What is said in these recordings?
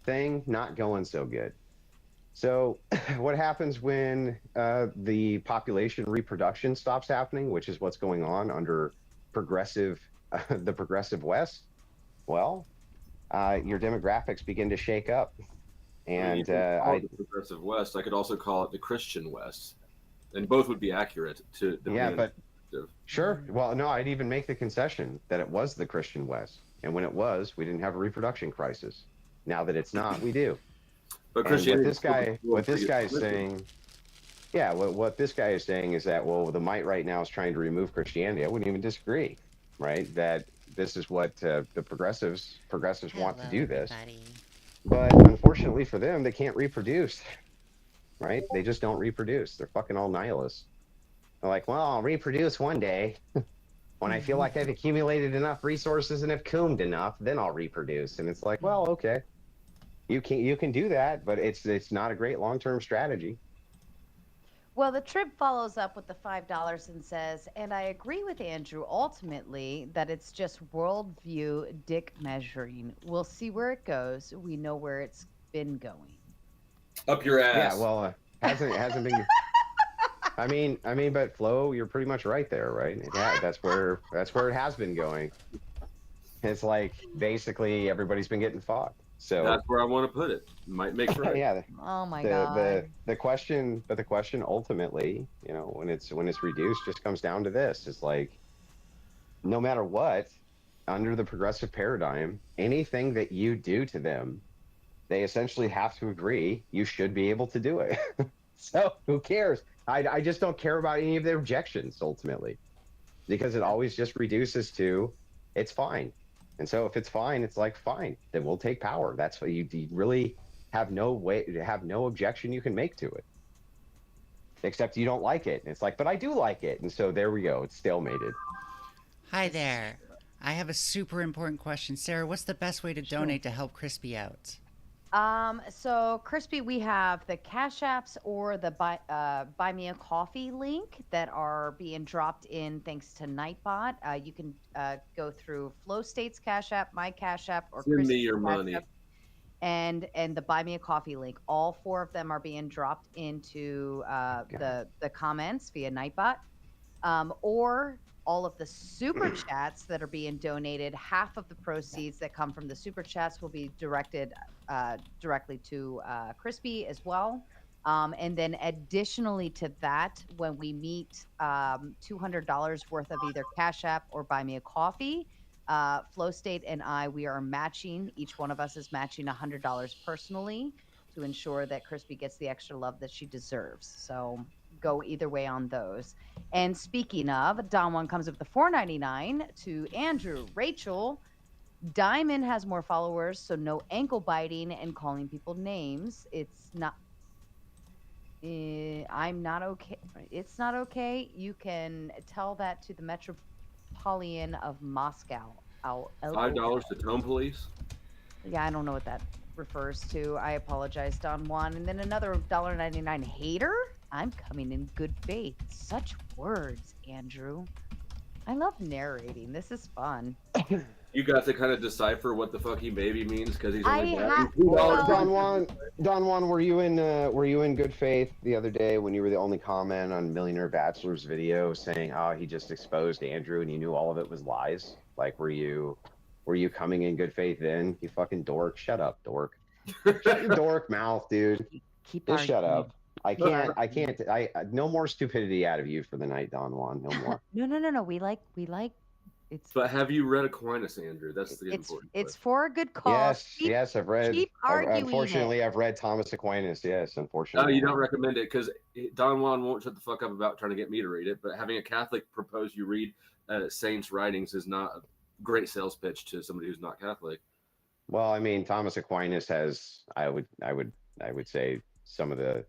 thing not going so good. So what happens when the population reproduction stops happening, which is what's going on under progressive the progressive West? Well, your demographics begin to shake up, I mean, you and can call it I the progressive West. I could also call it the Christian West, and both would be accurate to yeah, depending on but perspective. sure. Well, no, I'd even make the concession that it was the Christian West, and when it was, we didn't have a reproduction crisis. Now that it's not, we do. But And what Christianity this is still the guy, what world's this biggest guy is religion. saying, yeah, what this guy is saying is that, well, the might right now is trying to remove Christianity. I wouldn't even disagree, right? That this is what the progressives want to Hello, do this, everybody. but unfortunately for them, they can't reproduce, right? They just don't reproduce. They're fucking all nihilists. They're like, well, I'll reproduce one day when I feel like I've accumulated enough resources and have coomed enough, then I'll reproduce. And it's like, well, okay, you can do that, but it's not a great long term strategy. Well, the trip follows up with the $5 and says, and I agree with Andrew ultimately that it's just worldview dick measuring. We'll see where it goes. We know where it's been going. Up your Yeah, ass. well, hasn't been. But Flo, you're pretty much right there, right? Yeah, that's where it has been going. It's like basically everybody's been getting fucked. That's So where I want to put it. Might makes right. yeah, Oh my the God. the question, but the question ultimately, when it's reduced, just comes down to this: it's like no matter what, under the progressive paradigm, anything that you do to them, they essentially have to agree you should be able to do it. So who cares? I just don't care about any of their objections ultimately, because it always just reduces to it's fine. And so if it's fine, it's like fine, then we'll take power. That's what you really have no way to have no objection you can make to it, except you don't like it. And it's like, but I do like it. And so there we go. It's stalemated. Hi This is there. I have a super important question. Sarah, what's the best way to sure. donate to help Crispy out? So Crispy, we have the Cash Apps or the Buy Me a Coffee link that are being dropped in thanks to Nightbot. You can go through Flow State's Cash App, my Cash App, or Send me Crispy's your Cash money. App, and the Buy Me a Coffee link. All four of them are being dropped into God. the comments via Nightbot, or all of the super chats that are being donated. Half of the proceeds that come from the super chats will be directed directly to Crispy as well. And then additionally to that, when we meet $200 worth of either Cash App or Buy Me a Coffee, Flow State and I, we are matching. Each one of us is matching $100 personally to ensure that Crispy gets the extra love that she deserves. So go either way on those. And speaking of, Don One comes up with the 4.99 to Andrew, Rachel. Diamond has more followers, so no ankle biting and calling people names. It's not. I'm not okay. It's not okay. You can tell that to the Metropolitan of Moscow. Five LOL. dollars to tone police. Yeah, I don't know what that refers to. I apologize, Don Juan. And then another $1.99 hater. I'm coming in good faith. Such words, Andrew. I love narrating. This is fun. You got to kind of decipher what the fuck he maybe means because he's I only have batting two Well, dollars. well, Don Juan, were you in good faith the other day when you were the only comment on Millionaire Bachelor's video saying, "Oh, he just exposed Andrew and you knew all of it was lies"? Like, were you coming in good faith then? You fucking dork! Shut up, dork! Shut your dork mouth, dude! keep Just shut arguing. up. I Keep can't. I arguing. can't. No more stupidity out of you for the night, Don Juan. No more. No, no, no, no. We like it's But have you read Aquinas, Andrew? That's the important it's question. for a good cause. Yes, Keep yes, I've read. keep arguing it. Unfortunately, I've read Thomas Aquinas. Yes, No, unfortunately, you I don't have. recommend it because Don Juan won't shut the fuck up about trying to get me to read it. But having a Catholic propose you read saints' writings is not a great sales pitch to somebody who's not Catholic. Well, I mean, Thomas Aquinas has, I would say some of the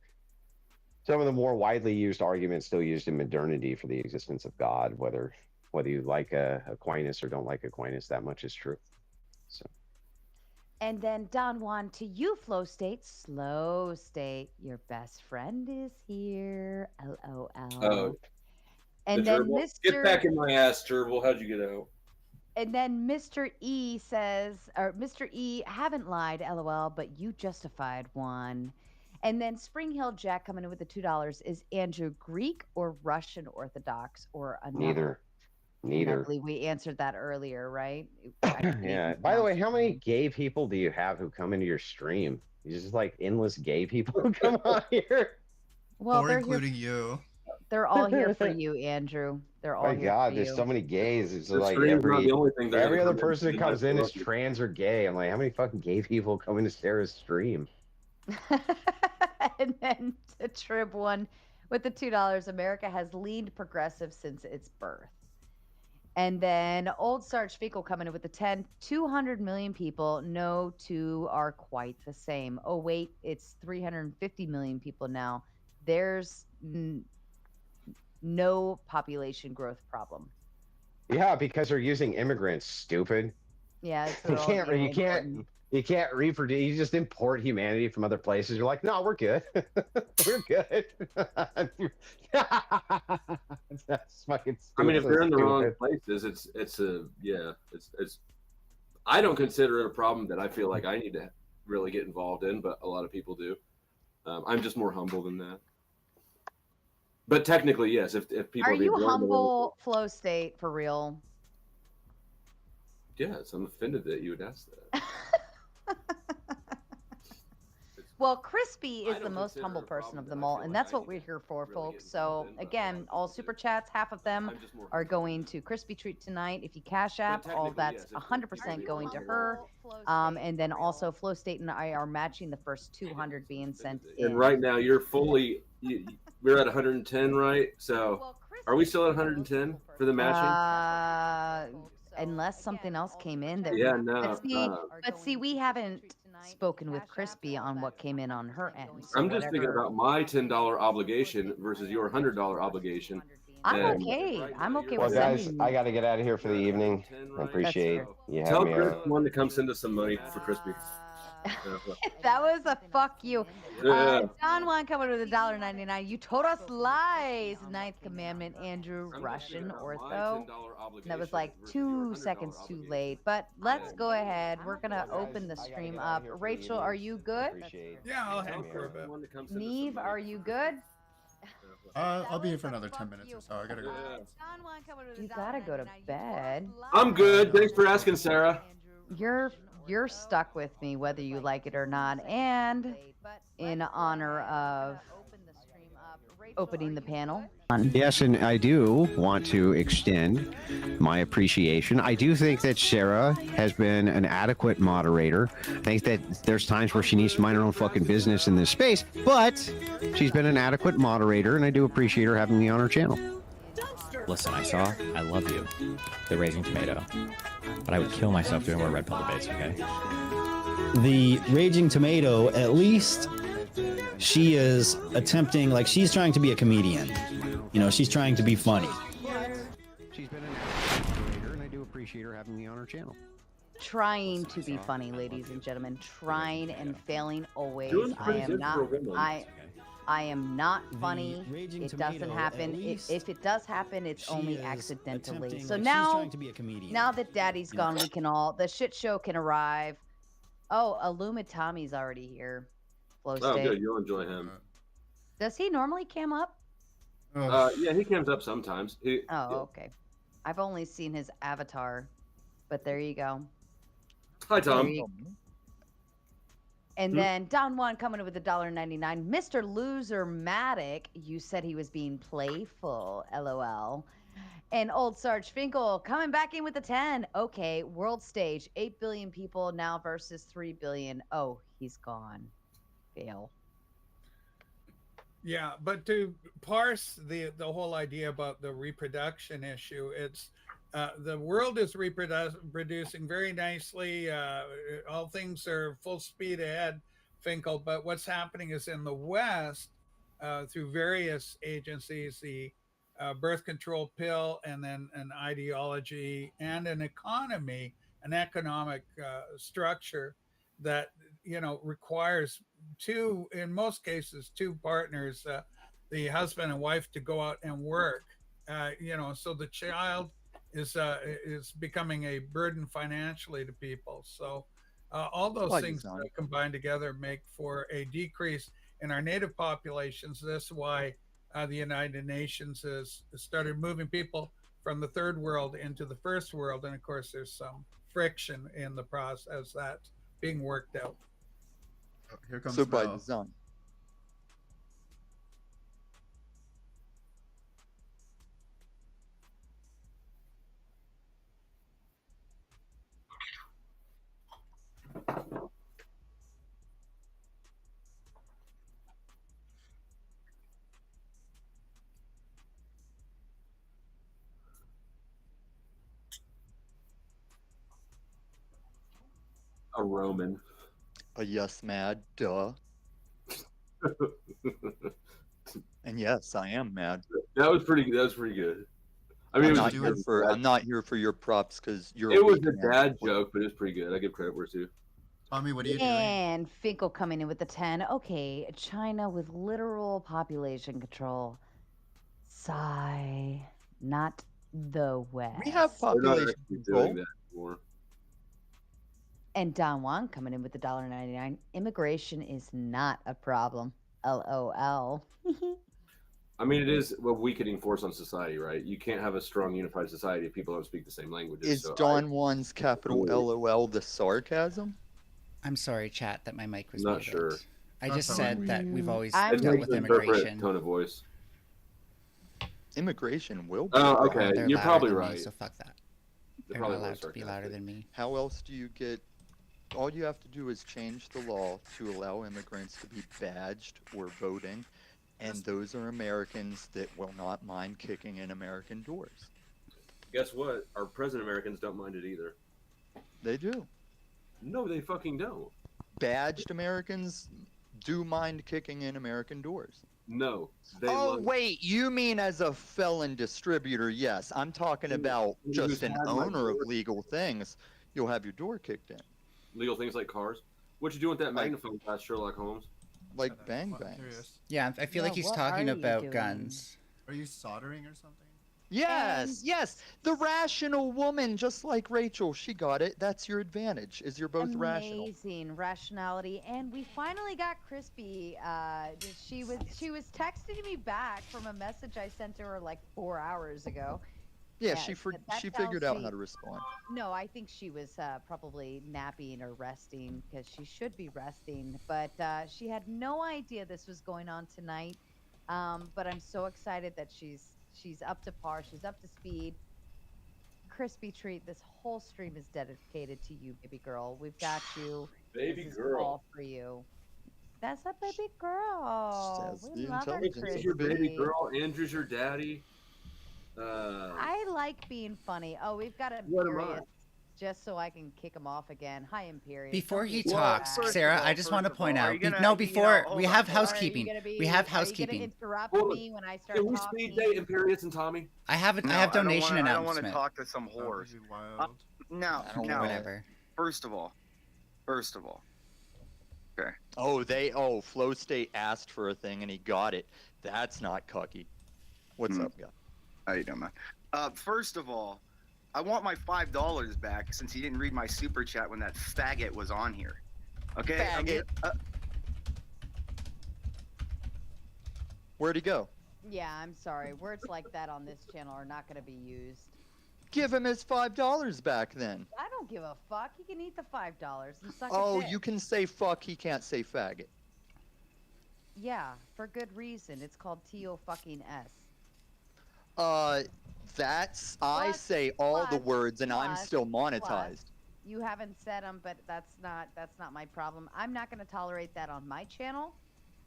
more widely used arguments still used in modernity for the existence of God, whether you like Aquinas or don't like Aquinas, that much is true. So And then Don Juan to you, Flow State. Slow State. Your best friend is here. Oh, LOL. the And then gerbil. Get Mr. back in my ass, gerbil. How'd you get out? And then Mr. E says, or Mr. E, haven't lied, lol, but you justified one. And then Spring Hill Jack coming in with the $2. Is Andrew Greek or Russian Orthodox or another? Neither. And I believe we answered that earlier, right? Yeah. By the way, how many gay people do you have who come into your stream? You just like endless gay people who come on here. Well, or they're including here. you. They're all here for you, Andrew. They're all My here God, for there's you. so many gays. It's The like stream's not the only thing they're every gonna other come person into. that comes in is They might trans or gay. I'm like, how many fucking gay people come into Sarah's stream? And then to Trib one with the $2. America has leaned progressive since its birth. And then Old Sarge Fecal coming in with the 10. 200 million people. No two are quite the same. Oh, wait, it's 350 million people now. There's no population growth problem. Yeah, because they're using immigrants, stupid. Yeah, it's You all can't, you important. can't reproduce. You just import humanity from other places. You're like, no, we're good. We're good. That's fucking stupid. I mean, if they're in the wrong Stupid. places, it's I don't consider it a problem that I feel like I need to really get involved in, but a lot of people do. I'm just more humble than that. But technically, yes. If people Are you born in the wrong- humble, Flow State, for real? Yes, I'm offended that you would ask that. Well, Crispy I is the don't most consider humble it a person problem of that them I all, feel and like that's I what need we're to here for, really folks. get So involved in, but a again, lot of all people super do. chats, half of them I'm just more are humble going than to KrispyTreat tonight. If you cash app, all of technically, that's yes, if 100% people going to born her. And then also Flow State and I are matching the first 200 being sent in. And right now, you're fully. We're at 110, right? So, are we still at 110 for the matching? Unless something else came in that Yeah, no. but see, we haven't spoken with Crispy on what came in on her end. So I'm just thinking whatever- about my $10 obligation versus your $100 obligation. I'm And- okay. I'm okay Well, with guys, sending. I got to get out of here for the evening. I appreciate fair. you Tell having me Chris out. one to come send us some money for Crispy. That was a fuck you. Yeah. Don Juan coming with $1.99. You told us lies. Ninth Commandment, Andrew, Russian Ortho. And that was like 2 seconds too late. But let's go ahead. We're going to open the stream up. Rachel, are you good? Yeah, I'll hang for a bit. Neve, are you good? I'll be here for another 10 minutes or so. I gotta go. You gotta go to bed. I'm good. Thanks for asking, Sarah. You're stuck with me whether you like it or not. And in honor of opening the panel. Yes, and I do want to extend my appreciation. I do think that Sarah has been an adequate moderator. I think that there's times where she needs to mind her own fucking business in this space, but she's been an adequate moderator, and I do appreciate her having me on her channel. Listen, I love you, the Raising Tomato, but I would kill myself doing more red pill debates, okay? The Raging Tomato, at least she is attempting, like, she's trying to be a comedian. You know, she's trying to be funny. She's been an adequate moderator, and I do appreciate her having me on her channel. Trying to be funny, ladies and gentlemen. Trying and failing always. Doing I pretty am good not. for a woman. I am not funny. Raging It Tomato, doesn't at happen. least If it does happen, it's she only is accidentally. attempting, So like, she's now, trying to be a comedian. now that Daddy's gone, we can all the shit show can arrive. Oh, Illumitommy's already here. Flow Oh, State. good. You'll enjoy him. Does he normally cam up? Yeah, he comes up sometimes. Oh, okay. I've only seen his avatar, but there you go. Hi, There Tom. you- And then Don Juan coming in with $1.99. Mr. Loser Matic, you said he was being playful, LOL. And old Sarge Finkel coming back in with the 10. Okay, world stage, 8 billion people now versus 3 billion. Oh, he's gone. Fail. Yeah, but to parse the whole idea about the reproduction issue, it's the world is reproducing very nicely. All things are full speed ahead, Finkel. But what's happening is in the West, through various agencies, the birth control pill, and then an ideology and an economy, an economic structure that requires two, in most cases, two partners, the husband and wife, to go out and work. So the child is becoming a burden financially to people. So all those Like things Zon. combined together make for a decrease in our native populations. That's why the United Nations has started moving people from the third world into the first world. And of course, there's some friction in the process that's being worked out. Oh, here comes So by Mel. design. A Roman. A yes, mad, duh. And yes, I am mad. That was pretty good. I mean, I'm it not was, here for I'm not here for your props because you're. it was weak a man. dad joke, but it's pretty good. I give credit where it's due. Tommy, what are you doing? And Finkel coming in with the 10. Okay, China with literal population control. Sigh. Not the West. We have They're not population actually control. doing that anymore. And Don Juan coming in with the $1.99. Immigration is not a problem. LOL. I mean, it is a weakening force on society, right? You can't have a strong, unified society if people don't speak the same languages. Is so Don Juan's capital LOL the sarcasm? I'm sorry, chat, that my mic was Not muted. sure. I Not just so said much. that we've always I'm- dealt with immigration. Tone of voice. Immigration will be. Oh, a okay. problem. They're You're louder probably than right. Me, so fuck that. They're They're probably not a allowed little to be louder sarcastic. than me. How else do you get? All you have to do is change the law to allow immigrants to be badged or voting, and those are Americans that will not mind kicking in American doors. Guess what? Our present Americans don't mind it either. They do. No, they fucking don't. Badged Americans do mind kicking in American doors. No. They Oh, love- wait, you mean as a felon distributor? Yes, I'm talking about Who's just an had my owner of door? legal things. You'll have your door kicked in, legal things like cars. What you doing with that Like- magnifying glass, Sherlock Holmes? like bang I'm bangs. curious. Yeah, I feel Yeah, like he's what talking are you about doing? guns. Are you soldering or something? Yes, And- yes. The rational woman, just like Rachel, she got it. That's your advantage, is you're both rational. Amazing rationality, and we finally got Crispy. She was texting me back from a message I sent to her like 4 hours ago. Yeah, Yeah, she that she tells figured out me- how to respond. No, I think she was probably napping or resting because she should be resting. But she had no idea this was going on tonight. But I'm so excited that she's up to par. She's up to speed. KrispyTreat, this whole stream is dedicated to you, baby girl. We've got you. Baby This is girl. all for you. That's a baby girl. Says We the love her, intelligence Andrew's your baby Crispy. girl. Andrew's your daddy. I like being funny. Oh, we've got What am I? Imperious, just so I can kick him off again. Hi, Imperious. Before Don't he be talks, bad. Sarah, I just want to point out. No, before we have housekeeping. We have Are you housekeeping. gonna interrupt Hold on. me when I start Can we talking? speed date Imperious and Tommy? I have donation I don't want announcement. to talk to some That would whores. be wild. No, I don't no. Whatever. First of all, Oh, Flow State asked for a thing and he got it. That's not cucky. What's Hmm. up, guy? how you doing, man? First of all, I want my $5 back since he didn't read my super chat when that faggot was on here. Okay. Faggot. Where'd he go? Yeah, I'm sorry. Words like that on this channel are not going to be used. Give him his $5 back then. I don't give a fuck. He can eat the $5 and suck a Oh, dick. you can say fuck, he can't say faggot. Yeah, for good reason. It's called T-O fucking S. That's I Plus- say all the plus- words and I'm plus- still monetized. You haven't said them, but that's not my problem. I'm not going to tolerate that on my channel.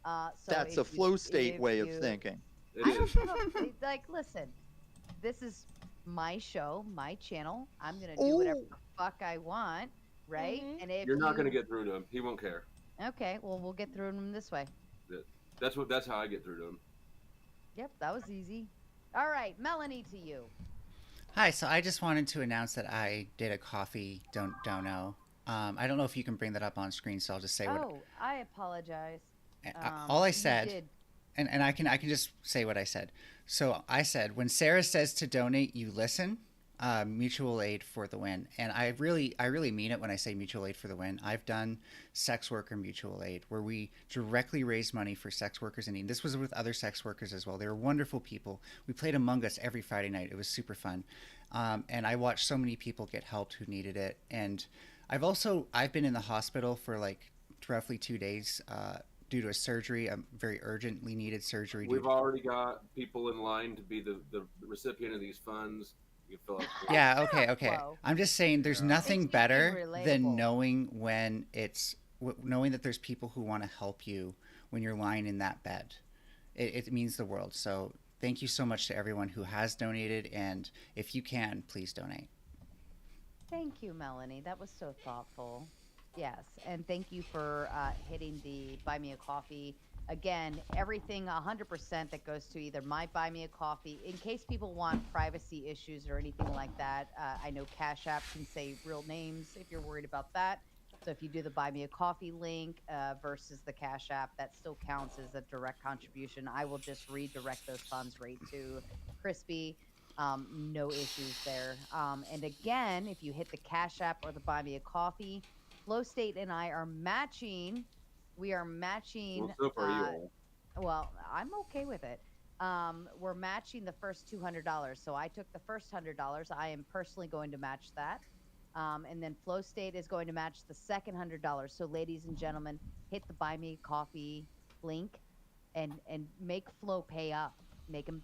So That's if a you- flow state if way of you- thinking. It I don't is. give a, like, listen, this is my show, my channel. I'm gonna do whatever Oh. the fuck I want, right? Mhm. And if You're not you- gonna get through to him. He won't care. Okay, well, we'll get through them this way. That's how I get through to him. Yep, that was easy. All right, Melanie, to you. Hi, so I just wanted to announce that I did a coffee don't know. I don't know if you can bring that up on screen, so I'll just say what Oh, I apologize. all I You said. did. And I can just say what I said. So I said, when Sarah says to donate, you listen. mutual aid for the win. And I really mean it when I say mutual aid for the win. I've done sex worker mutual aid where we directly raise money for sex workers in need. This was with other sex workers as well. They were wonderful people. We played Among Us every Friday night. It was super fun. And I watched so many people get helped who needed it. And I've been in the hospital for like roughly 2 days, due to a surgery, a very urgently needed surgery. We've already got people in line to be the recipient of these funds. You fill out. Yeah, okay. Whoa. I'm just saying there's nothing It's better relatable. than knowing when knowing that there's people who want to help you when you're lying in that bed. It means the world. So thank you so much to everyone who has donated, and if you can, please donate. Thank you, Melanie. That was so thoughtful. Yes, and thank you for hitting the Buy Me a Coffee. Again, everything 100% that goes to either my Buy Me a Coffee, in case people want privacy issues or anything like that. I know Cash App can say real names if you're worried about that. So if you do the Buy Me a Coffee link versus the Cash App, that still counts as a direct contribution. I will just redirect those funds right to Crispy. No issues there. And again, if you hit the Cash App or the Buy Me a Coffee, Flow State and I are matching. We are matching. Well, so far you are. Well, I'm okay with it. We're matching the first $200. So I took the first $100. I am personally going to match that. And then Flow State is going to match the second $100. So ladies and gentlemen, hit the Buy Me Coffee link and make Flow pay up. Make him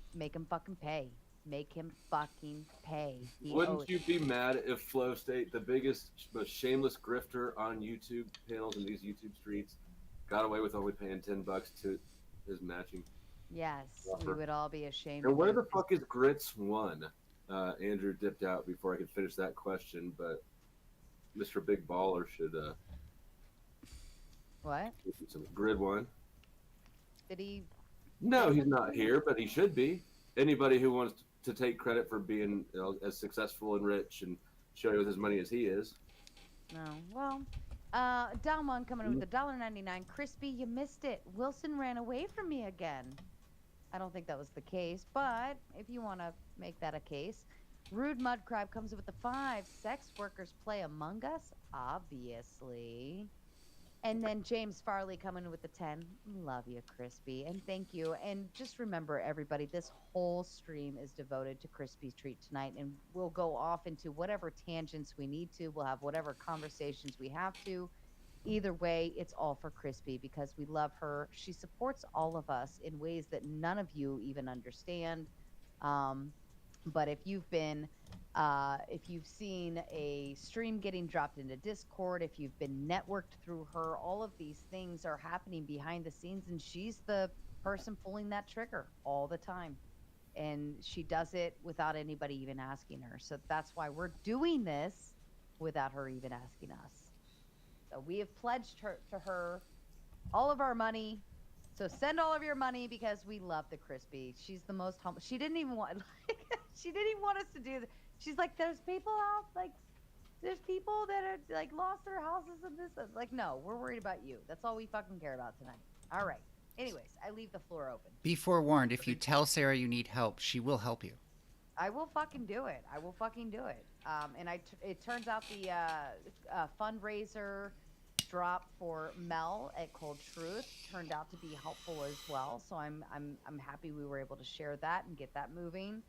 fucking pay. Make him fucking pay. Wouldn't you be mad if Flow State, the biggest, most shameless grifter on YouTube panels and these YouTube streets, got away with only paying $10 to his matching? Yes, offer? we would all be ashamed. And of where you. the fuck is Grits One? Andrew dipped out before I could finish that question, but Mr. Big Baller should What? some Grid One. Did he? No, he's not here, but he should be. Anybody who wants to take credit for being as successful and rich and showing with as money as he is. No. Well, Don One coming in with $1.99. Crispy, you missed it. Wilson ran away from me again. I don't think that was the case, but if you want to make that a case. Rude Mudcribe comes in with the 5. Sex workers play Among Us? Obviously. And then James Farley coming in with the 10. Love you, Crispy. And thank you. And just remember, everybody, this whole stream is devoted to Crispy's Treat tonight. And we'll go off into whatever tangents we need to. We'll have whatever conversations we have to. Either way, it's all for Crispy because we love her. She supports all of us in ways that none of you even understand. But if you've seen a stream getting dropped into Discord, if you've been networked through her, all of these things are happening behind the scenes, and she's the person pulling that trigger all the time. And she does it without anybody even asking her. So that's why we're doing this without her even asking us. So we have pledged to her all of our money. So send all of your money because we love the Crispy. She's the most humble. She didn't even want she didn't even want us to do that. She's like, there's people out, like, there's people that are, like, lost their houses and this. Like, no, we're worried about you. That's all we fucking care about tonight. All right. Anyways, I leave the floor open. Be forewarned, if you tell Sarah you need help, she will help you. I will fucking do it. I will fucking do it. And it turns out the fundraiser drop for Mel at Cold Truth turned out to be helpful as well. So I'm happy we were able to share that and get that moving.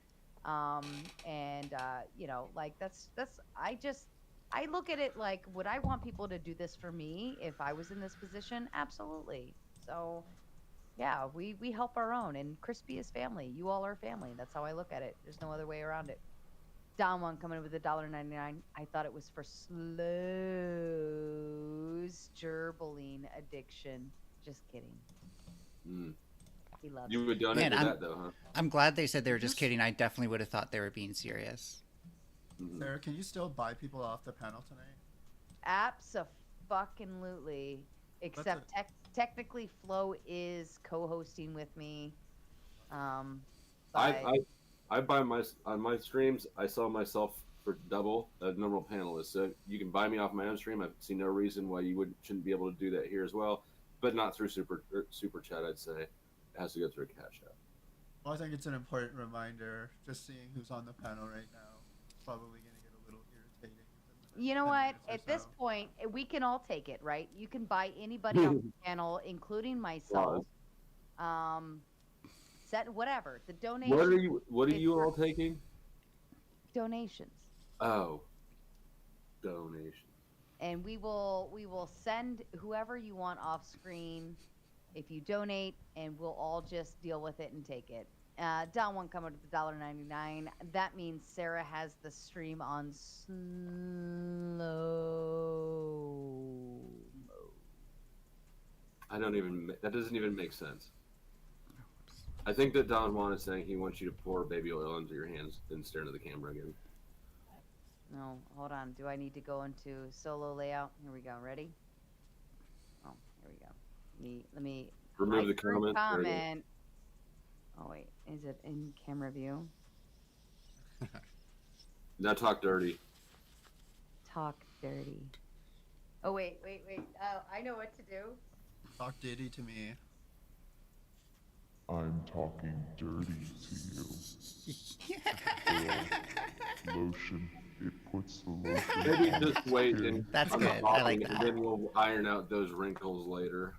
You know, like that's I look at it like, would I want people to do this for me if I was in this position? Absolutely. So yeah, we help our own, and Crispy is family. You all are family. That's how I look at it. There's no other way around it. Don One coming in with $1.99. I thought it was for Slow's gerbiling addiction. Just kidding. He loves You would donate to that, though, huh? I'm glad they said they were just kidding. I definitely would have thought they were being serious. Sarah, can you still buy people off the panel tonight? Abso-fucking-lutely. Except technically, Flo is co-hosting with me. I buy on my streams. I sell myself for double a normal panelist. So you can buy me off my own stream. I see no reason why you shouldn't be able to do that here as well, but not through super chat. I'd say it has to go through a Cash App. Well, I think it's an important reminder, just seeing who's on the panel right now. probably gonna get a little irritating. You know what? At this point, we can all take it, right? You can buy anybody on the channel, including myself. Set whatever the donation. What are you all taking? Donations. Oh, donations. And we will send whoever you want off screen if you donate, and we'll all just deal with it and take it. Don one coming with $1.99. That means Sarah has the stream on slow mode. That doesn't even make sense. I think that Don Juan is saying he wants you to pour baby oil into your hands and stare into the camera again. No, hold on. Do I need to go into solo layout? Here we go. Ready? Oh, here we go. Let me remove the comment. Oh wait, is it in camera view? Now talk dirty. Talk dirty. Oh wait. Oh, I know what to do. Talk dirty to me. I'm talking dirty to you. Lotion. It puts the lotion. Maybe just wait and that's good. I like that. And then we'll iron out those wrinkles later.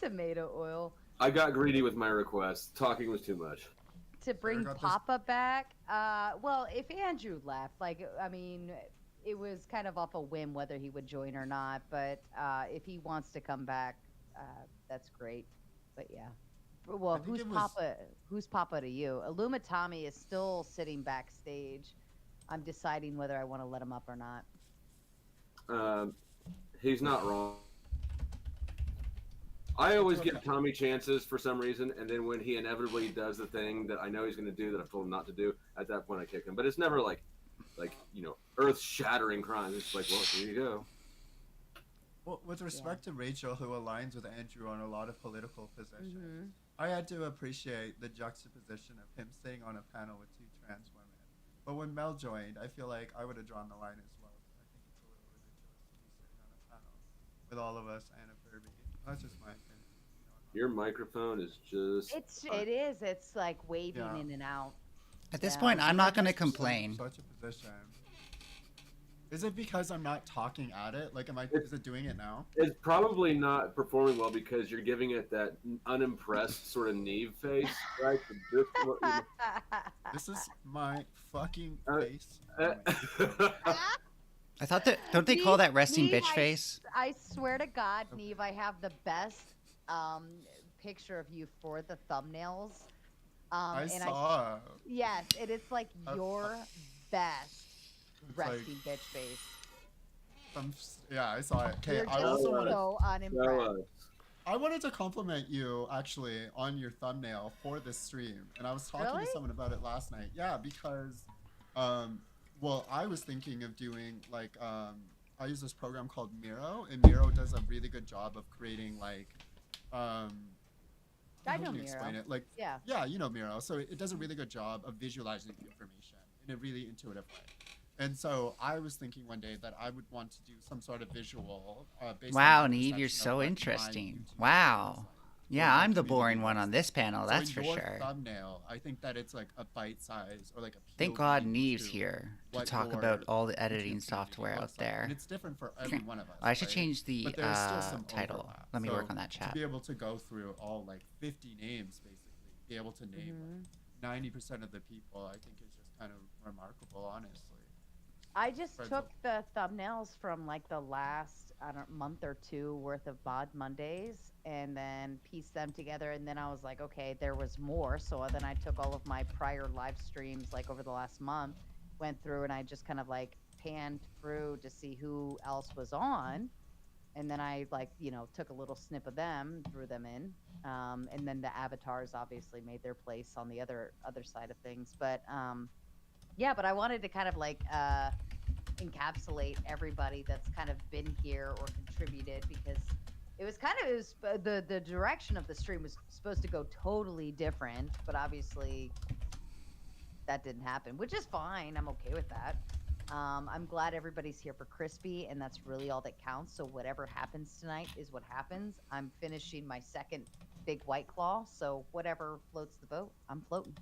Tomato oil. I got greedy with my request. Talking was too much. To bring Papa back, well, if Andrew left, I mean, it was kind of off a whim whether he would join or not, but if he wants to come back, that's great. But yeah. Well, who's Papa to you? Illumitami is still sitting backstage. I'm deciding whether I want to let him up or not. He's not wrong. I always give Tommy chances for some reason, and then when he inevitably does the thing that I know he's going to do that I've told him not to do, at that point I kick him. But it's never like earth-shattering crimes. It's like, well, here you go. Well, with respect to Rachel, who aligns with Andrew on a lot of political positions, I had to appreciate the juxtaposition of him sitting on a panel with two trans women. But when Mel joined, I feel like I would have drawn the line as well. I think it's a little ridiculous to be sitting on a panel with all of us and a Furby. That's just my opinion. Your microphone is just... It is. It's like waving in and out. At this point, I'm not going to complain. Such a position. Is it because I'm not talking at it? Like, is it doing it now? It's probably not performing well because you're giving it that unimpressed sort of Neve face, right? This is my fucking face. I thought that, don't they call that resting bitch face? I swear to God, Neve, I have the best picture of you for the thumbnails. I saw. Yes, and it's like your best resting bitch face. Yeah, I saw it. Okay, You're I also wanted. So unimpressed. I wanted to compliment you actually on your thumbnail for this stream, and I was talking to someone about it last night. Yeah, because, well, I was thinking of doing I use this program called Miro, and Miro does a really good job of creating I know Miro. Explain it? Yeah, you know Miro. So it does a really good job of visualizing the information in a really intuitive way. And so I was thinking one day that I would want to do some sort of visual. Wow, Neve, you're so interesting. Wow. Yeah, I'm the boring one on this panel, that's for sure. Thumbnail, I think that it's like a bite size or like a. Thank God Neve's here to talk about all the editing software out there. And it's different for every one of us. I should change the title. Let me work on that chat. To be able to go through all 50 names, basically, be able to name 90% of the people, I think is just kind of remarkable, honestly. I just took the thumbnails from the last month or two worth of Bod Mondays and then pieced them together, and then I was like, okay, there was more. So then I took all of my prior live streams over the last month, went through, and I just kind of panned through to see who else was on, and then I took a little snip of them, threw them in, and then the avatars obviously made their place on the other side of things. But yeah, but I wanted to kind of encapsulate everybody that's kind of been here or contributed, because it was the direction of the stream was supposed to go totally different, but obviously that didn't happen, which is fine. I'm okay with that. I'm glad everybody's here for Crispy, and that's really all that counts. So whatever happens tonight is what happens. I'm finishing my second big white claw. So whatever floats the boat, I'm floating.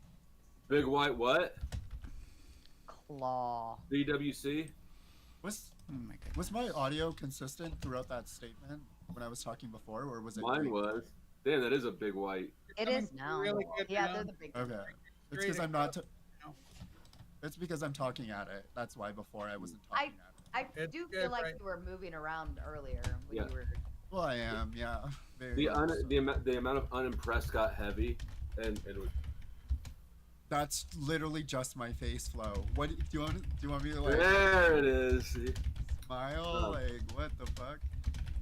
Big white what? Claw. BWC. Was Oh my goodness. was my audio consistent throughout that statement when I was talking before, or was it? Mine breaking? was. Damn, that is a big white. It Coming is now. really good Yeah, now. they're the big ones. Okay, it's Straight because I'm not. across, you know. It's because I'm talking at it. That's why before I wasn't talking at it. I It's do good, feel like right? you were moving around earlier when Yeah. you were. Well, I am. Yeah. Very The much so. the amount of unimpressed got heavy, and it was. That's literally just my face flow. What do you want? Do you want me to like There it is. smile? Like what the fuck?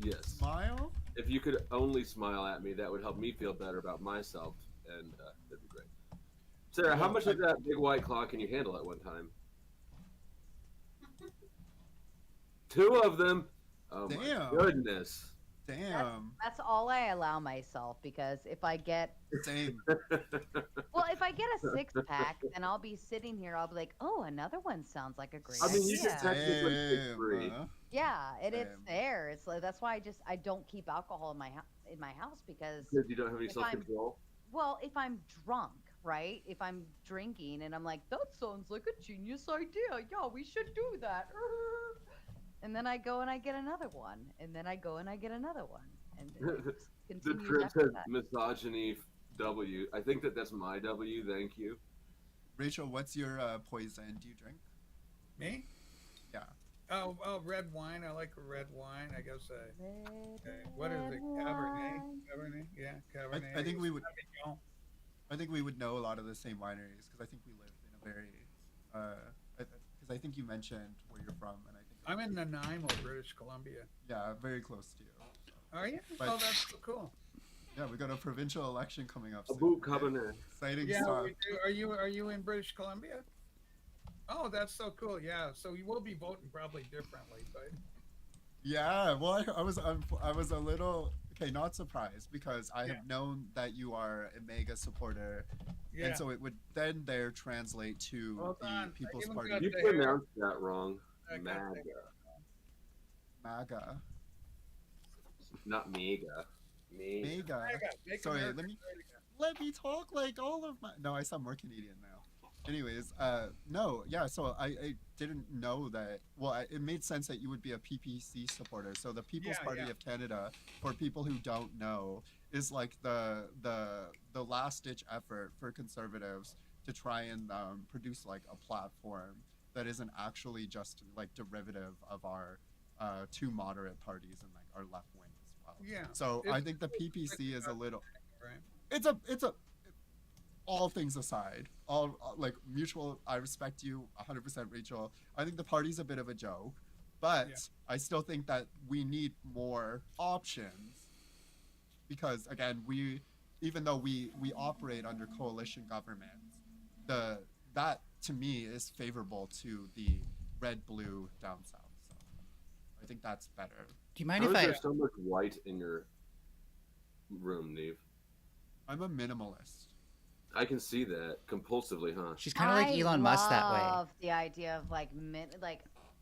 Yes. Smile? If you could only smile at me, that would help me feel better about myself, and that'd be great. Sarah, how Well, much of that big white claw can you handle at one time? 2 of them. Oh Damn. my goodness. Damn. That's all I allow myself because if I get Same. well, if I get a 6-pack, then I'll be sitting here. I'll be like, oh, another one sounds like a great I mean, you idea. can technically take Damn, 3. huh? Yeah, it's Same. there. It's like that's why I don't keep alcohol in my house because Because you don't have any if self control. well, if I'm drunk, right? If I'm drinking and I'm like, that sounds like a genius idea. Yeah, we should do that. And then I go and I get another one, and then I go and I get another one, and it just The continues trip after says that. misogyny W. I think that's my W. Thank you. Rachel, what's your poison? Do you drink? Me? Yeah. Oh, red wine. I like red wine. I guess. What is it? Red Cabernet. wine. Cabernet. Yeah, Cabernet. I think we would. Sauvignon. I think we would know a lot of the same wineries because I think we live in a very. Because I think you mentioned where you're from, and I think. I'm in Nanaimo, British Columbia. Yeah, very close to you. So. Are you? But- Oh, that's so cool. Yeah, we got a provincial election coming up A soon. boot Cabernet. Exciting Yeah, stuff. we do. Are you in British Columbia? Oh, that's so cool. Yeah, so you will be voting probably differently, but Yeah, well, I was a little not surprised because I have known that you are a mega supporter, yeah. and so it would then there translate to Hold the on, I People's even Party. got You the hair. pronounced that wrong. I got MAGA. MAGA. Not mega. Me. Mega. Make Sorry, America let me great again. let me talk like all of my. No, I sound more Canadian now. Anyways, no, yeah. So I didn't know that. Well, it made sense that you would be a PPC supporter. So the People's Yeah, Party yeah. of Canada, for people who don't know, is like the last ditch effort for conservatives to try and produce like a platform that isn't actually just like derivative of our 2 moderate parties and like our left wing as well. Yeah. So I It's- think the PPC is a little. Right. It's a all things aside, all like mutual. I respect you 100%, Rachel. I think the party's a bit of a joke, but Yeah. I still think that we need more options because again, even though we operate under coalition governments, that to me is favorable to the red blue down south. So I think that's better. Do you mind How if is I? there so much white in your room, Neve? I'm a minimalist. I can see that compulsively, huh? She's kind of like Elon Musk that way. I love the idea of like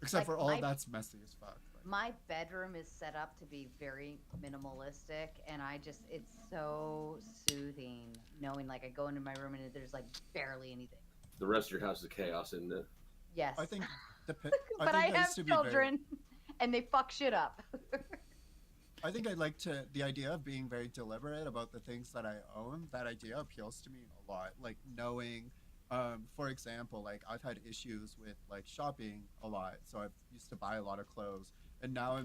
Except Like, for all my- that's messy as fuck. But my bedroom is set up to be very minimalistic, and it's so soothing knowing like I go into my room and there's like barely anything. The rest of your house is chaos, isn't it? Yes. I think but think I used have to be very- children, and they fuck shit up. I think I'd like the idea of being very deliberate about the things that I own. That idea appeals to me a lot. Like knowing, for example, like I've had issues with like shopping a lot. So I used to buy a lot of clothes. And now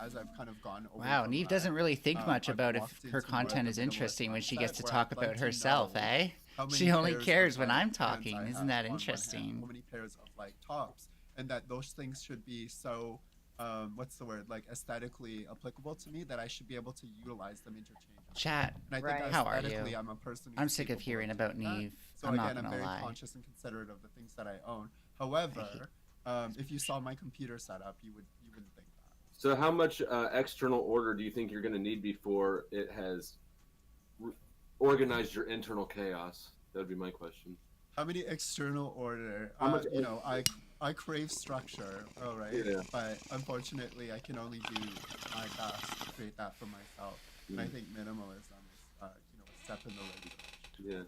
as I've kind of gone over. Wow, from Neve that, doesn't really think much I've about if walked her into more of content the is minimalist interesting when she mindset gets to where talk I'd like about to herself, know eh? how many She only pairs of, cares when like, I'm pants talking. I Isn't have that on one hand, interesting? how many pairs of like tops, and that those things should be so what's the word, like aesthetically applicable to me that I should be able to utilize them interchangeably. Chat, And I think Right. how are aesthetically, you? I'm a person. I'm who's sick of capable hearing doing about that. Neve. So I'm again, not I'm gonna very lie. conscious and considerate of the things that I own. However, if you saw my computer setup, you wouldn't think that. So, how much external order do you think you're going to need before it has organized your internal chaos? That would be my question. How many external order? How much you know, I crave structure, all right. Yeah. But unfortunately, I can only do my best to create that for myself. And I think minimalism a step in the right direction.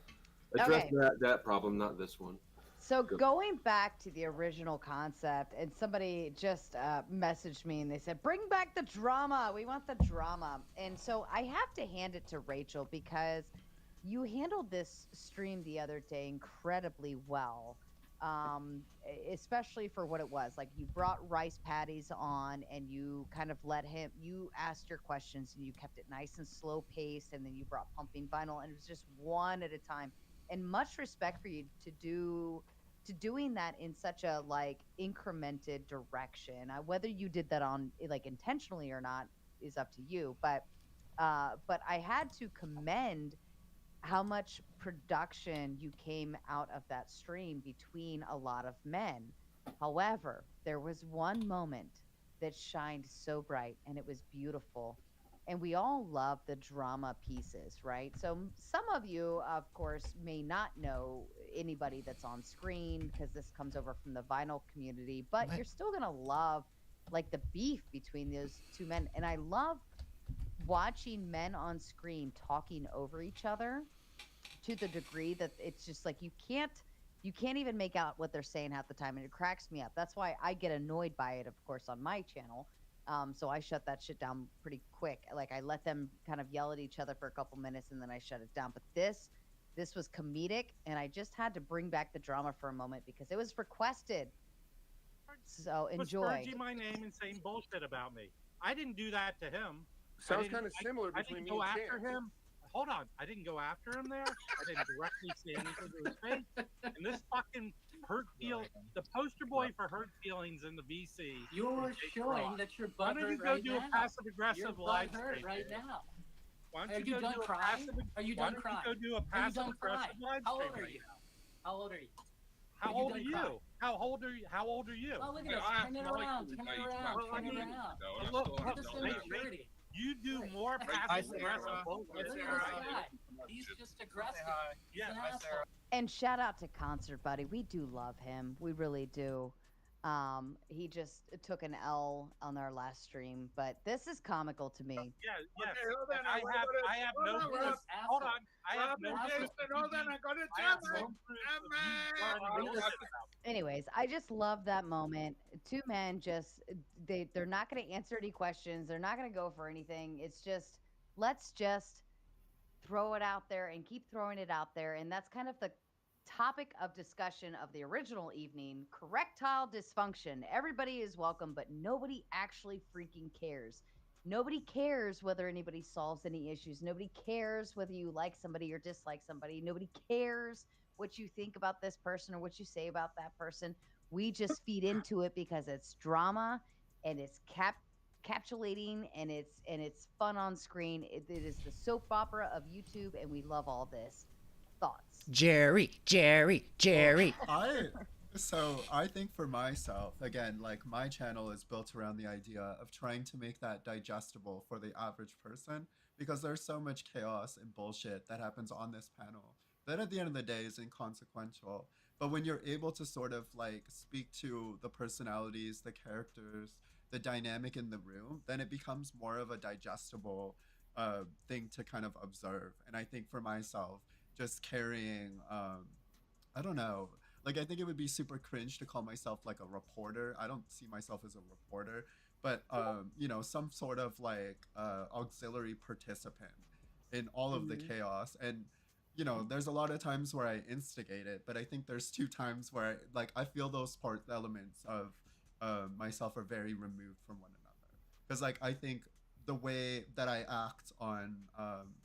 Yeah. Address that problem, not this one. So going back to the original concept, and somebody just messaged me and they said, "Bring back the drama. We want the drama." And so I have to hand it to Rachel because you handled this stream the other day incredibly well, especially for what it was. Like you brought Rice Patties on and you kind of let him. You asked your questions and you kept it nice and slow paced, and then you brought Pumping Vinyl, and it was just one at a time. And much respect for you to doing that in such a like incremented direction. Whether you did that on like intentionally or not is up to you. But I had to commend how much production you came out of that stream between a lot of men. However, there was one moment that shined so bright and it was beautiful. And we all love the drama pieces, right? So some of you, of course, may not know anybody that's on screen because this comes over from the vinyl community, but you're still going to love like the beef between those two men. And I love watching men on screen talking over each other to the degree that it's just like you can't even make out what they're saying half the time, and it cracks me up. That's why I get annoyed by it, of course, on my channel. So I shut that shit down pretty quick. Like I let them kind of yell at each other for a couple minutes and then I shut it down. But this was comedic, and I just had to bring back the drama for a moment because it was requested. So enjoy. Spurging my name and saying bullshit about me. I didn't do that to him. Sounds kind of similar I between didn't me go and after Chance. him. Hold on, I didn't go after him there. I didn't directly say anything to his face. And this fucking the poster boy for hurt feelings in the VC. You're showing that you're Why don't you butthurt go right do now. a passive aggressive You're live butthurt stream? right now. Why don't Are you go done do a crying? passive? Are you Why done don't crying? you go do a Are you passive done aggressive crying? live How stream old are right you? now? How old are you? How old are you? How old are you? How old are you? Oh, look at this. Turn it around. Turn it around. Turn it around. Look, This immaturity. you do more passive aggressive bullshit. Look at this guy. He's just aggressive. He's an asshole. And shout out to Concert Buddy. We do love him. We really do. He just took an L on our last stream, but this is comical to me. Yeah, yes. Okay, hold on, I have no hold on, proof. Rob. Hold on. I have no Rob, proof. hold on, I got to I have tell no you. proof of you lying. Anyways, I just love that moment. Two men just they're not going to answer any questions. They're not going to go for anything. It's just let's just throw it out there and keep throwing it out there. And that's kind of the topic of discussion of the original evening, correctile dysfunction. Everybody is welcome, but nobody actually freaking cares. Nobody cares whether anybody solves any issues. Nobody cares whether you like somebody or dislike somebody. Nobody cares what you think about this person or what you say about that person. We just feed into it because it's drama and it's capsulating and it's fun on screen. It is the soap opera of YouTube, and we love all this. Thoughts? Jerry. So I think for myself, again, like my channel is built around the idea of trying to make that digestible for the average person, because there's so much chaos and bullshit that happens on this panel that at the end of the day is inconsequential. But when you're able to sort of like speak to the personalities, the characters, the dynamic in the room, then it becomes more of a digestible thing to kind of observe. And I think for myself, just carrying, I don't know, like I think it would be super cringe to call myself like a reporter. I don't see myself as a reporter, but you know, some sort of like auxiliary participant in all of the chaos. And you know, there's a lot of times where I instigate it, but I think there's two times where I feel those elements of myself are very removed from one another. Because like I think the way that I act on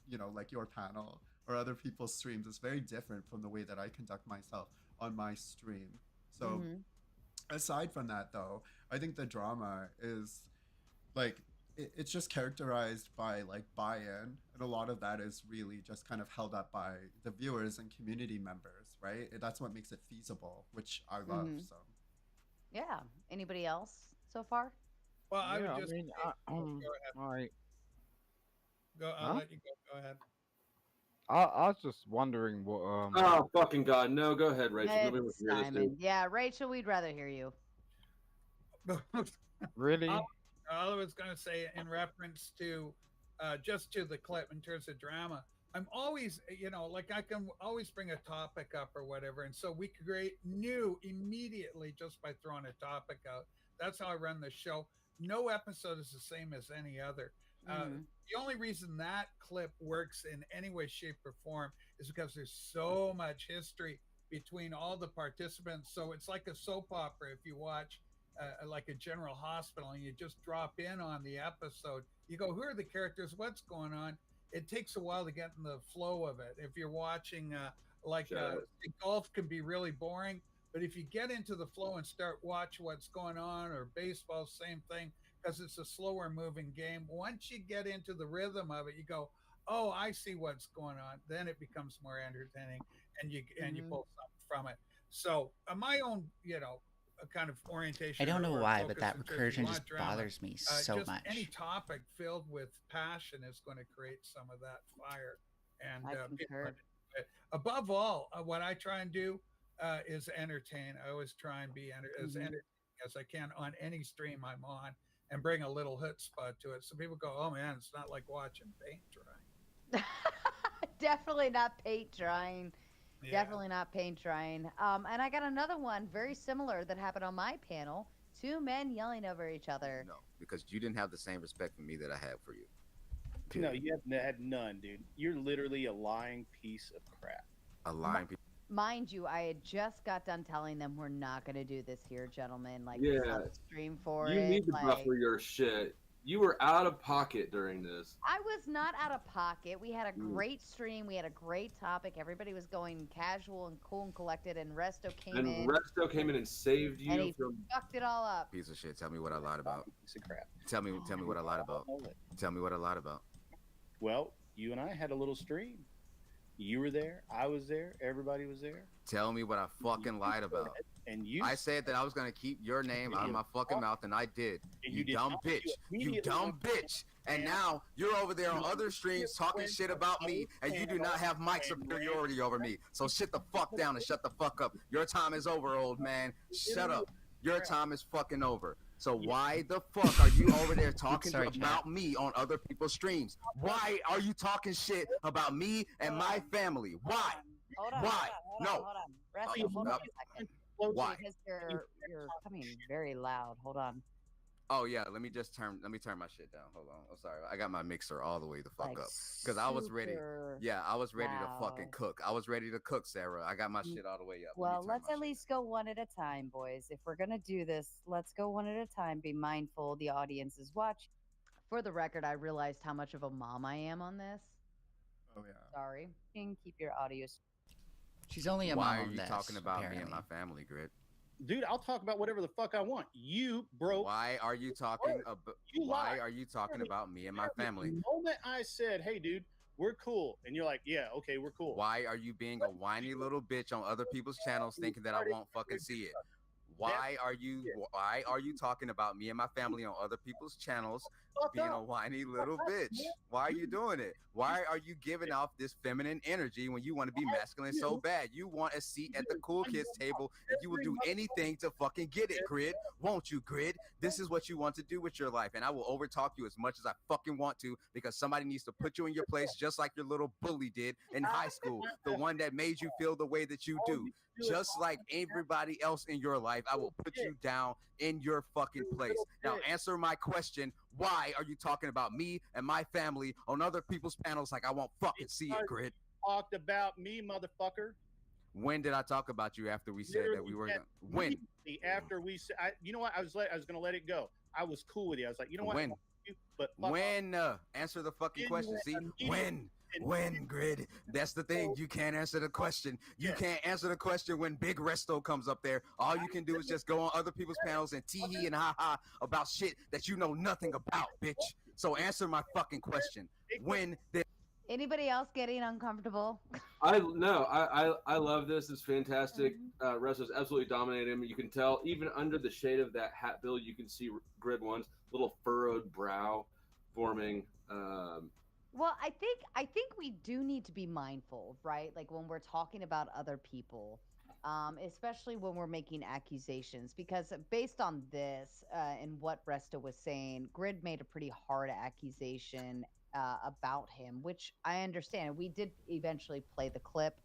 you know, like your panel or other people's streams is very different from the way that I conduct myself on my stream. So aside from that though, I think the drama is like it's just characterized by like buy-in, and a lot of that is really just kind of held up by the viewers and community members, right? That's what makes it feasible, which I love. So yeah, anybody else so far? Well, I Yeah, would just mean, go ahead. all right. I'll let you go. Go ahead. I was just wondering what. Oh fucking god, no! Go ahead, Rachel. Nobody wants It's to hear this, Simon. dude. Yeah, Rachel, we'd rather hear you. Really? All I was going to say in reference to just to the clip in terms of drama, I'm always, like I can always bring a topic up or whatever. And so we create new immediately just by throwing a topic out. That's how I run the show. No episode is the same as any other. The only reason that clip works in any way, shape, or form is because there's so much history between all the participants. So it's like a soap opera. If you watch like a General Hospital and you just drop in on the episode, you go, who are the characters? What's going on? It takes a while to get in the flow of it. If you're watching golf can be really boring, but if you get into the flow and start watch what's going on, or baseball, same thing, because it's a slower moving game. Once you get into the rhythm of it, you go, oh, I see what's going on. Then it becomes more entertaining, and you pull something from it. So my own, kind of orientation. I don't know or why, but focus that is if you recursion want just drama, bothers me so just much. Any topic filled with passion is going to create some of that fire. And I concur. above all, what I try and do is entertain. I always try and be as entertaining as I can on any stream I'm on, and bring a little chutzpah to it. So people go, oh man, it's not like watching paint dry. Definitely not paint drying. Yeah. Definitely not paint drying. And I got another one very similar that happened on my panel. Two men yelling over each other. No, because you didn't have the same respect for me that I have for you. No, you have had none, dude. You're literally a lying piece of crap. A lying piece. Mind you, I had just got done telling them we're not going to do this here, gentlemen. Like, Yeah. it's not a stream for You it. need to like, buffer your shit. You were out of pocket during this. I was not out of pocket. We had a great stream. We had a great topic. Everybody was going casual and cool and collected, and Resto came in. And Resto came in and saved you and he from. fucked it all up. Piece of shit. Tell me what I lied about. Piece of crap. Tell me what I lied about. Tell me what I lied about. Well, you and I had a little stream. You were there. I was there. Everybody was there. Tell me what I fucking lied about. And you. I said that I was gonna keep your name out of my fucking mouth, and I did. You dumb bitch. You dumb bitch. And now you're over there on other streams talking shit about me, and you do not have mic superiority over me. So sit the fuck down and shut the fuck up. Your time is over, old man. Shut up. Your time is fucking over. So why the fuck are you over there talking about me on other people's streams? Why are you talking shit about me and my family? Why? Why? No. Resto, hold on a second. Why? Because you're coming very loud. Hold on. Oh yeah, let me turn my shit down. Hold on. I'm sorry. I got my mixer all the way the fuck up because I was ready. Yeah, I was ready to fucking cook. I was ready to cook, Sarah. I got my shit all the way up. Well, let's at least go one at a time, boys. If we're gonna do this, let's go one at a time. Be mindful the audience is watching. For the record, I realized how much of a mom I am on this. Oh yeah. Sorry. You can keep your audio. She's only a Why mom are you of this, talking about me and apparently. my family, Grit? Dude, I'll talk about whatever the fuck I want. You broke. Why are you talking about? Why are you talking about me and my family? The moment I said, "Hey, dude, we're cool," and you're like, "Yeah, okay, we're cool." Why are you being a whiny little bitch on other people's channels, thinking that I won't fucking see it? Why are you talking about me and my family on other people's channels, being a whiny little bitch? Why are you doing it? Why are you giving off this feminine energy when you want to be masculine so bad? You want a seat at the cool kids table, and you will do anything to fucking get it, Grid. Won't you, Grid? This is what you want to do with your life, and I will overtalk you as much as I fucking want to, because somebody needs to put you in your place, just like your little bully did in high school, the one that made you feel the way that you do. Just like everybody else in your life, I will put you down in your fucking place. Now answer my question. Why are you talking about me and my family on other people's panels like I won't fucking see it, Grid? Talked about me, motherfucker. When did I talk about you after we said that we were gonna, when? After we said, you know what? I was gonna let it go. I was cool with you. I was like, you know what? When? But when? Answer the fucking question. See, when, Grid? That's the thing. You can't answer the question. You can't answer the question when Big Resto comes up there. All you can do is just go on other people's panels and tee-hee and ha-ha about shit that you know nothing about, bitch. So answer my fucking question. When did... Anybody else getting uncomfortable? I love this. It's fantastic. Resto's absolutely dominating him. You can tell even under the shade of that hat bill, you can see Grid One's little furrowed brow forming. Well, I think we do need to be mindful, right? Like when we're talking about other people, especially when we're making accusations, because based on this and what Resto was saying, Grid made a pretty hard accusation about him, which I understand. We did eventually play the clip,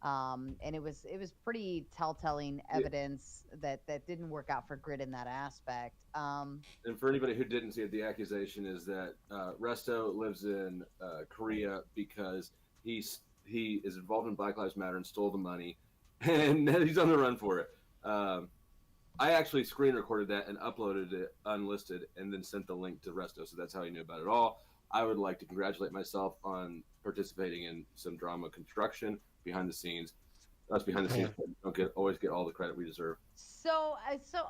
and it was pretty telltale evidence that didn't work out for Grid in that aspect. And for anybody who didn't see it, the accusation is that Resto lives in Korea because he is involved in Black Lives Matter and stole the money, and he's on the run for it. I actually screen recorded that and uploaded it unlisted, and then sent the link to Resto, so that's how he knew about it all. I would like to congratulate myself on participating in some drama construction behind the scenes. Us behind the scenes don't always get all the credit we deserve. So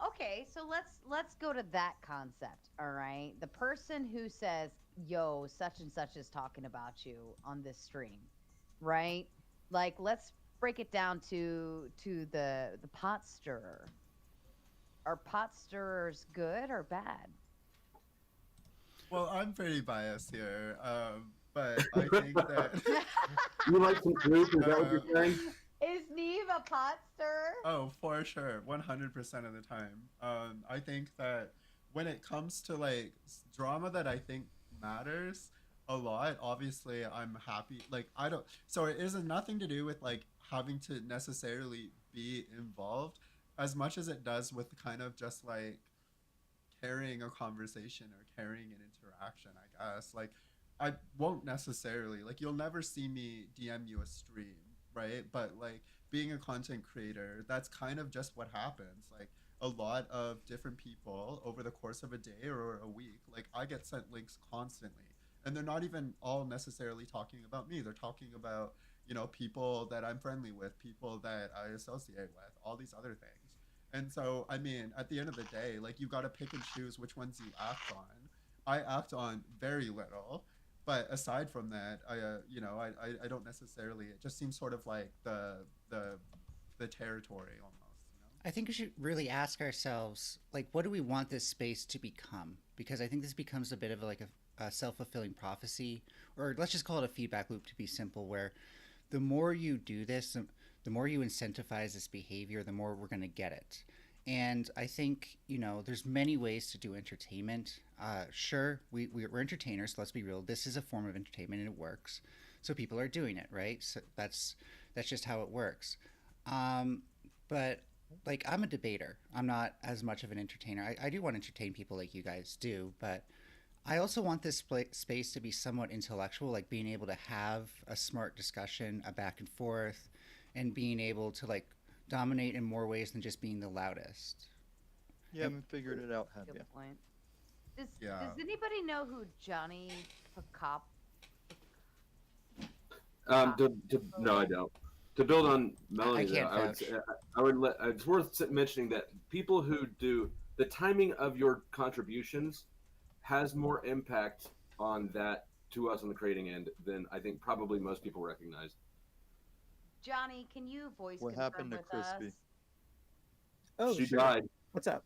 okay, so let's go to that concept. All right, the person who says, "Yo, such and such is talking about you on this stream," right? Like, let's break it down to the pot stirrer. Are pot stirrers good or bad? Well, I'm pretty biased here, but I think that You like some truth? Is that what you're saying? Is Neve a pot stirrer? Oh, for sure, 100% of the time. I think that when it comes to like drama that I think matters a lot, obviously I'm happy. Like I don't. So it isn't nothing to do with like having to necessarily be involved, as much as it does with kind of just like carrying a conversation or carrying an interaction, I guess. Like I won't necessarily like you'll never see me DM you a stream, right? But like being a content creator, that's kind of just what happens. Like a lot of different people over the course of a day or a week, like I get sent links constantly. And they're not even all necessarily talking about me. They're talking about, people that I'm friendly with, people that I associate with, all these other things. And so, I mean, at the end of the day, like you got to pick and choose which ones you act on. I act on very little, but aside from that, I don't necessarily. It just seems sort of like the territory almost. I think we should really ask ourselves, like, what do we want this space to become? Because I think this becomes a bit of like a self-fulfilling prophecy, or let's just call it a feedback loop to be simple, where the more you do this, the more you incentivize this behavior, the more we're going to get it. And I think, there's many ways to do entertainment. Sure, we're entertainers, so let's be real. This is a form of entertainment and it works. So people are doing it, right? So that's just how it works. But like, I'm a debater. I'm not as much of an entertainer. I do want to entertain people like you guys do, but I also want this space to be somewhat intellectual, like being able to have a smart discussion, a back and forth, and being able to like dominate in more ways than just being the loudest. You haven't figured it out, have you? Good point. Does anybody know who Johnny Pacop? No, I don't. To build on Melanie, I it's worth mentioning that people who do the timing of your contributions has more impact on that to us on the creating end than I think probably most people recognize. Johnny, can you voice What confirm happened to with Crispy? us? Oh, She sure. died. What's up?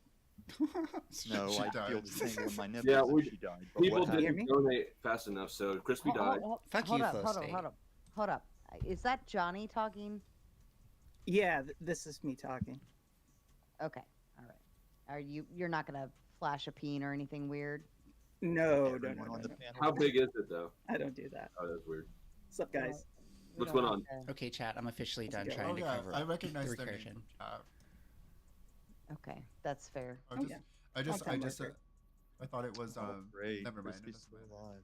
No, She I died. feel the same with my nipples Yeah, if she died. But people what happened? didn't donate fast enough, so Crispy died. Fuck hold you, up, Flow hold up, State. hold up. Is that Johnny talking? Yeah, this is me talking. Okay, all right. You're not gonna flash a peen or anything weird? No. Everyone on the panel. How big is it though? I don't do that. Oh, that's weird. What's up, guys? What's going on? Okay, chat, I'm officially done Let's go. trying to cover I up recognize the their name recursion. from chat. Okay, that's fair. I Long-time worker. I thought it was Great. never mind. Crispy's still alive.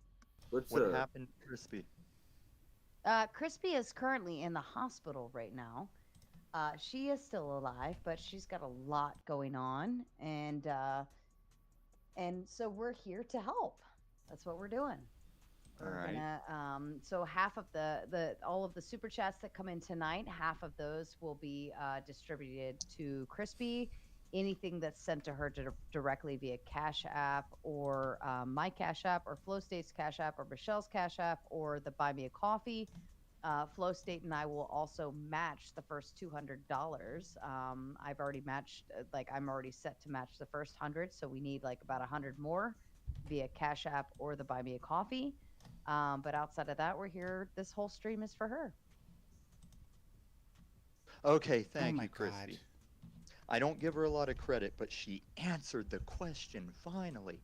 What's What happened to Crispy? Crispy is currently in the hospital right now. She is still alive, but she's got a lot going on, and so we're here to help. That's what we're doing. All right. So half of all of the super chats that come in tonight, half of those will be distributed to Crispy. Anything that's sent to her directly via Cash App or my Cash App or Flow State's Cash App or Michelle's Cash App or the Buy Me a Coffee. Flow State and I will also match the first $200. I've already matched, I'm already set to match the first 100, so we need like about 100 more via Cash App or the Buy Me a Coffee. But outside of that, we're here. This whole stream is for her. Okay, thank my you, Crispy. God. I don't give her a lot of credit, but she answered the question finally.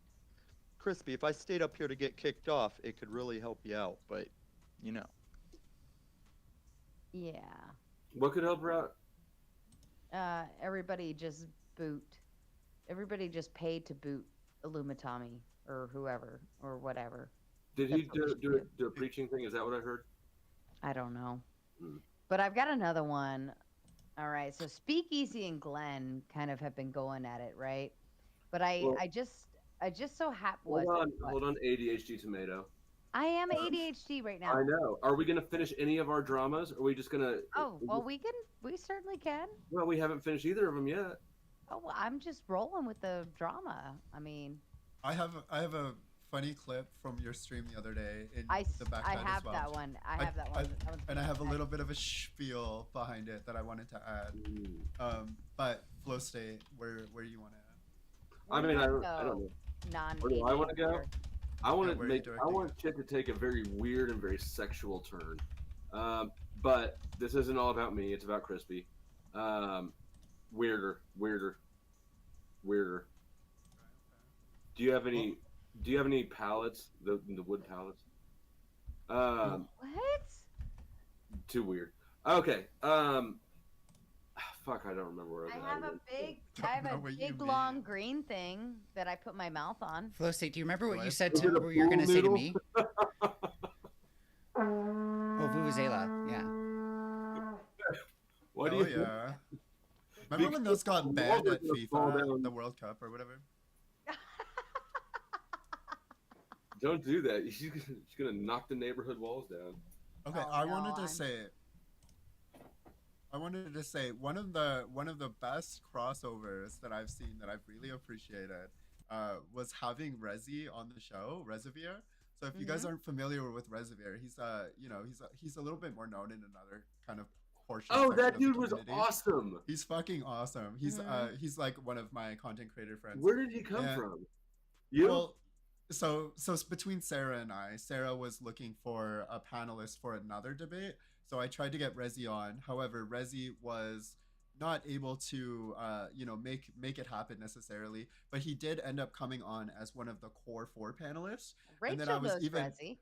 Crispy, if I stayed up here to get kicked off, it could really help you out, but you know. Yeah. What could help her out? Everybody just boot. Everybody just paid to boot Illumitami or whoever or whatever. Did he do a preaching thing? Is that what I heard? I don't know. Hmm. But I've got another one. All right. So Speakeasy and Glenn kind of have been going at it, right? But I just so happen Hold on, ADHD tomato. I am ADHD right now. I know. Are we gonna finish any of our dramas? Or are we just gonna? Oh, well, we certainly can. Well, we haven't finished either of them yet. Oh, well, I'm just rolling with the drama. I mean, I have a funny clip from your stream the other day in the back I chat have as well. that one. I have that one. That one's And I have a pretty little bit of a spiel behind it that I wanted to add. But Flow State, where do you want to add? I mean, I don't know. Where do I want to go? I want I want Chit to take a very weird and very sexual turn. But this isn't all about me. It's about Crispy. Weirder. Do you have any pallets? The wood pallets? What? Too weird. Okay. Fuck, I don't remember where I have a big long green thing that I put my mouth on. Flow State, do you remember what you said Is it a what you were going to pool say to noodle? me? Oh, Vuvuzela, yeah. What do Oh, you? yeah. Remember when those got banned at FIFA, the World Cup or whatever? Don't do that. She's gonna knock the neighborhood walls down. Okay, I wanted to say one of the best crossovers that I've seen that I've really appreciated was having Rezi on the show, Reservoir. So if you guys aren't familiar with Reservoir, he's he's a little bit more known in another kind of portion. Oh, section that of the dude was community. awesome. He's fucking awesome. He's like one of my content creator friends. Where did he come from? You? Well, so between Sarah and I, Sarah was looking for a panelist for another debate. So I tried to get Rezi on. However, Rezi was not able to make it happen necessarily, but he did end up coming on as one of the core 4 panelists. Rachel And then I was knows Rezi.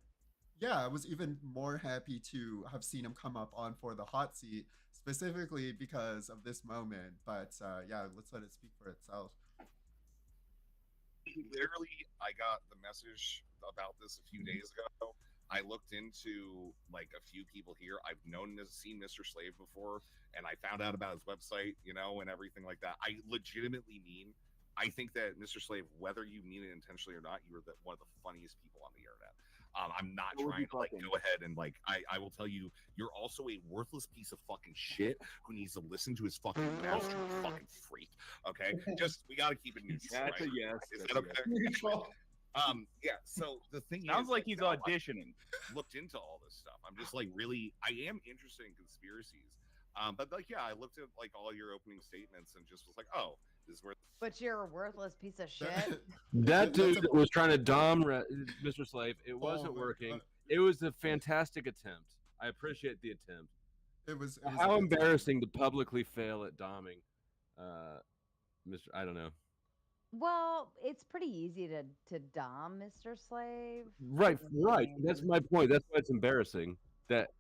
I was even more happy to have seen him come up on for the hot seat, specifically because of this moment. But yeah, let's let it speak for itself. Literally, I got the message about this a few days ago. I looked into like a few people here. I've seen Mr. Slave before, and I found out about his website, and everything like that. I legitimately mean, I think that Mr. Slave, whether you mean it intentionally or not, you are one of the funniest people on the internet. I'm not trying to go ahead and I will tell you, you're also a worthless piece of fucking shit who needs to listen to his fucking mouth, you fucking freak. Okay, just we got to keep it neutral. That's right? a yes. Is That's that a okay? yes. Yeah. So the thing Sounds is, like he's now auditioning. I've looked into all this stuff. I'm just really, I am interested in conspiracies. But I looked at all your opening statements and just was like, oh, this is where. But you're a worthless piece of shit. That dude was trying to dom Mr. Slave. It wasn't working. It was a fantastic attempt. I appreciate the attempt. It was how embarrassing to publicly fail at doming, Mr. I don't know. Well, it's pretty easy to dom Mr. Slave. Right. That's my point. That's why it's embarrassing. That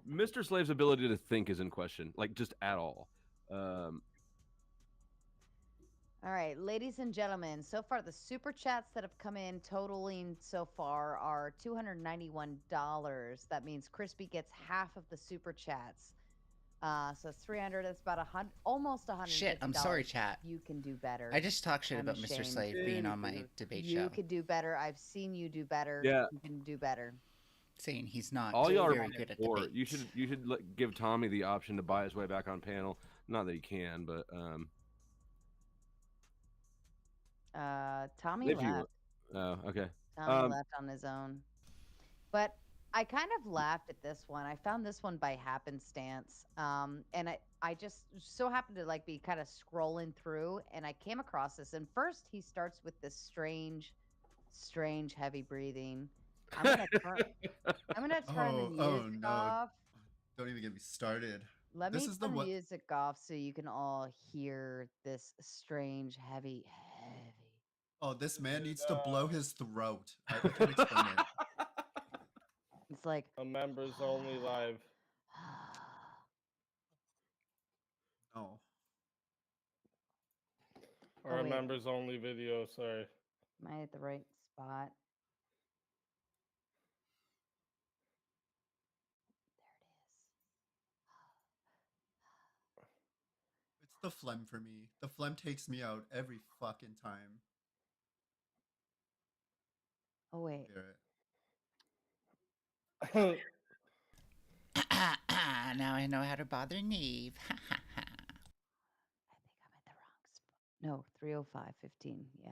Mr. Slave's ability to think is in question, just at all. All right, ladies and gentlemen, so far the super chats that have come in totaling so far are $291. That means Crispy gets half of the super chats. So 300, that's about almost 100. Shit, I'm sorry, chat. You can do better. I just talked shit I'm about Mr. ashamed. Slave being on my debate show. You could do better. I've seen you do better. Yeah. You can do better. Saying he's not all y'all very are good at for debate. it. You should give Tommy the option to buy his way back on panel. Not that he can, but Tommy left. Oh, okay. Tommy left on his own. But I kind of laughed at this one. I found this one by happenstance. And I just so happened to be kind of scrolling through, and I came across this. And first he starts with this strange heavy breathing. I'm gonna turn the music off. Don't even get me started. Let This me is the turn the one. music off so you can all hear this strange, heavy. Oh, this man needs to blow his throat. I can't explain it. It's like a members only live. No. Or Oh, a wait. members only video, sorry. Am I at the right spot? It's the phlegm for me. The phlegm takes me out every fucking time. Oh wait. Hear it. Now I know how to bother Neve. No, 305:15. Yeah.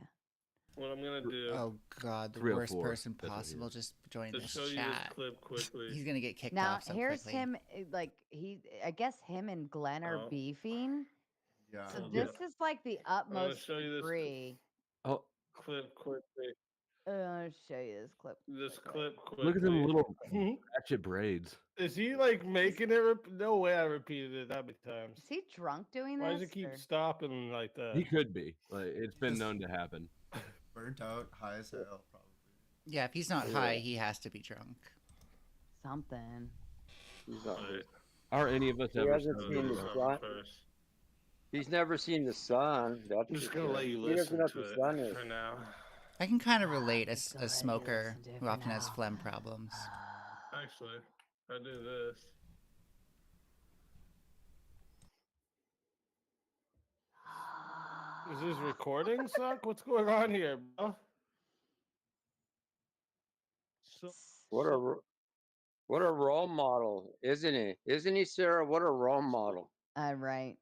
What I'm gonna do. Oh God, the worst person possible just joined to this show you this chat. clip quickly. He's gonna get kicked Now off so here's quickly. him. Like I guess him and Glenn are Oh. beefing. Yeah. So this is like the utmost show you this degree. Oh, clip quickly. I'll show you this clip. This clip quickly. look at them little ratchet braids. Is he like making it? No way! I repeated it that many times. Is he drunk doing Why this? does it keep or- stopping like that? He could be. Like it's been known to happen. Burnt out, high as hell, probably. Yeah, if he's not high, he has to be drunk. Something. He's not. Are any of us He ever? hasn't seen the sun. He's never seen the sun. That's I'm just for gonna sure. let you He doesn't listen know what to the it sun is. for now. I can kind of relate as a smoker who often has phlegm problems. Actually, I do this. Is this recording suck? What's going on here, bro? What a role model, isn't he? Isn't he, Sarah? What a role model. Right.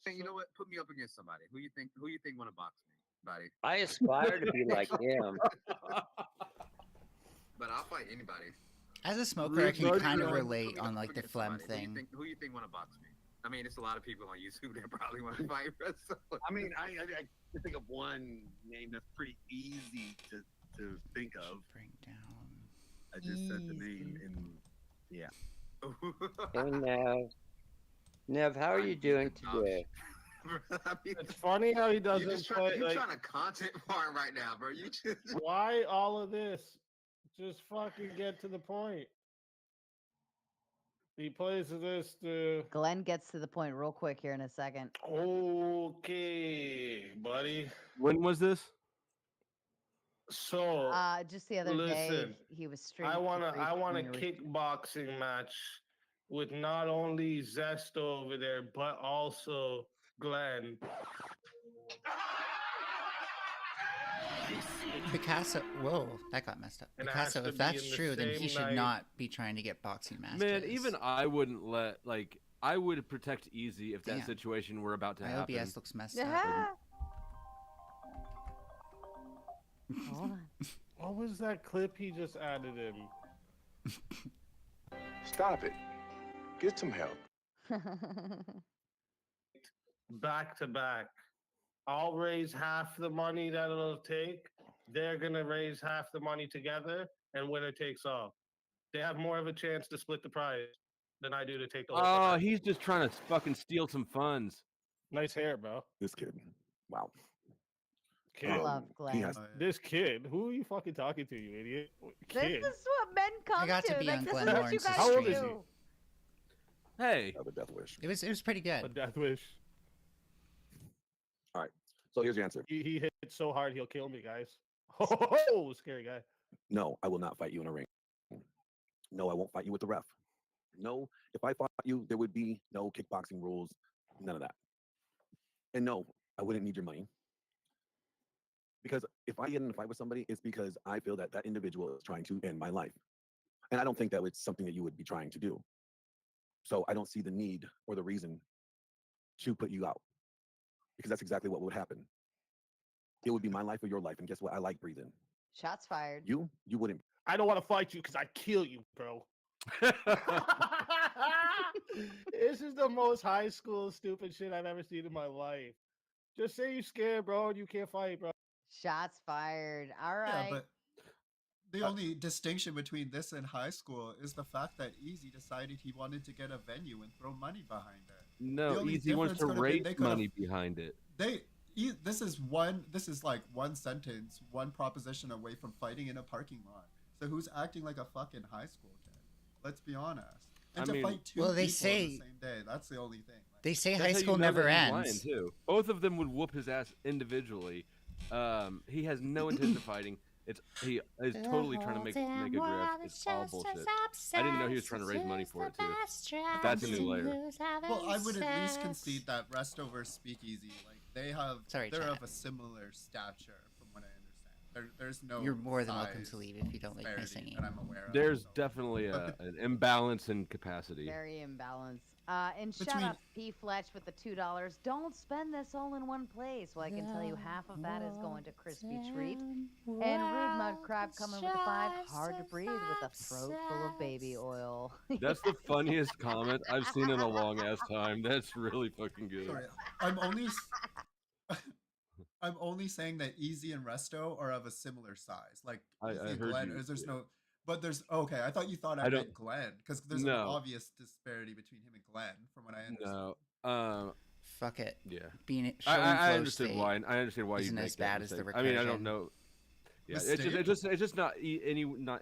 Hey, you know what? Put me up against somebody. Who you think want to box me, buddy? I aspire to be like him. But I'll fight anybody. As a smoker, I can kind of relate on like the phlegm thing. Who you think want to box me? I mean, it's a lot of people on YouTube that probably want to fight wrestle. I mean, I can think of one name that's pretty easy to think of. Bring down. I just said the name and yeah. Hey, Nev. Nev, how are you doing today? It's funny how he doesn't play. You're Like, trying to content farm right now, bro. You just why all of this? Just fucking get to the point. He plays this to. Glenn gets to the point real quick here in a second. Okay, buddy. When was this? So Just the other day, listen, he was streaming. I want a when you were- kickboxing match with not only Zesto over there, but also Glenn. Picasso, whoa, that got messed up. And it has Picasso, to if be that's in the true, then he same should night. not be trying to get boxing matches. Man, even I wouldn't let I would protect Easy if that Damn. situation were about to My happen. OBS looks messed up. Yeah. Hold on. What was that clip he just added in? Stop it. Get some help. Back to back. I'll raise half the money that it'll take. They're gonna raise half the money together, and winner takes all. They have more of a chance to split the prize than I do to take the whole Oh, prize. he's just trying to fucking steal some funds. Nice hair, bro. This kid. Wow. Kid. I love Glenn. He has This kid. Who are you fucking talking to, you idiot? This Kid. is what men come got to be Like, on this Glenn is what you Lawrence's guys How old is do. he? Hey, a death wish. It was pretty A good. death wish. All right. So here's your answer. He hit so hard he'll kill me, guys. Oh, scary guy. No, I will not fight you in a ring. No, I won't fight you with the ref. No, if I fought you, there would be no kickboxing rules, none of that. And no, I wouldn't need your money. Because if I get in a fight with somebody, it's because I feel that that individual is trying to end my life. And I don't think that it's something that you would be trying to do. So I don't see the need or the reason to put you out. Because that's exactly what would happen. It would be my life or your life. And guess what? I like breathing. Shots fired. You wouldn't. I don't want to fight you because I kill you, bro. This is the most high school stupid shit I've ever seen in my life. Just say you're scared, bro, and you can't fight, bro. Shots fired. All Yeah, right. but The only distinction between this and high school is the fact that Easy decided he wanted to get a venue and throw money behind it. No, The only Easy wants to difference could have been raise they could have money behind it. this is like one sentence, one proposition away from fighting in a parking lot. So who's acting like a fucking high school kid? Let's be honest. And to fight two people they on say the same day, that's the only thing. they say That's high how you school know never that he's lying, ends. too. Both of them would whoop his ass individually. He has no intention of fighting. He is totally trying to make a grift. It's all bullshit. I didn't know he was trying to raise money for it too. But that's a new layer. Well, I would at least concede that Resto versus Speakeasy, like they're of a similar stature from what I understand. There's no. You're more than welcome size to leave if you don't like my disparity singing. that I'm aware of. There's definitely an imbalance in capacity. Very imbalanced. And shout Between- out to P. Fletch with the $2. Don't spend this all in one place. Well, I can tell you half of that is going to KrispyTreat. And Rude Mud Crab coming with a 5. Hard to breathe with a throat full of baby oil. That's the funniest comment I've seen in a long ass time. That's really fucking good. Sorry, I'm only saying that Easy and Resto are of a similar size. Like I Easy and heard Glenn, you, there's yeah. no. But there's okay. I thought you thought I I meant don't- Glenn because there's an No. obvious disparity between him and Glenn, from what I understand. No. Fuck it. Yeah. Being I understood why. I understand why you isn't make as that bad as the mistake. I mean, I don't recursion. know. Yeah, Mistake? it's just not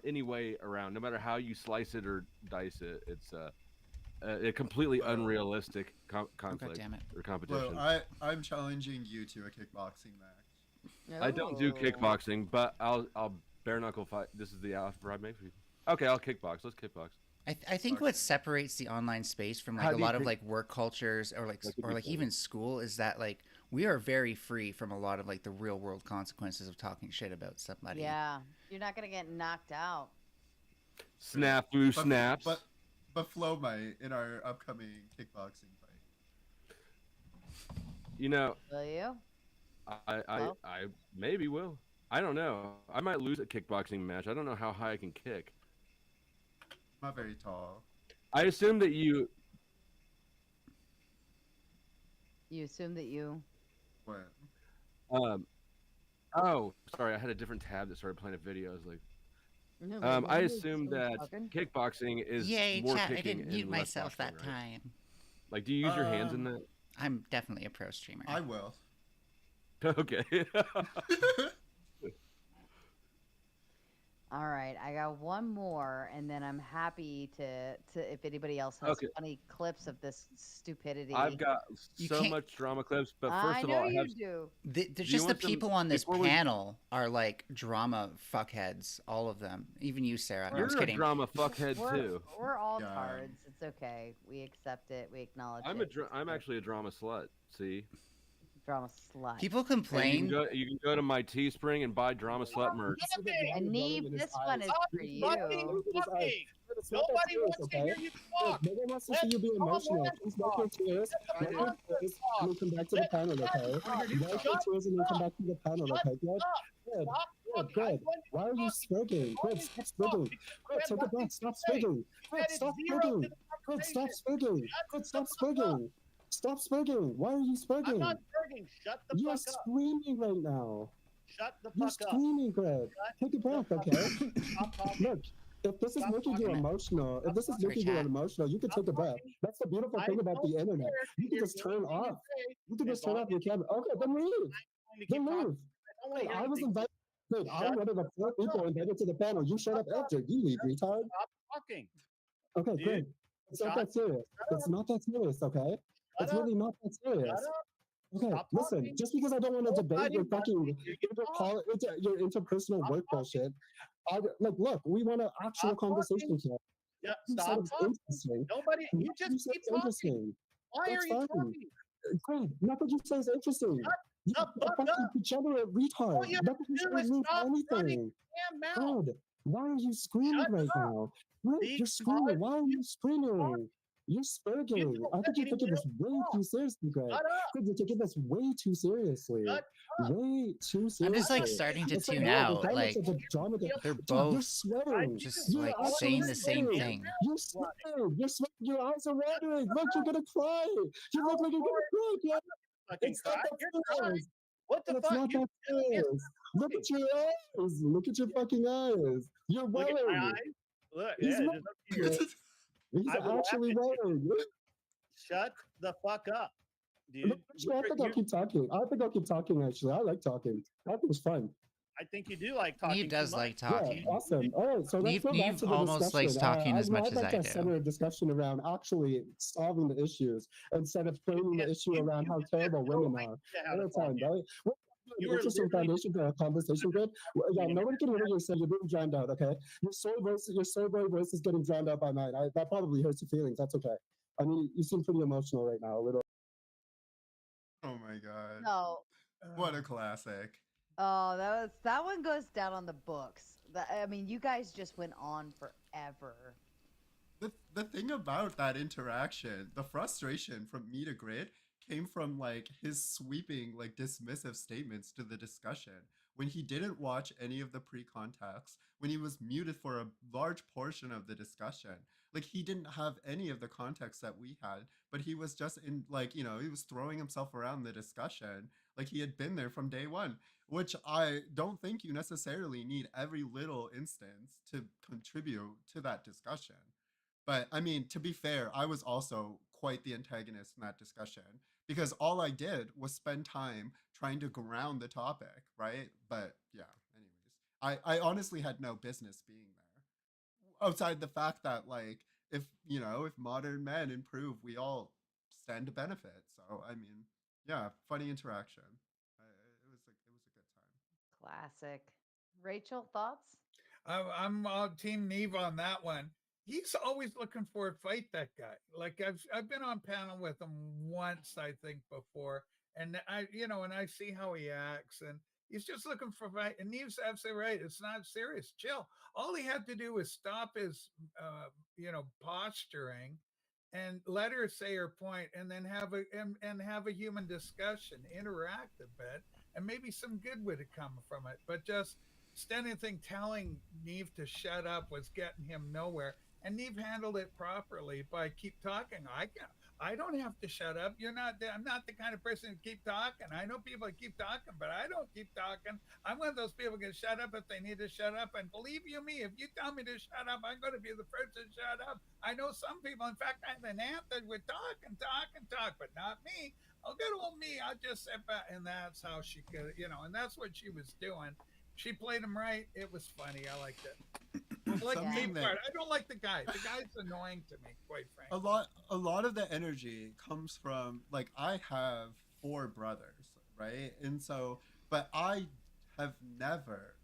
any way around. No matter how you slice it or dice it, it's a completely unrealistic conflict damn it. or competition. Well, I'm challenging you to a kickboxing match. I don't do kickboxing, but I'll bare knuckle fight. This is the offer I make for you. Okay, I'll kickbox. Let's kickbox. I think what separates the online space from How like a do you lot of think- like work cultures or like That could or be like funny. even school is that like we are very free from a lot of like the real world consequences of talking shit about somebody. Yeah, you're not gonna get knocked out. Snafu snaps. But Flo might in our upcoming kickboxing fight. You know, Will you? I maybe will. I don't know. I might lose a kickboxing match. I don't know how high I can kick. Not very tall. I assume that you. You assume that you. What? Oh, sorry. I had a different tab that started playing a video. I was like, No, I assume that kickboxing is Yay, more chat! I kicking didn't mute and less myself that boxing, right? time. Like, do you use your hands in that? I'm definitely a pro streamer. I will. Okay. All right, I got one more, and then I'm happy to if anybody else has Okay. funny clips of this stupidity. I've got so can't- much drama clips, but I first of know all, I you have. do. There's Do you just the want some- people on this before we- panel are like drama fuckheads, all of them. Even you, Sarah. No, I'm You're just a kidding. drama fuckhead We're, too. we're all Yeah. cards. It's okay. We accept it. We acknowledge I'm it. I'm actually a drama slut. See. Drama slut. People And you complain. can go to my Teespring and buy drama slut merch. And Neve, this one is for you. Nobody wants to hear you talk. No one wants to see you be emotional. Please wipe your tears. Wipe your tears and then come back to the panel, okay? Wipe your tears and then come back to the panel, okay? Good. Why are you smirking? Good, stop smirking. Good, take a breath. Stop smirking. Good, stop smirking. Good, stop smirking. Good, stop smirking. Stop smirking. Why are you smirking? I'm not smirking. Shut the You're fuck up. screaming right now. Shut the You're fuck up. screaming, Greg. Take a breath, okay? Stop talking. Look, if this is making you emotional, if this is making you emotional, you can take a breath. That's the beautiful thing about the internet. You can just turn off. You can just turn off your camera. Okay, then leave. Then leave. Hey, I was invited. Dude, I'm one of the 4 people invited to the panel. You shut up after. You leave, retard. Stop talking. Okay, good. It's not that serious. It's not that serious, okay? It's really not that serious. Okay, listen, just because I don't want to debate your fucking your interpersonal work bullshit, look, we want an actual conversation here. Yeah, You said stop it's talking. interesting. Nobody, you said just keep it's talking. interesting. Why That's are you fine. talking? Great, nothing you say is interesting. You the a fuck fucking up. degenerate retard. All you have Nothing to you do say is means stop running anything. your damn mouth. God, why are you screaming Shut right up. now? Right, you're screaming. Why are you screaming? You're spurging. I think you're taking this way too seriously, Greg. Greg, you're taking this way too seriously. Way too seriously. I'm just like starting to It's tune no, out. the Like dialects of the drama that- they're Dude, you're both sweating. just You're like actually saying the same sweating. thing. You're sweating. You're sweating. Your eyes are watering. Look, you're gonna cry. You look like you're gonna cry, Greg. Fucking It's not cry. that You're crying. serious. What the It's fuck? not You that serious. Look at your eyes. Look at your fucking eyes. You're Look at my welling. eyes. Look, He's yeah, not. just up here. He's I will laugh actually at you. welling. Shut the fuck up, No, dude. actually, I think I'll keep talking. I think I'll keep talking. Actually, I like talking. Talking's fun. I think you do like talking. Neve does too like much. talking. Yeah, awesome. All right, so let's go back Neve to the almost discussion. likes talking as much I'd as like I to center do. a discussion around actually solving the issues instead of framing the issue around how terrible women are. how to All the time, talk. right? What You an were interesting literally foundation for a conversation, Grid. Yeah, nobody can hear you say you're being drowned out. Okay, your soy boy voice is getting drowned out by mine. That probably hurts your feelings. That's okay. I mean, you seem pretty emotional right now. A little. Oh my god. No. What a classic. Oh, that one goes down on the books. I mean, you guys just went on forever. The thing about that interaction, the frustration from me to Grid came from like his sweeping, like dismissive statements to the discussion when he didn't watch any of the pre-context, when he was muted for a large portion of the discussion. Like he didn't have any of the context that we had, but he was just in like, you know, he was throwing himself around the discussion like he had been there from day one, which I don't think you necessarily need every little instance to contribute to that discussion. But I mean, to be fair, I was also quite the antagonist in that discussion because all I did was spend time trying to ground the topic, right? But yeah, anyways, I honestly had no business being there outside the fact that like if you know if modern men improve, we all stand to benefit. So I mean, yeah, funny interaction. It was a good time. Classic. Rachel, thoughts? I'm Team Neve on that one. He's always looking for a fight. That guy. Like I've been on panel with him once, I think, before, and I see how he acts, and he's just looking for a fight. And Neve's absolutely right. It's not serious. Chill. All he had to do was stop his, posturing, and let her say her point, and then have a human discussion, interact a bit, and maybe some good would have come from it. But just standing thing telling Neve to shut up was getting him nowhere. And Neve handled it properly by keep talking. I don't have to shut up. I'm not the kind of person to keep talking. I know people that keep talking, but I don't keep talking. I'm one of those people who can shut up if they need to shut up. And believe you me, if you tell me to shut up, I'm going to be the first to shut up. I know some people, in fact, I have an aunt that would talk, but not me. Oh, good old me. I'll just sit back. And that's how she could, and that's what she was doing. She played him right. It was funny. I liked it. Like Something that- I don't like the guy. The guy's annoying to me, quite frankly. A lot of the energy comes from like I have 4 brothers, right? And so but I have never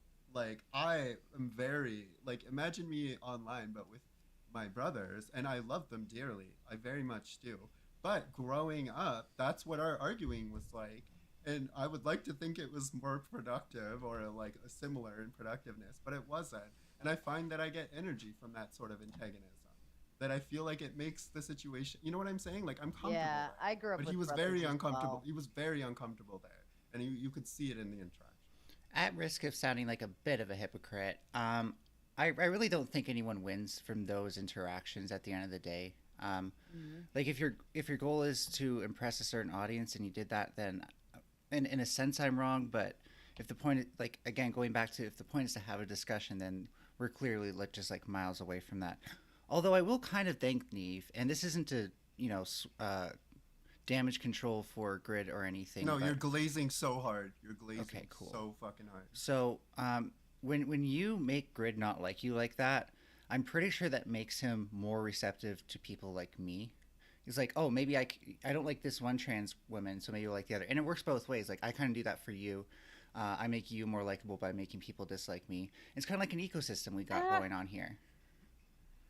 I am very imagine me online but with my brothers, and I love them dearly. I very much do. But growing up, that's what our arguing was like. And I would like to think it was more productive or like a similar in productiveness, but it wasn't. And I find that I get energy from that sort of antagonism. That I feel like it makes the situation. You know what I'm saying? Like I'm comfortable. Yeah, there. I grew up But with he was brothers very as uncomfortable. well. He was very uncomfortable there, and you could see it in the interaction. At risk of sounding like a bit of a hypocrite, I really don't think anyone wins from those interactions at the end of the day. Like if your goal is to impress a certain audience and you did that, then in a sense I'm wrong. But if the point, like again going back to if the point is to have a discussion, then we're clearly just like miles away from that. Although I will kind of thank Neve, and this isn't to damage control for Grid or anything. No, but... you're glazing so hard. You're glazing okay, cool. so fucking hard. So when you make Grid not like you like that, I'm pretty sure that makes him more receptive to people like me. He's like, oh, maybe I don't like this one trans woman, so maybe you'll like the other. And it works both ways. Like I kind of do that for you. I make you more likable by making people dislike me. It's kind of like an ecosystem we got going on here.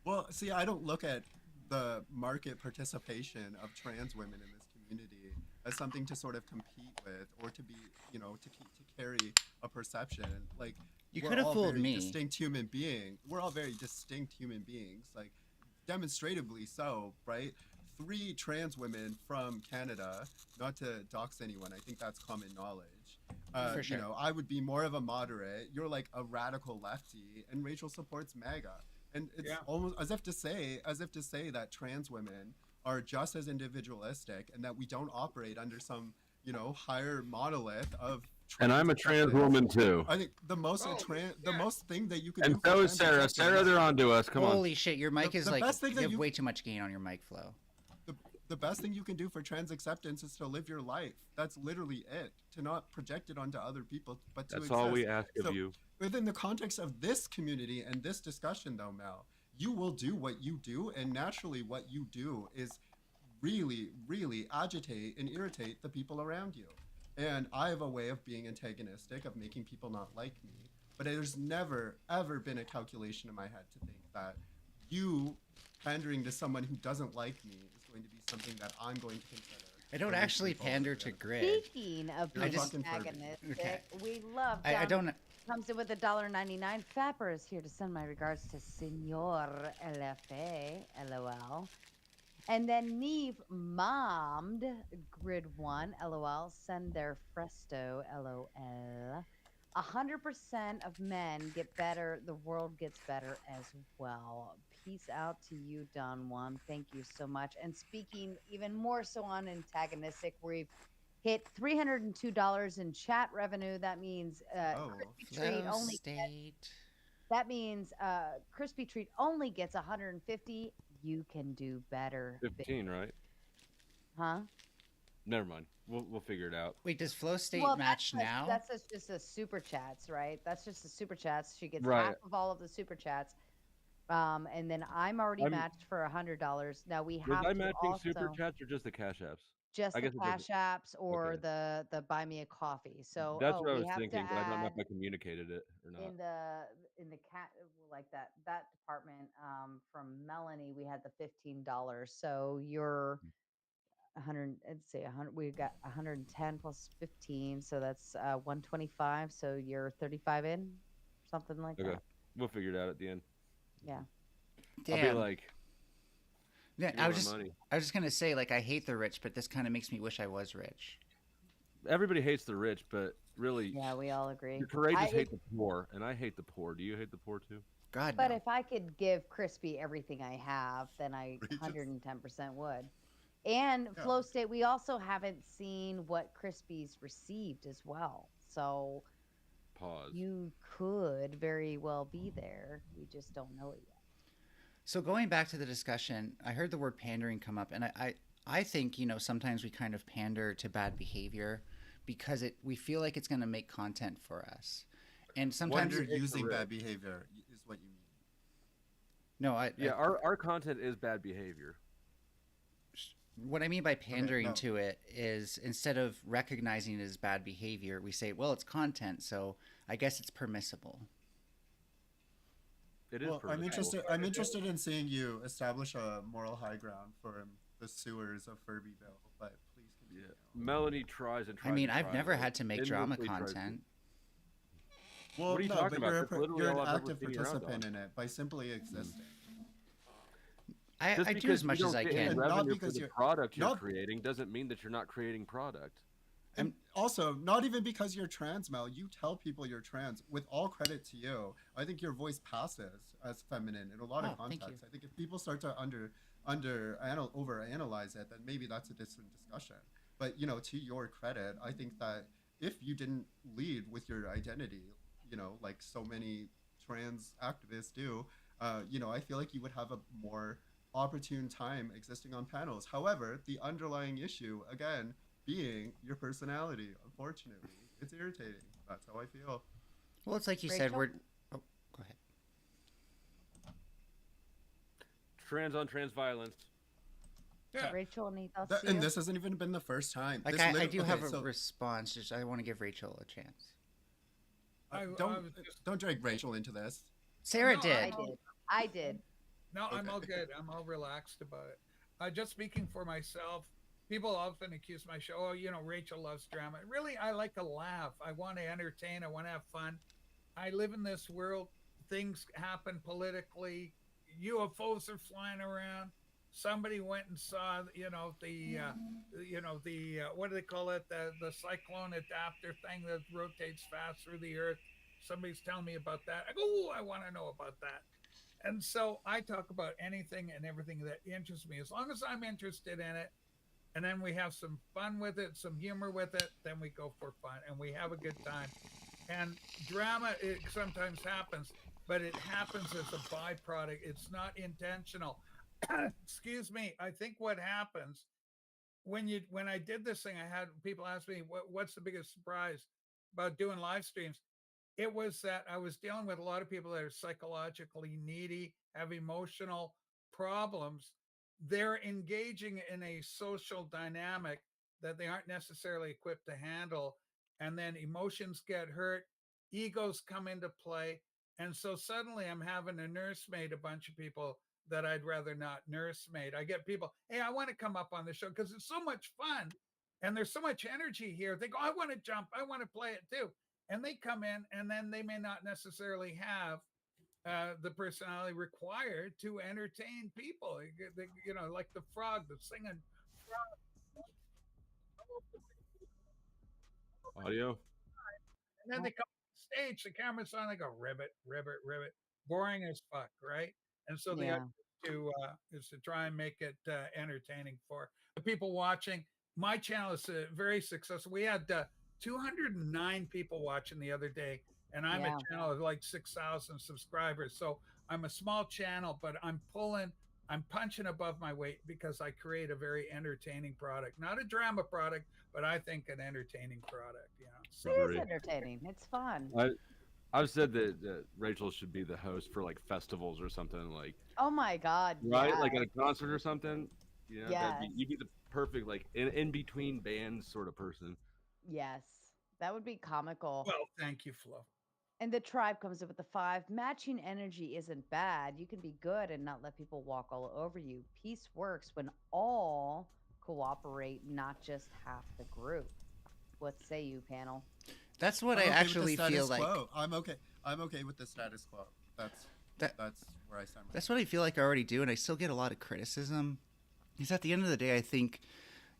Well, see, I don't look at the market participation of trans women in this community as something to sort of compete with or to be, to carry a perception. Like you could have fooled me. Distinct human being. We're all very distinct human beings, like demonstratively so, right? 3 trans women from Canada, not to dox anyone. I think that's common knowledge. For sure. I would be more of a moderate. You're like a radical lefty, and Rachel supports MAGA. And it's almost as if to say that trans women are just as individualistic and that we don't operate under some, higher monolith of And I'm a trans woman too. I think the most the most thing that you can And do. so is Sarah. Sarah, they're on to us. Come on. Holy shit, your mic is the like best thing you that have you- way too much gain on your mic flow. The best thing you can do for trans acceptance is to live your life. That's literally it. To not project it onto other people, but to That's exist. all we ask of So, you. Within the context of this community and this discussion, though, Mel, you will do what you do, and naturally, what you do is really, really agitate and irritate the people around you. And I have a way of being antagonistic, of making people not like me. But there's never, ever been a calculation in my head to think that you pandering to someone who doesn't like me is going to be something that I'm going to consider. I don't or make actually people pander consider. to grid. Speaking of You're a being fucking Furby. antagonistic, Okay. we love. I don't. Comes in with $1.99. Fapper is here to send my regards to Senor LFA, LOL. And then Neve mommed Grid 1, LOL. Send their Fresto, LOL. 100% of men get better. The world gets better as well. Peace out to you, Don Juan. Thank you so much. And speaking even more so on antagonistic, we've hit $302 in chat revenue. That means KrispyTreat Flow only state. that means KrispyTreat only gets 150. You can do better. 15, right? Huh? Never mind. We'll figure it out. Wait, does flow state Well, match now? That's just the super chats, right? That's just the super chats. She gets Right. half of all of the super chats. And then I'm already matched for $100. Now we have Was I to matching also super chats or just the cash apps? just I the guess it cash doesn't- apps or okay. the buy me a coffee. So That's what I we was have thinking, to but I don't know add if I communicated it or not. in the cat like that department from Melanie we had the $15. So you're 100, let's say 100, we got 110 plus 15, so that's 125, so you're 35 in, something like Okay. that. We'll figure it out at the end. Yeah. I'll be Damn. like, Yeah, "Give I me was my just money." I was just gonna say, like, I hate the rich, but this kind of makes me wish I was rich. Everybody hates the rich, but really, Yeah, we all agree. the courageous I- hate the poor, and I hate the poor. Do you hate the poor too? God, But no. if I could give Crispy everything I have, then I 110% would. And Yeah. Flow State, we also haven't seen what Crispy's received as well. So Pause. you could very well be there. We just don't know it yet. So going back to the discussion, I heard the word pandering come up, and I think, you know, sometimes we kind of pander to bad behavior because we feel like it's going to make content for us, and When sometimes you're using bad behavior is what you mean. No, Yeah, our content is bad behavior. what I mean by pandering no. to it is instead of recognizing it as bad behavior, we say, well, it's content, so I guess it's permissible. It is. Well, I'm permissible. interested in seeing you establish a moral high ground for the sewers of Furbyville, but please continue. Melanie tries and tries. I mean, and I've tries, never and had to make drama endlessly tries to- content. Well, What are you no, talking but about? you're, That's literally you're an all I've ever active seen you around participant on. in it by simply existing. I Just do because as much you as don't I get any can. Not revenue because for the you're- product you're not- creating doesn't mean that you're not creating product. And also, not even because you're trans, Mel. You tell people you're trans. With all credit to you, I think your voice passes as feminine in a lot of Oh, thank you. contexts. I think if people start to overanalyze it, then maybe that's a different discussion. But you know, to your credit, I think that if you didn't lead with your identity, you know, like so many trans activists do, you know, I feel like you would have a more opportune time existing on panels. However, the underlying issue, again, being your personality. Unfortunately, it's irritating. That's how I feel. Well, it's like you said, Rachel? oh, go ahead. Trans on trans violence. Yeah. Rachel, any thoughts? That, to and you? this hasn't even been the first time. Like This I lit- do okay, have a so, response. Just I want to give Rachel a chance. don't drag Rachel into this. Sarah No, did. I did. No, I'm Okay. all good. I'm all relaxed about it. Just speaking for myself, people often accuse my show, oh, you know, Rachel loves drama. Really, I like to laugh. I want to entertain. I want to have fun. I live in this world. Things happen politically. UFOs are flying around. Somebody went and saw, you know, the what do they call it? The cyclone adapter thing that rotates fast through the earth. Somebody's telling me about that. I go, oh, I want to know about that. And so I talk about anything and everything that interests me. As long as I'm interested in it, and then we have some fun with it, some humor with it, then we go for fun and we have a good time. And drama, it sometimes happens, but it happens as a byproduct. It's not intentional. Excuse me. I think what happens when I did this thing, I had people ask me, what's the biggest surprise about doing live streams? It was that I was dealing with a lot of people that are psychologically needy, have emotional problems. They're engaging in a social dynamic that they aren't necessarily equipped to handle. And then emotions get hurt, egos come into play. And so suddenly I'm having to nursemaid a bunch of people that I'd rather not nursemaid. I get people, hey, I want to come up on the show because it's so much fun. And there's so much energy here. They go, I want to jump. I want to play it too. And they come in, and then they may not necessarily have the personality required to entertain people. You know, like the frog, the singing frog. Audio. And then they come on stage, the camera's on, they go ribbit, ribbit, ribbit, boring as fuck, right? And so the Yeah. idea is to try and make it entertaining for the people watching. My channel is very successful. We had 209 people watching the other day, and I'm Yeah. a channel of like 6,000 subscribers. So I'm a small channel, but I'm punching above my weight because I create a very entertaining product, not a drama product, but I think an entertaining product. You know, so. It is entertaining. It's fun. I've said that Rachel should be the host for like festivals or something, like Oh my God. right, Yeah. like at a concert or something. You know, Yes. you'd be the perfect like in between bands sort of person. Yes. That would be comical. Well, thank you, Flo. And the tribe comes up with the 5. Matching energy isn't bad. You can be good and not let people walk all over you. Peace works when all cooperate, not just half the group. What say you, panel? That's what I'm I okay with the actually status feel like. quo. I'm okay with the status quo. That's where I stand. That's what I feel like I already do, and I still get a lot of criticism. Because at the end of the day, I think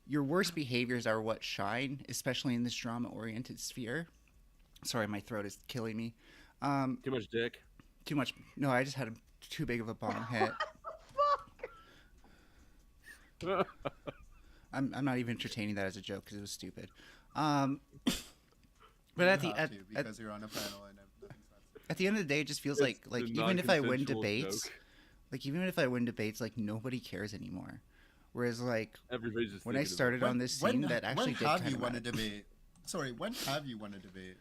your worst behaviors are what shine, especially in this drama-oriented sphere. Sorry, my throat is killing me. Too much dick. Too much. No, I just had too big of a bong hit. I'm not even entertaining that as a joke because it was stupid. But because you're on a panel and at the end of the day, it just feels like even if I win debates, like nobody cares anymore. Whereas like everybody's just when I started on this scene, that actually did when have kind you of won a matter. debate? Sorry, when have you won a debate?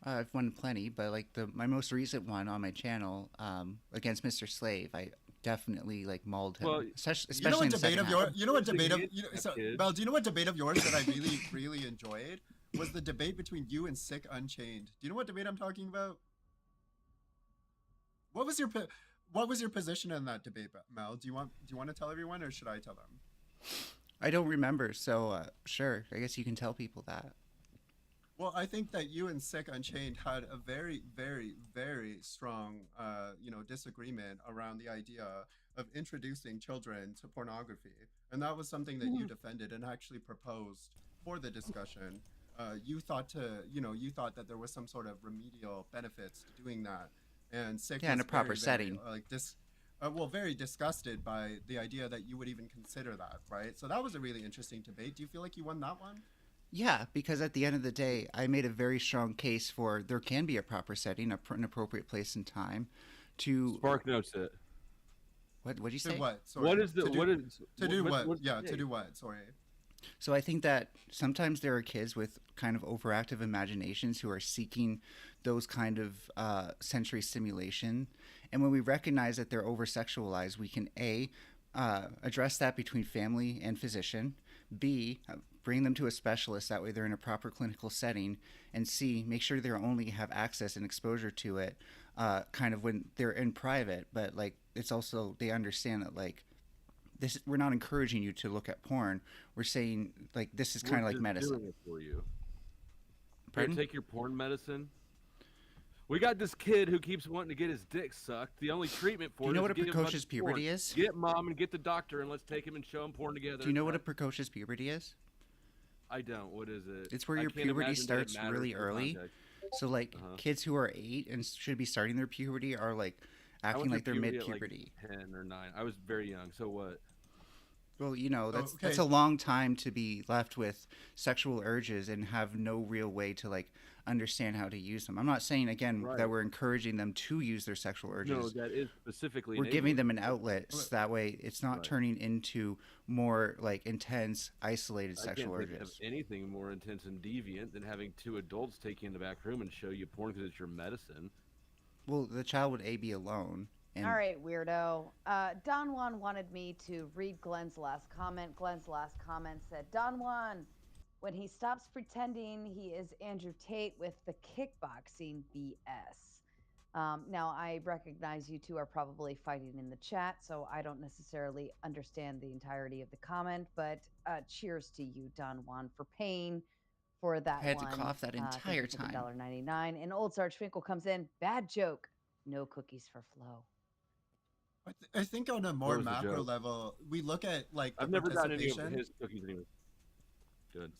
I've won plenty, but like my most recent one on my channel against Mr. Slave, I definitely like mauled him. Well, especially You know what in the debate second of half. yours? You know what debate of kid. Mel? Do you know what debate of yours that I really really enjoyed was the debate between you and Sick Unchained. Do you know what debate I'm talking about? What was your position in that debate, Mel? Do you want to tell everyone, or should I tell them? I don't remember, so sure. I guess you can tell people that. Well, I think that you and Sick Unchained had a very, very, very strong, disagreement around the idea of introducing children to pornography, and that was something that you defended and actually proposed for the discussion. You thought that there was some sort of remedial benefits to doing that, and Sick was in a proper very, setting. very disgusted by the idea that you would even consider that, right? So that was a really interesting debate. Do you feel like you won that one? Yeah, because at the end of the day, I made a very strong case for there can be a proper setting, an appropriate place and time to Spark notes it. What'd you To say? what? Sorry. What is the to do, what is to do what? what- Yeah, to do what? Sorry. So I think that sometimes there are kids with kind of overactive imaginations who are seeking those kind of sensory stimulation. And when we recognize that they're over-sexualized, we can address that between family and physician, B, bring them to a specialist, that way they're in a proper clinical setting, and C, make sure they only have access and exposure to it kind of when they're in private. But like it's also, they understand that like this, we're not encouraging you to look at porn. We're saying like this is kind of like just medicine. doing it for you. Pardon? Here, take your porn medicine. We got this kid who keeps wanting to get his dick sucked. The only treatment for Do you it know is what a to give him bunch precocious of porn. puberty is? Get mom and get the doctor, and let's take him and show him porn together. Do you know what a precocious puberty is? I don't. What is it? It's where I your can't puberty imagine that it starts matters really in the early. context. So like kids who are 8 and should be starting their puberty are like I acting went like through they're puberty at, mid-puberty. like 10 or 9. I was very young. So what? Well, you know, that's okay. a long time to be left with sexual urges and have no real way to like understand how to use them. I'm not saying again Right. that we're encouraging them to use their sexual urges. No, that is specifically We're giving them enabling. an outlet so that way it's not Right. turning into more like intense, isolated sexual I can't think of urges. anything more intense and deviant than having two adults take you in the back room and show you porn because it's your medicine. Well, the child would be alone. And All right, weirdo. Don Juan wanted me to read Glenn's last comment. Glenn's last comment said, Don Juan, when he stops pretending he is Andrew Tate with the kickboxing BS. Now, I recognize you two are probably fighting in the chat, so I don't necessarily understand the entirety of the comment, but cheers to you, Don Juan, for paying for that I had one. to cough that Thank entire you for the time. $1.99. And Old Sarge Finkel comes in, bad joke, no cookies for Flo. I think on a more macro level, we look at like the I've never gotten any of participation. his cookies anyway. Good.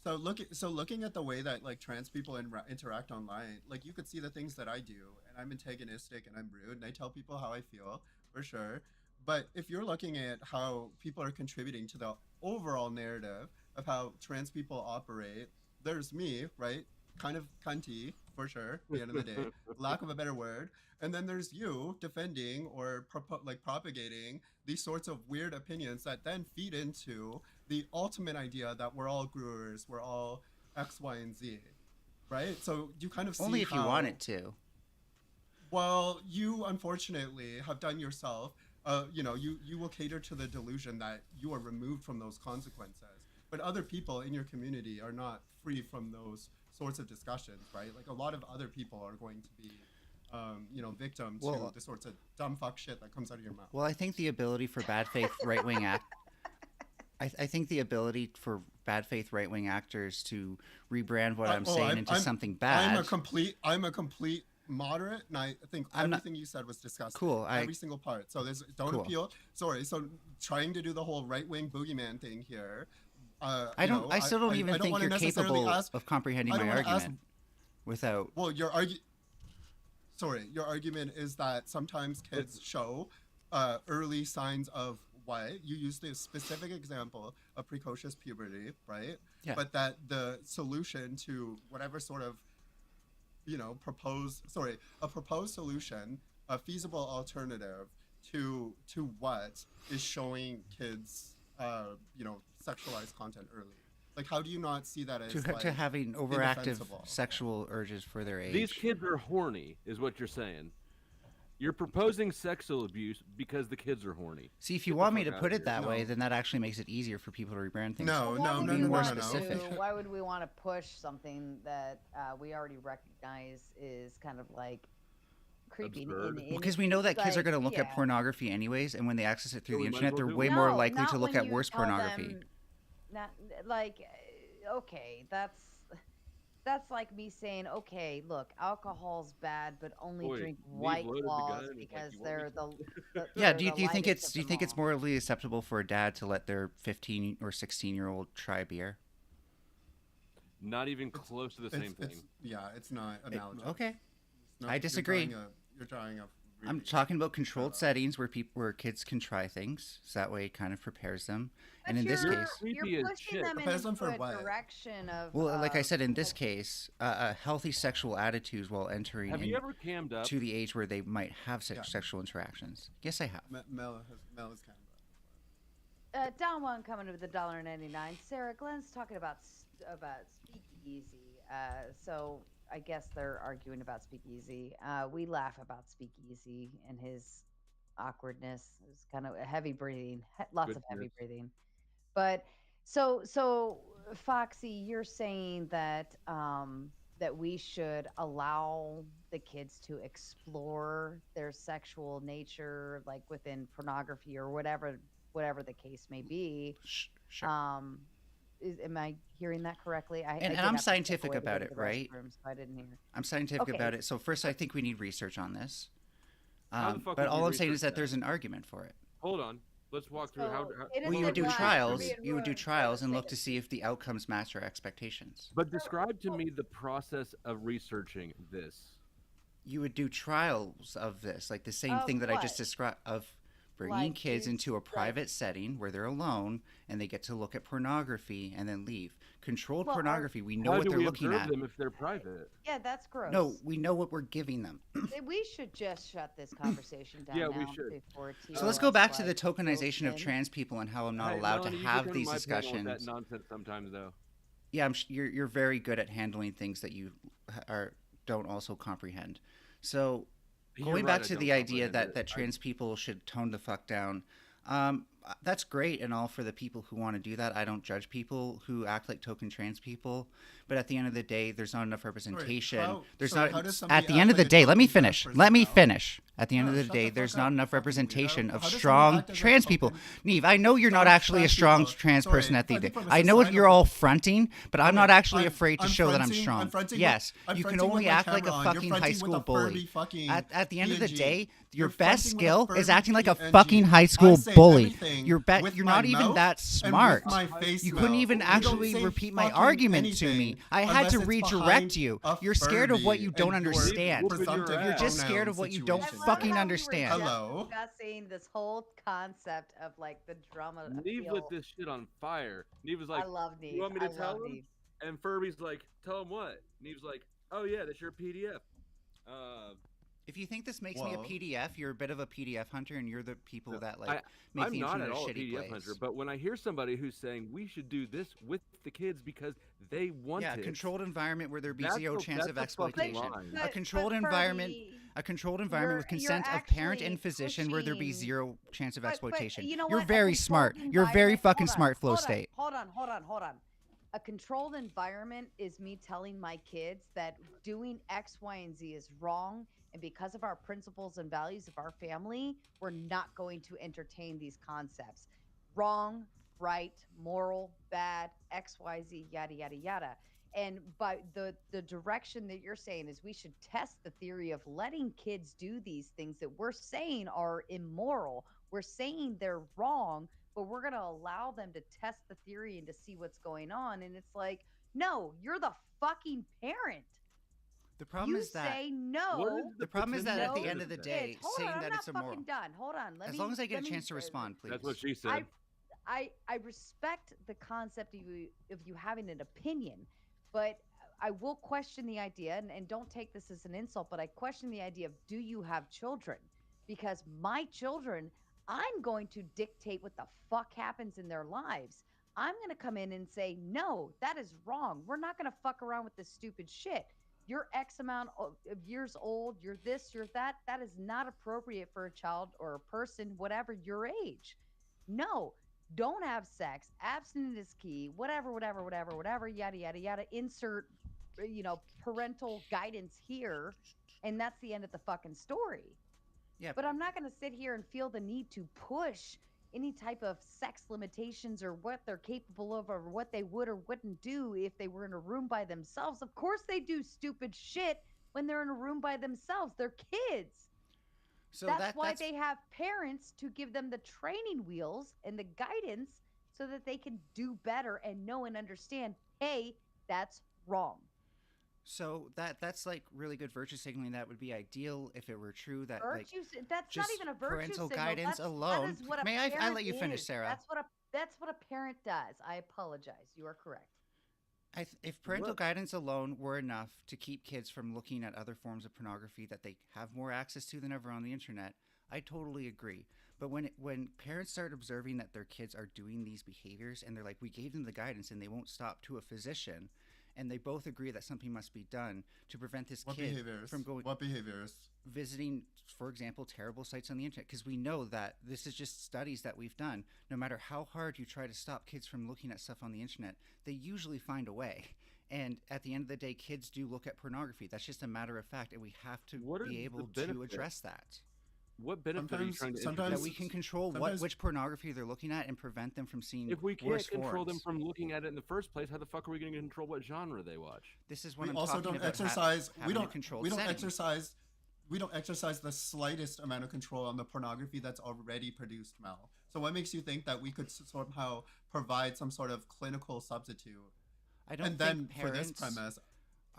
So looking at the way that like trans people interact online, like you could see the things that I do, and I'm antagonistic and I'm rude, and I tell people how I feel for sure. But if you're looking at how people are contributing to the overall narrative of how trans people operate, there's me, right? Kind of cunty for sure. At the end of the day, lack of a better word. And then there's you defending or propagating these sorts of weird opinions that then feed into the ultimate idea that we're all growers, we're all X, Y, and Z, right? So you kind of see only if you want it to. Well, you unfortunately have done yourself. You know, you will cater to the delusion that you are removed from those consequences, but other people in your community are not free from those sorts of discussions, right? Like a lot of other people are going to be you know, victim to the sorts of dumb fuck shit that comes out of your mouth. Well, I think the ability for bad faith right-wing I think the ability for bad faith right-wing actors to rebrand what I'm saying into something bad. I'm a complete moderate, and I think everything you said was disgusting. Cool. Every single part. So don't appeal. Sorry. So trying to do the whole right-wing boogeyman thing here. I still don't even think you're capable of comprehending my argument without. Well, your argument is that sometimes kids show early signs of what? You used a specific example of precocious puberty, right? Yeah. But that the solution to whatever sort of, you know, proposed solution, a feasible alternative to what is showing kids, you know, sexualized content early. Like, how do you not see that as to having overactive sexual urges for their age? These kids are horny, is what you're saying. You're proposing sexual abuse because the kids are horny. See, if you want me to put it that way, then that actually makes it easier for people to rebrand things. No. More specific. Why would we want to push something that we already recognize is kind of like creepy? Because we know that kids are going to look at pornography anyways, and when they access it through the internet, they're way more likely to look at worse pornography. Not like, okay, that's like me saying, okay, look, alcohol's bad, but only drink White Claws because they're the yeah. Do you think it's morally acceptable for a dad to let their 15 or 16-year-old try beer? Not even close to the same thing. It's not analogous. Okay, I disagree. You're drawing a. I'm talking about controlled settings where kids can try things, so that way it kind of prepares them. And in this case, you're pushing them into a direction of. Well, like I said, in this case, healthy sexual attitudes while entering Have you ever cammed up to the age where they might have sexual interactions. Yes, I have. Mel has cammed up. Down one coming with $1.99. Sarah, Glenn's talking about speakeasy. So I guess they're arguing about speakeasy. We laugh about speakeasy and his awkwardness. It was kind of heavy breathing, lots of heavy breathing. But so Foxy, you're saying that that we should allow the kids to explore their sexual nature, like within pornography or whatever the case may be. Sure. Am I hearing that correctly? I'm scientific about it, right? So I didn't hear. I'm scientific about it. So first, I think we need research on this. But all I'm saying is that there's an argument for it. Hold on. Let's walk through how. Well, you would do trials. You would do trials and look to see if the outcomes match our expectations. But describe to me the process of researching this. You would do trials of this, like the same thing that I just described, of bringing Like, kids is into a the- private setting where they're alone and they get to look at pornography and then leave. Controlled Well, pornography, we know How what do they're we looking observe at. them if they're private? Yeah, that's gross. No, we know what we're giving them. We should just shut this conversation down Yeah, now we should. before So let's go back TOS, to the like, tokenization of goes in. trans people and how I'm not Hey, allowed Melanie, to you have can come to these my panel with discussions. that nonsense sometimes, though. Yeah, you're very good at handling things that you don't also comprehend. So You're going right, back I to don't the idea comprehend that it. trans people should tone the fuck down, that's great and all for the people who want to do that. I don't judge people who act like token trans people, but at the end of the day, there's not enough representation. how There's does not. somebody At the act end of the like a day, let me token trans finish. person Let me now? finish. At the end No, of the shut day, the there's fuck not up. enough representation How of does somebody strong act as a trans people. token Neve, I know you're not strong actually a trans strong people? trans Sorry, person at the I end. think from a I know societal you're all fronting, but I'm Okay, not actually I'm- afraid to I'm show that I'm fronting- strong. I'm fronting with- Yes, I'm you can fronting with only my act like a camera on. You're fucking fronting high with school a bully. Furby fucking At the end of the PNG. day, your You're best fronting with a skill is Furby acting like a PNG. fucking high I school say bully. everything You're with you're my not even mouth that and smart. with my face You couldn't mouth. even You don't actually say repeat my fucking argument to me. anything I had to unless it's redirect behind you. a You're scared of what Furby you don't and your understand. presumptive You're just scared pronoun of what you don't situation. fucking How we were understand. just Hello? discussing this whole concept of like the drama. Neve feel- lit this shit on fire. Neve was like, I love Neve. "You want me I to tell love him?" Neve. And Furby's like, "Tell him what?" Neve's like, "Oh yeah, that's your PDF." If you think this makes me a Whoa. PDF, you're a bit of a PDF hunter, and you're the people that like make I'm the not internet at a all a shitty PDF place. hunter, but when I hear somebody who's saying we should do this with the kids because they want Yeah, it, controlled environment where there be that's zero a- chance that's of a fucking exploitation. line. A controlled environment, a controlled environment with you're consent of parent and actually physician where there be pushing- zero chance of exploitation. you know You're what? A very controlled smart. You're very environment- fucking hold on, smart, Flow hold on, State. Hold on. A controlled environment is me telling my kids that doing X, Y, and Z is wrong. And because of our principles and values of our family, we're not going to entertain these concepts. Wrong, right, moral, bad, X, Y, Z, yada, yada, yada. And by the direction that you're saying is we should test the theory of letting kids do these things that we're saying are immoral. We're saying they're wrong, but we're going to allow them to test the theory and to see what's going on. And it's like, no, you're the fucking parent. The problem you is that say no. the problem is that at the no end of the kids. day, Hold saying on, I'm that not it's immoral. fucking done. Hold on. As long as I get a chance to respond, please. That's what she said. I respect the concept of you having an opinion, but I will question the idea, and don't take this as an insult, but I question the idea of do you have children? Because my children, I'm going to dictate what the fuck happens in their lives. I'm going to come in and say, no, that is wrong. We're not going to fuck around with this stupid shit. You're X amount of years old, you're this, you're that. That is not appropriate for a child or a person, whatever your age. No, don't have sex. Abstinence is key. Whatever, yada, yada, yada. Insert, parental guidance here. And that's the end of the fucking story. Yeah. But I'm not going to sit here and feel the need to push any type of sex limitations or what they're capable of or what they would or wouldn't do if they were in a room by themselves. Of course they do stupid shit when they're in a room by themselves. They're kids. So that's why they have parents to give them the training wheels and the guidance so that they can do better and know and understand, hey, that's wrong. So that's like really good virtue signaling. That would be ideal if it were true that That's not just even a virtue parental signal. guidance That alone. is what a May I parent let you finish, is. Sarah? That's what a parent does. I apologize. You are correct. If parental guidance alone were enough to keep kids from looking at other forms of pornography that they have more access to than ever on the internet, I totally agree. But when parents start observing that their kids are doing these behaviors and they're like, we gave them the guidance and they won't stop, to a physician, and they both agree that something must be done to prevent this kid from going. What behaviors? Visiting, for example, terrible sites on the internet, because we know that this is just studies that we've done. No matter how hard you try to stop kids from looking at stuff on the internet, they usually find a way. And at the end of the day, kids do look at pornography. That's just a matter of fact, and we have to be able to address that. What benefit are you trying to that we can control which pornography they're looking at and prevent them from seeing If we can't worse control them forms. from looking at it in the first place, how the fuck are we going to control what genre they watch? This is We also don't exercise. We don't exercise. We don't exercise the slightest amount of control on the pornography that's already produced, Mel. So what makes you think that we could somehow provide some sort of clinical substitute? I don't and then think for this parents premise,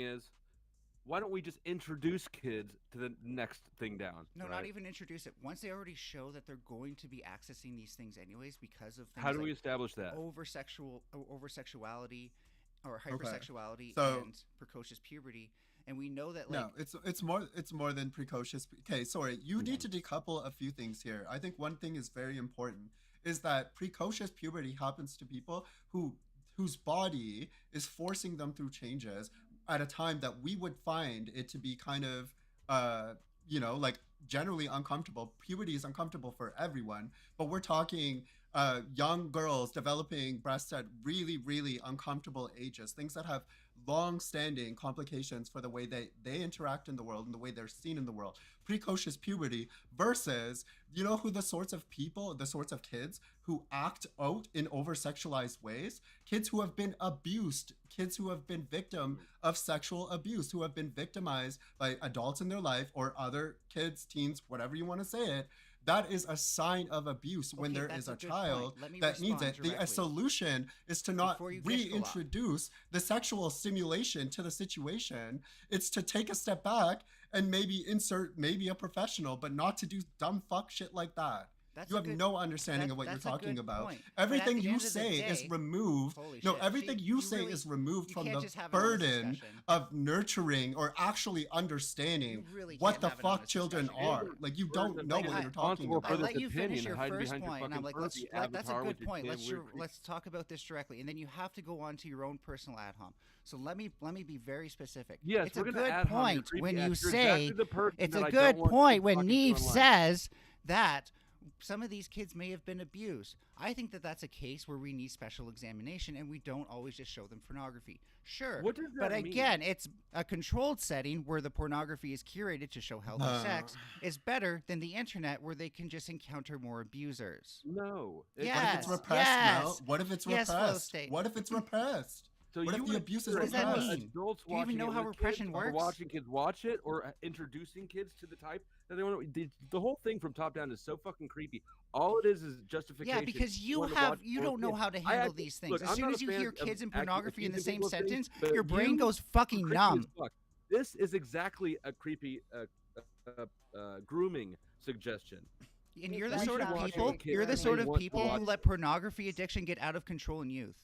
thing is, why don't we just introduce kids to the next thing down? No, right? not even introduce it. Once they already show that they're going to be accessing these things anyways because of things How do we like establish that? over-sexuality or hypersexuality So- and precocious puberty, And we know that, like, no, it's more than precocious. Okay, sorry, you need to decouple a few things here. I think one thing is very important is that precocious puberty happens to people whose body is forcing them through changes at a time that we would find it to be kind of like generally uncomfortable. Puberty is uncomfortable for everyone, but we're talking young girls developing breasts at really, really uncomfortable ages, things that have long-standing complications for the way they interact in the world and the way they're seen in the world. Precocious puberty versus, who the sorts of kids who act out in over-sexualized ways, kids who have been abused, kids who have been victim of sexual abuse, who have been victimized by adults in their life or other kids, teens, whatever you want to say it. That is a sign of abuse when there is a child that needs it. A solution is to not reintroduce the sexual stimulation to the situation. It's to take a step back and maybe insert maybe a professional, but not to do dumb fuck shit like that. You have no understanding of what you're talking about. Everything you say is removed. No, everything you say is removed from the burden of nurturing or actually understanding what the fuck children are. Like, you don't know what you're talking about. I let you finish your first point, and I'm like, that's a good point. Let's talk about this directly, and then you have to go on to your own personal ad hom. So let me be very specific. Yes, it's a good point when you You're say exactly it's that a I good don't want point when talking Neve online. says that some of these kids may have been abused. I think that that's a case where we need special examination, and we don't always just show them pornography. Sure, What does but that mean? again, it's a controlled setting where the pornography is curated to show healthy sex is better than the internet where they can just encounter more abusers. No. What if it's repressed, Mel? What if it's Yes, Flow repressed? State. What if it's repressed? So what you if the would abuse is prefer What does that repressed? mean? Adults Do you even watching know it how with repression kids, or works? watching kids watch it, or introducing kids to the type that they want to. The whole thing from top down is so fucking creepy. All it is justification. Yeah, because you don't know how to handle these things. As soon as you hear kids and pornography in the same sentence, your brain goes fucking numb. This is exactly a creepy grooming suggestion. And you're the sort of people. You're the sort of people who let pornography addiction get out of control in youth.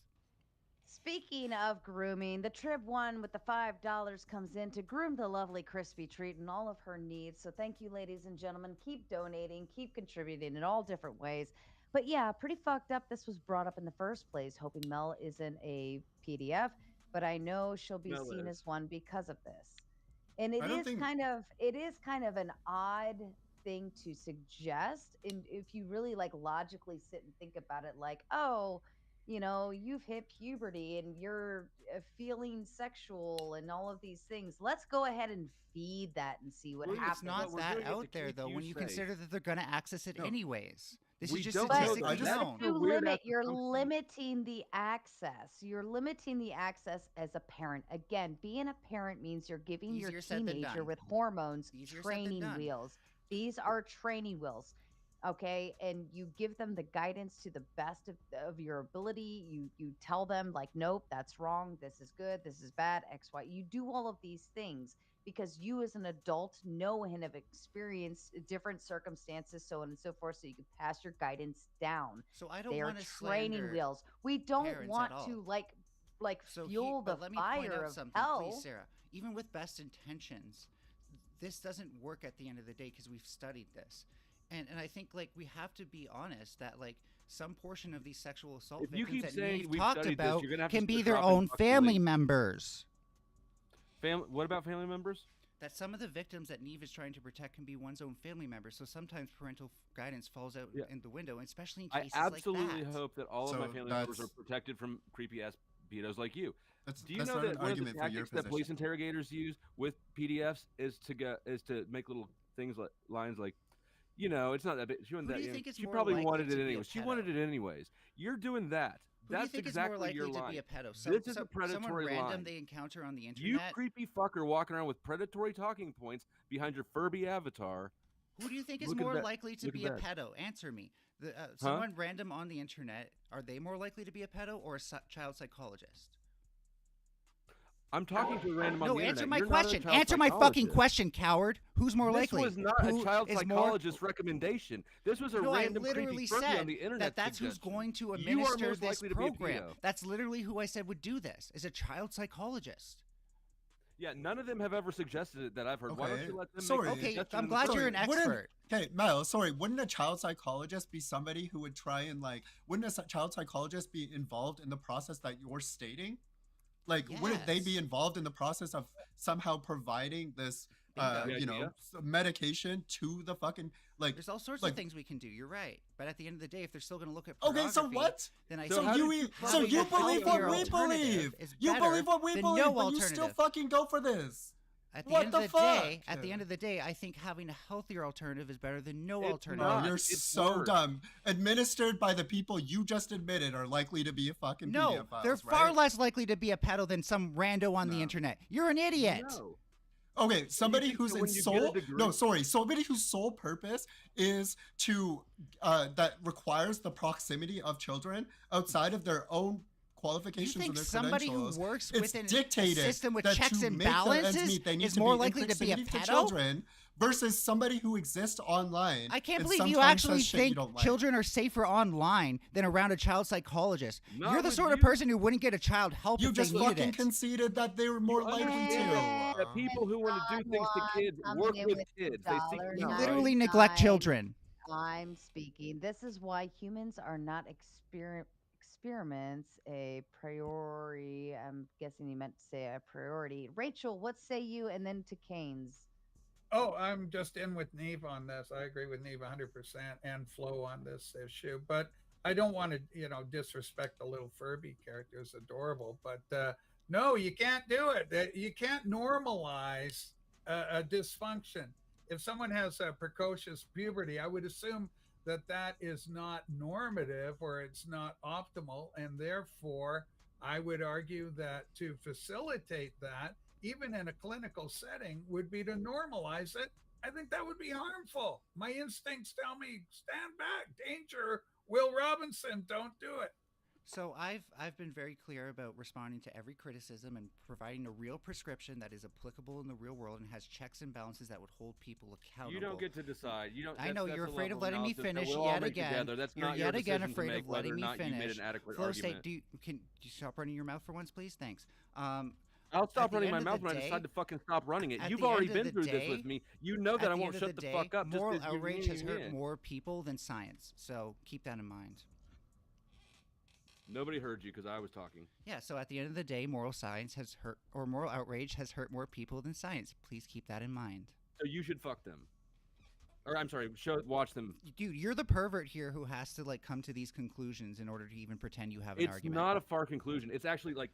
Speaking of grooming, the Trib One with the $5 comes in to groom the lovely KrispyTreat and all of her needs. So thank you, ladies and gentlemen. Keep donating, keep contributing in all different ways. But yeah, pretty fucked up. This was brought up in the first place, hoping Mel isn't a PDF, but I know she'll be seen as one because of this. And it is kind of an odd thing to suggest. And if you really logically sit and think about it, you've hit puberty and you're feeling sexual and all of these things. Let's go ahead and feed that and see what happens. It's not that out there, though, when you consider that they're going to access it anyways. This is just statistically known. You're limiting the access. You're limiting the access as a parent. Again, being a parent means you're giving your teenager with hormones training wheels. These are training wheels. Okay, and you give them the guidance to the best of your ability. You tell them nope, that's wrong, this is good, this is bad, X, Y. You do all of these things because you as an adult know and have experienced different circumstances, so on and so forth, so you can pass your guidance down. So I don't They are want to training wheels. We don't want to fuel the let me fire point out of something, hell. please, Sarah. Even with best intentions, this doesn't work at the end of the day because we've studied this. And I think we have to be honest that some portion of these sexual assault If you victims keep that saying Neve we've talked studied this, about you're gonna have to can be start their dropping own fucking family links. members. What about family members? That some of the victims that Neve is trying to protect can be one's own family members. So sometimes parental guidance falls out in the window, and especially in cases I absolutely like that. hope that all of my family members are protected from creepy ass pedos like you. Do you that's know not that an one of the argument for your tactics that police position. interrogators use with PDFs is to make little things like lines like, it's not that big. She wasn't Who that do you young. think is She more probably likely wanted to it be a anyways. She pedo? wanted it anyways. You're doing that. Who do you That's think exactly is more likely your to line. be a pedo? This is a predatory someone random line. they encounter on the You internet? creepy fucker walking around with predatory talking points behind your Furby avatar. Who do you think is Look at more that- likely to look be at a that. pedo? Answer me. Someone random on the internet, are they more likely to be a pedo or a child psychologist? I'm talking to a random on the internet. Answer my You're not a question. child Answer my fucking psychologist. question, coward. Who's more likely? This was not Who a child is psychologist recommendation. This was a No, random I literally creepy Furby said on the internet that's who's suggestion. going to You are administer most this likely to be a program. pedo. That's literally who I said would do this. Is a child psychologist. Yeah, none of them have ever suggested it that I've heard. Why don't Okay, you let them sorry. make a Okay, suggestion I'm in the glad first you're an place? expert. Okay, Miles, sorry. Wouldn't a child psychologist be somebody who would try and like? Wouldn't a child psychologist be involved in the process that you're stating? Like, wouldn't they be Yes. involved in the process of somehow providing this, Bingo. you know, medication to the fucking like? There's all sorts like, of things we can do. You're right, but at the end of the day, if they're still going to look at Okay, so pornography, what? then I So think you having a believe what healthier we alternative believe. is You better believe what we than believe, no but you still alternative. fucking go for this. At the What end the of the day, fuck? at the end of the day, I think having a healthier alternative is better than no It's alternative. not. Oh, you're It's so worse. dumb. Administered by the people you just admitted are likely to be a fucking No, pedophiles, they're right? far less likely to be a pedo than some rando on the internet. You're an idiot. No. Okay, somebody think whose that when you get a sole degree- somebody whose sole purpose is to that requires the proximity of children outside of their own qualifications You think and their somebody who credentials. works It's within a dictated system with that checks to and make their ends balances meet, they need is to more be in likely to be a proximity pedo? to children versus somebody who exists online. I can't and believe you sometimes actually says shit you think don't like. children are safer online than around a child psychologist. Not You're the with sort of you. person who wouldn't get a child help You if just they needed fucking it. conceded that they were more likely Understand to. that people who want to do things to kids work with kids. They seek $1 You them out, literally right? neglect children. I'm speaking. This is why humans are not experiments a priori. I'm guessing you meant to say a priority. Rachel, what say you? And then to Keynes. Oh, I'm just in with Neve on this. I agree with Neve 100% and Flo on this issue, but I don't want to, disrespect the little Furby character. It's adorable, but no, you can't do it. You can't normalize a dysfunction. If someone has a precocious puberty, I would assume that that is not normative or it's not optimal, and therefore I would argue that to facilitate that, even in a clinical setting, would be to normalize it. I think that would be harmful. My instincts tell me stand back, danger. Will Robinson, don't do it. So I've been very clear about responding to every criticism and providing a real prescription that is applicable in the real world and has checks and balances that would hold people accountable. You don't get to decide. You don't. I know that's you're a afraid level of letting me analysis that finish we'll all yet make again. together. That's You're not yet your again decision to afraid make of letting whether or me not you made finish. an adequate Flo, argument. do you stop running your mouth for once, please? Thanks. I'll stop running my mouth when I decide to fucking stop running it. At You've the already end of been the through this with day- me. You know that at I the won't end of shut the day, fuck up. Moral just 'cause you're outrage has hurt in. more people than science. So keep that in mind. Nobody heard you because I was talking. Yeah, so at the end of the day, moral outrage has hurt more people than science. Please keep that in mind. So you should fuck them. Or I'm sorry, watch them. Dude, you're the pervert here who has to come to these conclusions in order to even pretend you have an It's argument. not a far conclusion. It's actually like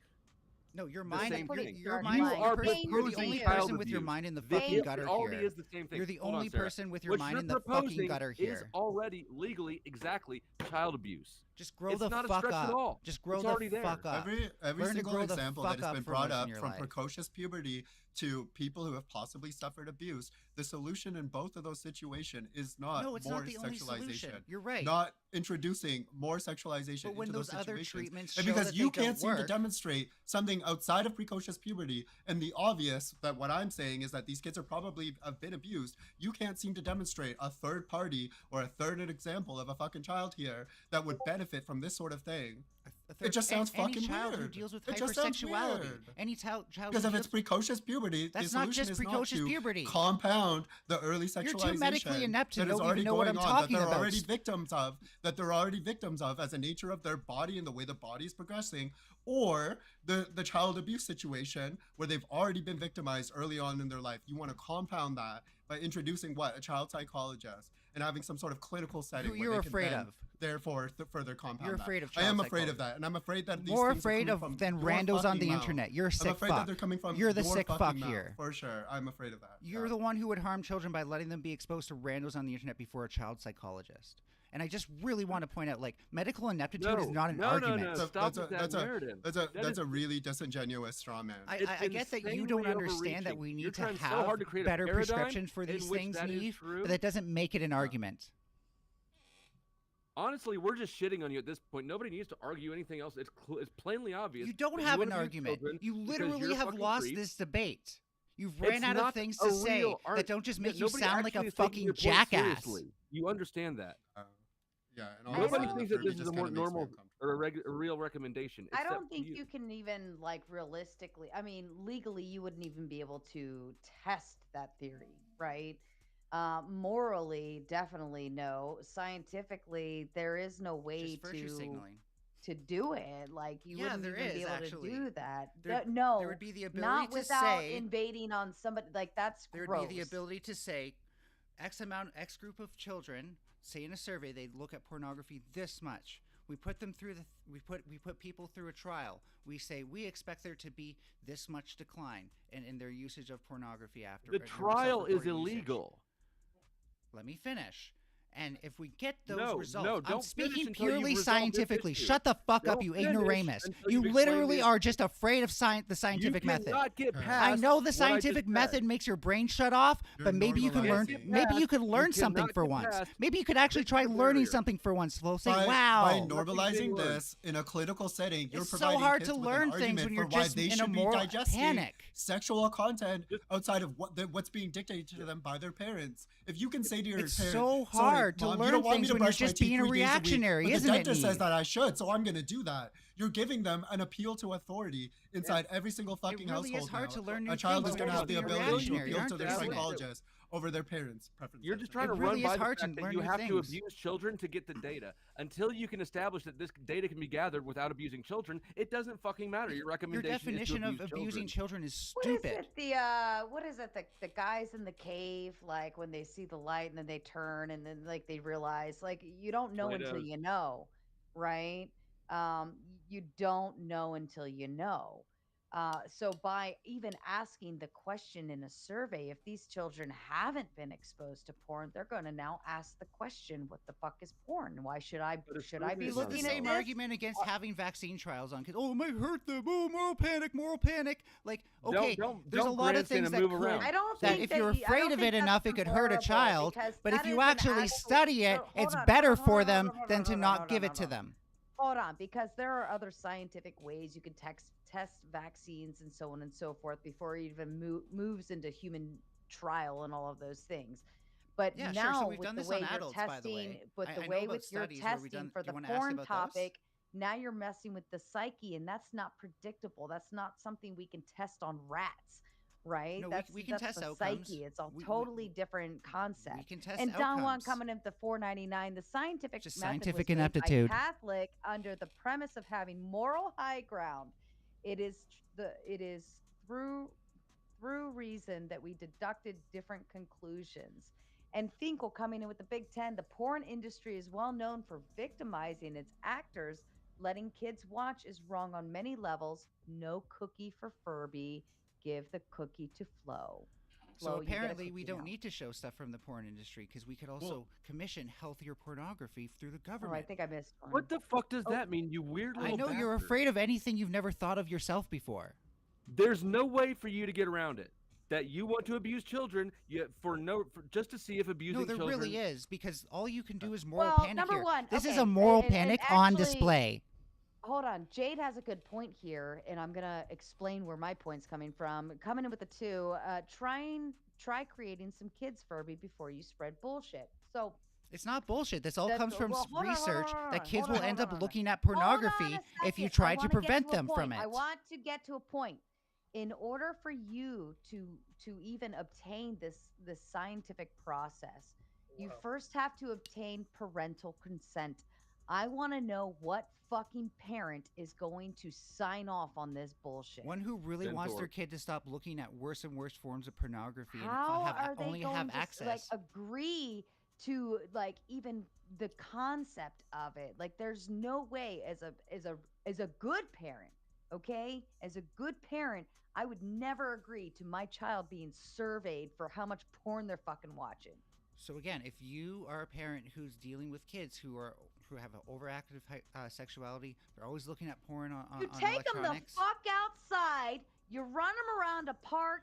no, your the mind. same thing. Your You mind. are You're the proposing only child person with your abuse. mind in the This fucking gutter already here. is the same thing. You're the Hold on, only Sarah. person with your What mind you're in the fucking proposing gutter is here. already legally exactly child abuse. Just grow it's the not fuck a stretch up. At all. Just grow it's the already there. fuck up. Every Learn to single grow the example that fuck has up been for brought once in up, your from life. precocious puberty to people who have possibly suffered abuse, the solution in both of those situations is not No, it's more not the only sexualization. solution. You're right. Not introducing more sexualization But when into those those other situations. treatments And show because that you they don't can't seem to work- demonstrate something outside of precocious puberty, and the obvious that what I'm saying is that these kids are probably have been abused, you can't seem to demonstrate a third party or a third example of a fucking child here that would benefit from this sort of thing. It just sounds any fucking child weird. who deals with It just sounds hypersexuality. weird. Any child Because who if it's deals- precocious puberty, That's the not solution just is precocious not to puberty. compound the early sexualization You're too medically inept to that is know- already even know what going I'm on, talking that they're about. already victims of as a nature of their body and the way the body is progressing, or the child abuse situation where they've already been victimized early on in their life. You want to compound that by introducing a child psychologist and having some sort of clinical setting Who where you're they can afraid then, of. therefore further compound You're that. afraid of I am child afraid of that, and I'm afraid that these More things are afraid coming of from than your randos on fucking the mouth. internet. You're a I'm sick afraid fuck. that they're coming from You're the your sick fucking fuck mouth, here. for sure. I'm afraid of that. You're the one who would harm children by letting them be exposed to randos on the internet before a child psychologist. And I just really want to point out, medical ineptitude is not an argument. That's a really disingenuous straw man. I get that you don't understand that we need to have better prescriptions for these things, Neve, but that doesn't make it an argument. Honestly, we're just shitting on you at this point. Nobody needs to argue anything else. It's plainly obvious. You don't that have you an abuse argument. children You because literally you're have fucking lost creep. this debate. You've It's ran out of not things a to say real that don't just make you nobody sound like actually a is taking fucking your point jackass. seriously. You understand that. Yeah, and Nobody also thinks for that me this is just a more kinda makes me normal. or a real recommendation. I except don't for think you can even like realistically. I mean, legally, you wouldn't even be able to test that theory, right? Morally, definitely no. Scientifically, there is no way Just virtue signaling. to do it. Like you Yeah, wouldn't there even is be able actually. to do that. There No, would be the ability not to without say invading on somebody. Like that's there gross. would be the ability to say X group of children, say in a survey, they look at pornography this much. We put them through we put people through a trial. We say we expect there to be this much decline in their usage of pornography after the trial is illegal. Let me finish. And if we get those No, results, no, I'm don't finish speaking until you've purely resolved this scientifically. issue. Shut the fuck up, Don't you finish ignoramus. until You you've explained literally this. are just afraid of the scientific You method. cannot get I past know the what I just scientific method said. makes your brain shut off, but maybe you can learn. normalizing. Maybe you could learn You something cannot for get once. past Maybe you could actually try learning something for once. Flo. Say, By wow. normalizing this in a clinical setting, you're It's so providing hard kids to with learn an things argument when you're for why just they in a should be moral digesting panic. sexual content outside of what's being dictated to them by their parents. If you can say to your It's parents, so "Sorry, hard to Mom, learn you don't want me things to when you're brush my just teeth being a 3 days a week, reactionary, but isn't the it, dentist says Neve? that I should, so I'm going to do that." You're giving them an appeal to authority inside every single fucking really is household hard now. to learn new A child things is when going to you're have the being a ability to reactionary, appeal to aren't their they? psychologist over their parents' preferences. You're just trying It to really run is by hard the to fact that learn you new have to things. abuse children to get the data. Until you can establish that this data can be gathered without abusing children, it doesn't fucking matter. Your Your recommendation definition is of to abusing children. children is What is stupid. it? What is it? The guys in the cave, like when they see the light and then they turn and then like they realize, like you don't know until Tornadoes. you know, right? You don't know until you know. So by even asking the question in a survey, if these children haven't been exposed to porn, they're going to now ask the question, "What the fuck is porn? Why should I be This is the looking at same this?" argument against having vaccine trials on kids. Oh, it might hurt them. Oh, moral panic, moral panic. Like, okay, there's a lot of things that could. I don't that think if you're that I afraid don't of think it that's enough, it could hurt a comparable child. because But if that you is an actually actual- study it, hold it's on, better hold on, for hold them on, hold than on, to hold on, not hold give on, it to hold on. them. Hold on, because there are other scientific ways you can test vaccines and so on and so forth before it even moves into human trial and all of those things. But Yeah, sure. now So we've with done the this way on you're adults, by the way. testing, with the I know way about with your studies where we've testing done. for Do the you want to ask porn about those? topic, now you're messing with the psyche, and that's not predictable. That's not something we can test on rats. Right, No, that's we can test the outcomes. psyche. It's a We- totally different concept. We can test And Don Juan outcomes. coming in with the 4.99. The scientific Just method scientific was made ineptitude. by Catholic under the premise of having moral high ground. It is through reason that we deducted different conclusions. And Finkel coming in with the Big Ten. The porn industry is well known for victimizing its actors. Letting kids watch is wrong on many levels. No cookie for Furby. Give the cookie to Flo. So Flo, you get a apparently we cookie don't now. need to show stuff from the porn industry because we could also commission healthier pornography through the government. Oh, I think I missed one. What the fuck does that mean, you weird little I know you're bastard? afraid of anything you've never thought of yourself before. There's no way for you to get around it. That you want to abuse children, just to see if abusing No, there children. really is because all you can do is moral Well, panic number here. one, This is okay, a moral and panic on actually- display. Hold on. Jade has a good point here, and I'm going to explain where my point's coming from. Coming in with the two, try creating some kids Furby before you spread bullshit. So It's not bullshit. This all That's- comes from well, hold on, research hold on, that kids hold will on, end hold up on. looking at Hold on pornography a if you second. try I to wanna get prevent to a them from point. it. I want to get to a point. In order for you to even obtain this scientific process, you first have to obtain parental consent. I want to know what fucking parent is going to sign off on this bullshit. One who really wants their Censor. kid to stop looking at worse and worse forms of pornography How and are they only going have to access. like agree to like even the concept of it? Like there's no way as a good parent, okay? As a good parent, I would never agree to my child being surveyed for how much porn they're fucking watching. So again, if you are a parent who's dealing with kids who have an overactive sexuality, they're always looking at porn on You take them the electronics. fuck outside, you run them around a park,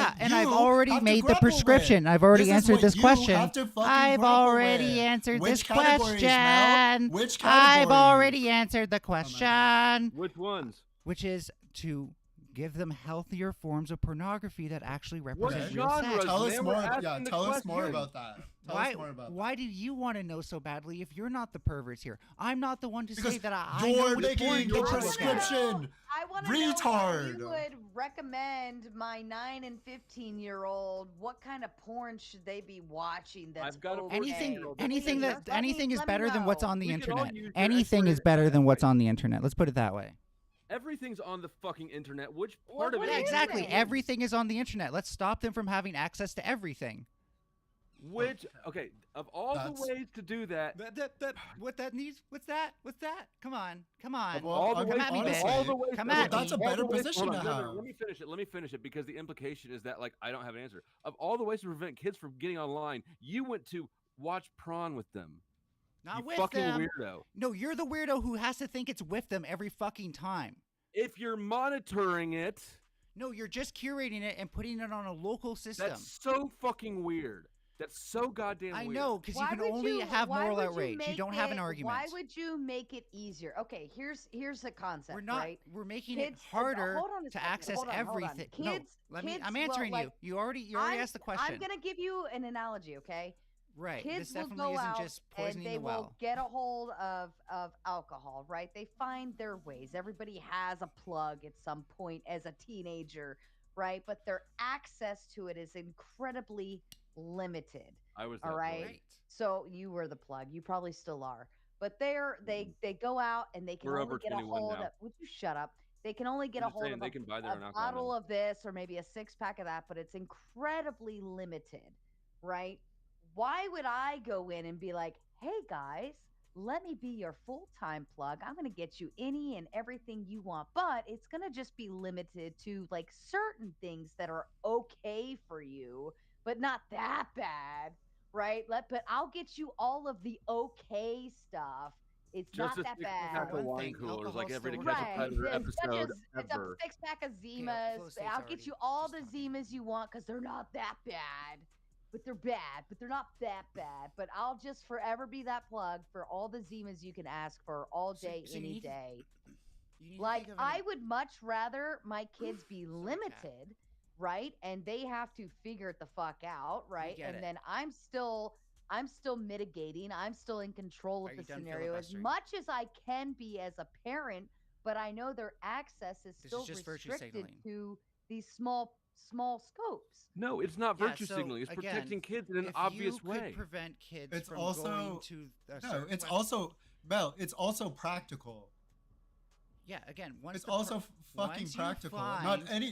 Yeah, and I've you already have to made the grapple prescription. with. I've already This is answered what this you question. have to fucking I've grapple already with. answered Which this categories, Mel? question. Which I've categories? already answered the question. Which ones? Which is to Give them healthier forms of pornography that actually represent Okay. real sex. Tell us more. Yeah, tell us more about that. Tell us more about Why do you want to know so badly if you're not the perverts here? I'm not the one to say that I know you're which porn making the kids look at. prescription. I want to know if you would recommend my 9 and 15-year-old. What kind of porn should they be watching? That's Anything is let me better than what's know. on the We could all internet. use your Anything is expert better than what's advice. on the internet. Let's put it that way. Everything's on the fucking internet. Which part of it? Yeah, is exactly. real? Everything is on the internet. Let's stop them from having access to everything. Which of all the ways to do that, what that needs? What's that? Come on. Come at me, ways, bitch. all the ways. Come okay, at me. That's a all better the ways- position hold on, to no, no, have. Let me finish it because the implication is that like I don't have an answer. Of all the ways to prevent kids from getting online, you went to watch prawn with them. Not you with fucking them. weirdo. No, you're the weirdo who has to think it's with them every fucking time. If you're monitoring it, no, you're just curating it and putting it on a local system. that's so fucking weird. That's so goddamn I weird. know, because you Why can would only you- have why moral would outrage. You make don't have an it- argument. Why would you make it easier? Okay, here's the concept. We're not. Right? We're making Kids, it harder hold on a to second, access hold on. everything. Kids, no, kids I'm will, answering like, you. You already asked the question. I'm gonna give you an analogy, okay? Right. Kids This will definitely go isn't out just and poisoning they the well. will get a hold of alcohol, right? They find their ways. Everybody has a plug at some point as a teenager, right? But their access to it is incredibly limited. I was all that right. plug. So you were the plug. You probably still are. But they go out and they can We're only over get a 21 hold now. of. Would you shut up? They can only get I'm a just hold saying, of they can buy their a own alcohol bottle now. of this or maybe a 6-pack of that, but it's incredibly limited, right? Why would I go in and be like, hey guys, let me be your full-time plug. I'm going to get you any and everything you want, but it's going to just be limited to like certain things that are okay for you, but not that bad, right? But I'll get you all of the okay stuff. It's Just not a that six-pack bad. of wine coolers, like every To Catch a Right. Predator It's such episode it's a ever. 6-pack of Flow Zimas. State's I'll get you all the Zimas you want because they're not that bad. But they're bad, but they're not that bad. But I'll just forever be that plug for all the Zimas you can ask for all day, so you any need to- day. You need to Like, think of I would much rather my kids be limited, right? And they have to figure it the fuck out, right? get And it. then I'm still mitigating. I'm still in control Are of you the done scenario as filibustering? much as I can be as a parent, but I know their access is This is still just virtue restricted signaling. to these small scopes. No, it's not Yeah, virtue so, signaling. It's again, protecting kids in an if obvious you way. could prevent kids It's from also going to a no. certain It's web- also Mel. It's also practical. Yeah, again, once It's the also fucking once you practical. find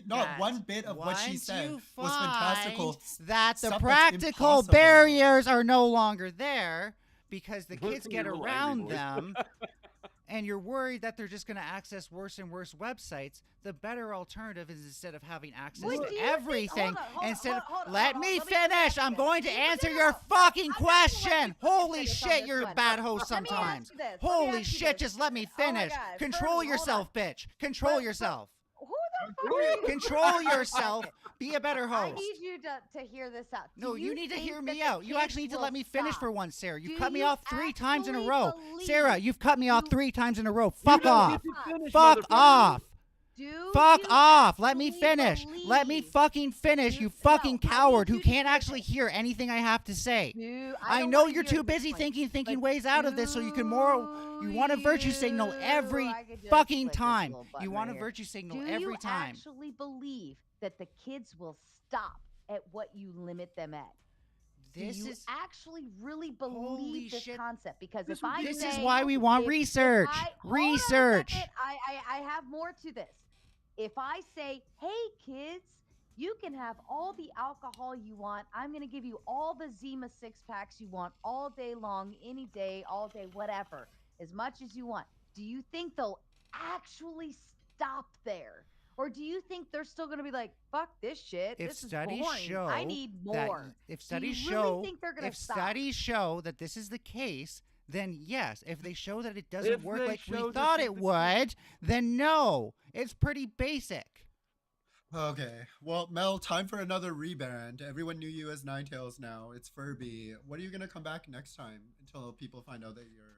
Not that- one bit of what she once said you was fantastical. find that the Stuff that's practical impossible. barriers are no longer there because the Look kids at get your little angry around voice. them, and you're worried that they're just going to access worse and worse websites, the better alternative is instead of having access What to do you think- everything, hold on, instead of hold on, let hold on, me let me finish. I'm going to answer your fucking question. Holy finish on shit, this you're a one. bad host Let me ask sometimes. you this, let me Holy ask you shit, this. just let me Oh my finish. God, Control Furby, hold yourself, bitch. Control yourself. Who the fuck are you? Control yourself. Be a better I host. need you to hear this out. No, Do you need to think hear that me the out. You kids actually need to will let me finish stop? for once, Sarah. You've Do cut me you off 3 times in a actually row. believe Sarah, you've cut me off 3 times in a row. Fuck don't off. get to finish, Fuck motherfucker. off. Do Fuck you off. Let me actually finish. Let me believe- fucking finish, you No, fucking I coward need who you to can't hear actually this. hear anything I have to say. Do- I don't know wanna you're hear too this busy point, thinking but ways out of this so you can you want to virtue signal every I could just fucking click this time. little You button want right to here. virtue signal Do every you time. actually believe that the kids will stop at what you limit them at? This Do you is actually really Holy believe this shit. concept? Because This if I is say, why we want if research. I- hold on a Research. second, I have more to this. If I say, hey kids, you can have all the alcohol you want. I'm going to give you all the Zima 6-packs you want all day long, any day, all day, whatever, as much as you want. Do you think they'll actually stop there? Or do you think they're still going to be like, fuck this shit. If This is studies boring. show I need that more. if Do studies you really show think they're gonna if stop? studies show that this is the case, then yes. If they show that it doesn't If work they like show we this thought is it the would, then no. It's pretty basic. Okay. Well, Mel, time for another rebrand. Everyone knew you as Ninetales now. It's Furby. What are you gonna come back next time until people find out that you're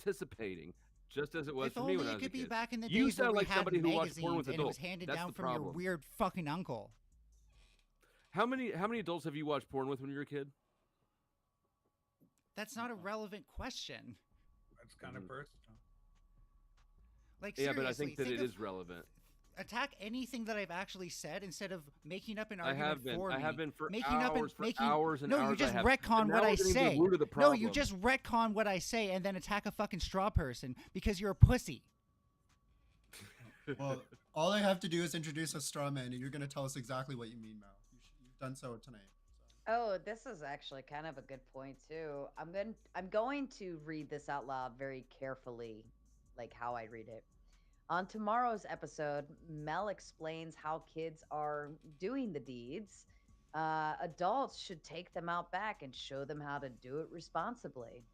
participating, Just as it was If for me when only I it was a could be kid. back in the You days where sound we like had somebody who watched porn magazines with and it was adults. handed That's down the from your problem. weird fucking uncle. How many adults have you watched porn with when you were a kid? That's not a relevant question. That's kind of personal. Like, Yeah, seriously, but I think that it of- is relevant. Attack anything that I've actually said instead of making up an I argument have been. for I me. have been for making hours, up and for making hours and no, hours. you just I have. retcon And what now I we're getting to the say. root of the No, you problem. just retcon what I say and then attack a fucking straw person because you're a pussy. Well, all I have to do is introduce a straw man, and you're going to tell us exactly what you mean, Mel. You've done so tonight. Oh, this is actually kind of a good point too. I'm going to read this out loud very carefully, like how I read it. On tomorrow's episode, Mel explains how kids are doing the deeds. Adults should take them out back and show them how to do it responsibly.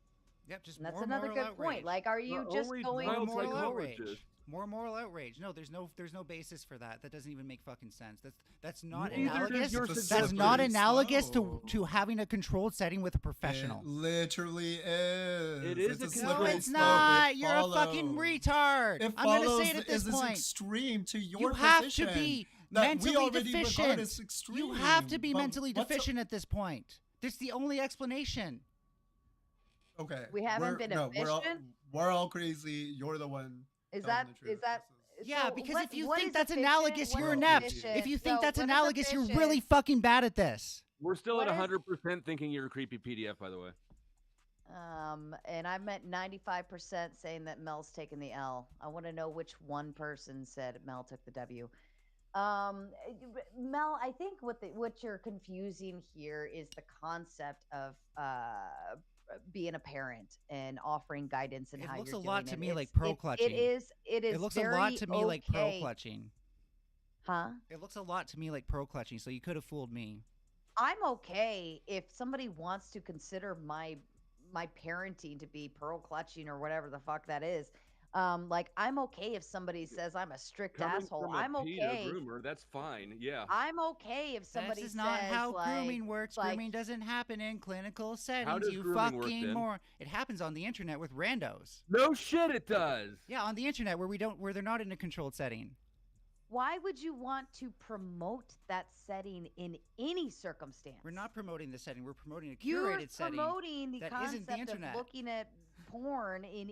Yep, just And that's more another moral good outrage. point. Like, are you Not just only going child moral psychologists. outrage? More moral outrage. No, there's no basis for that. That doesn't even make fucking sense. That's not Neither does analogous. your That's suggestion. not analogous slow. to having a controlled setting with a professional. It literally is. It is It's a a No, slippery it's slope. not. It You're a fucking follows. retard. It I'm gonna follows say it at this is point. extreme to your You have position to be that we mentally already regard deficient. as extreme. You have to be But mentally what's deficient at this point. That's the only explanation. Okay. We haven't been efficient? We're all crazy. You're the one. Is telling that the truth. is that Yeah, so because what- if you what think is that's efficient? analogous, What you're is inept. efficient? If you think No, that's what is analogous, you're efficient? really fucking bad at this. We're still What at is- 100% thinking you're a creepy PDF, by the way. And I'm at 95% saying that Mel's taking the L. I want to know which one person said Mel took the W. Mel, I think what you're confusing here is the concept of being a parent and offering guidance and It how looks you're a lot doing to it. me like It pro-clutching. is. It looks a very lot to me like pro okay. clutching. Huh? It looks a lot to me like pro clutching, so you could have fooled me. I'm okay if somebody wants to consider my parenting to be pearl clutching or whatever the fuck that is. Like I'm okay if somebody says I'm a strict Coming asshole. from a I'm PETA okay. groomer, that's fine. Yeah. I'm okay if somebody This is says not how like, grooming works. like, Grooming doesn't happen in clinical settings. does You grooming work, fucking then? more. It happens on the internet with randos. No shit, it does. Yeah, on the internet where they're not in a controlled setting. Why would you want to promote that setting in any circumstance? We're not promoting the setting. We're promoting a You're curated setting. promoting the that concept isn't the internet. of looking at porn in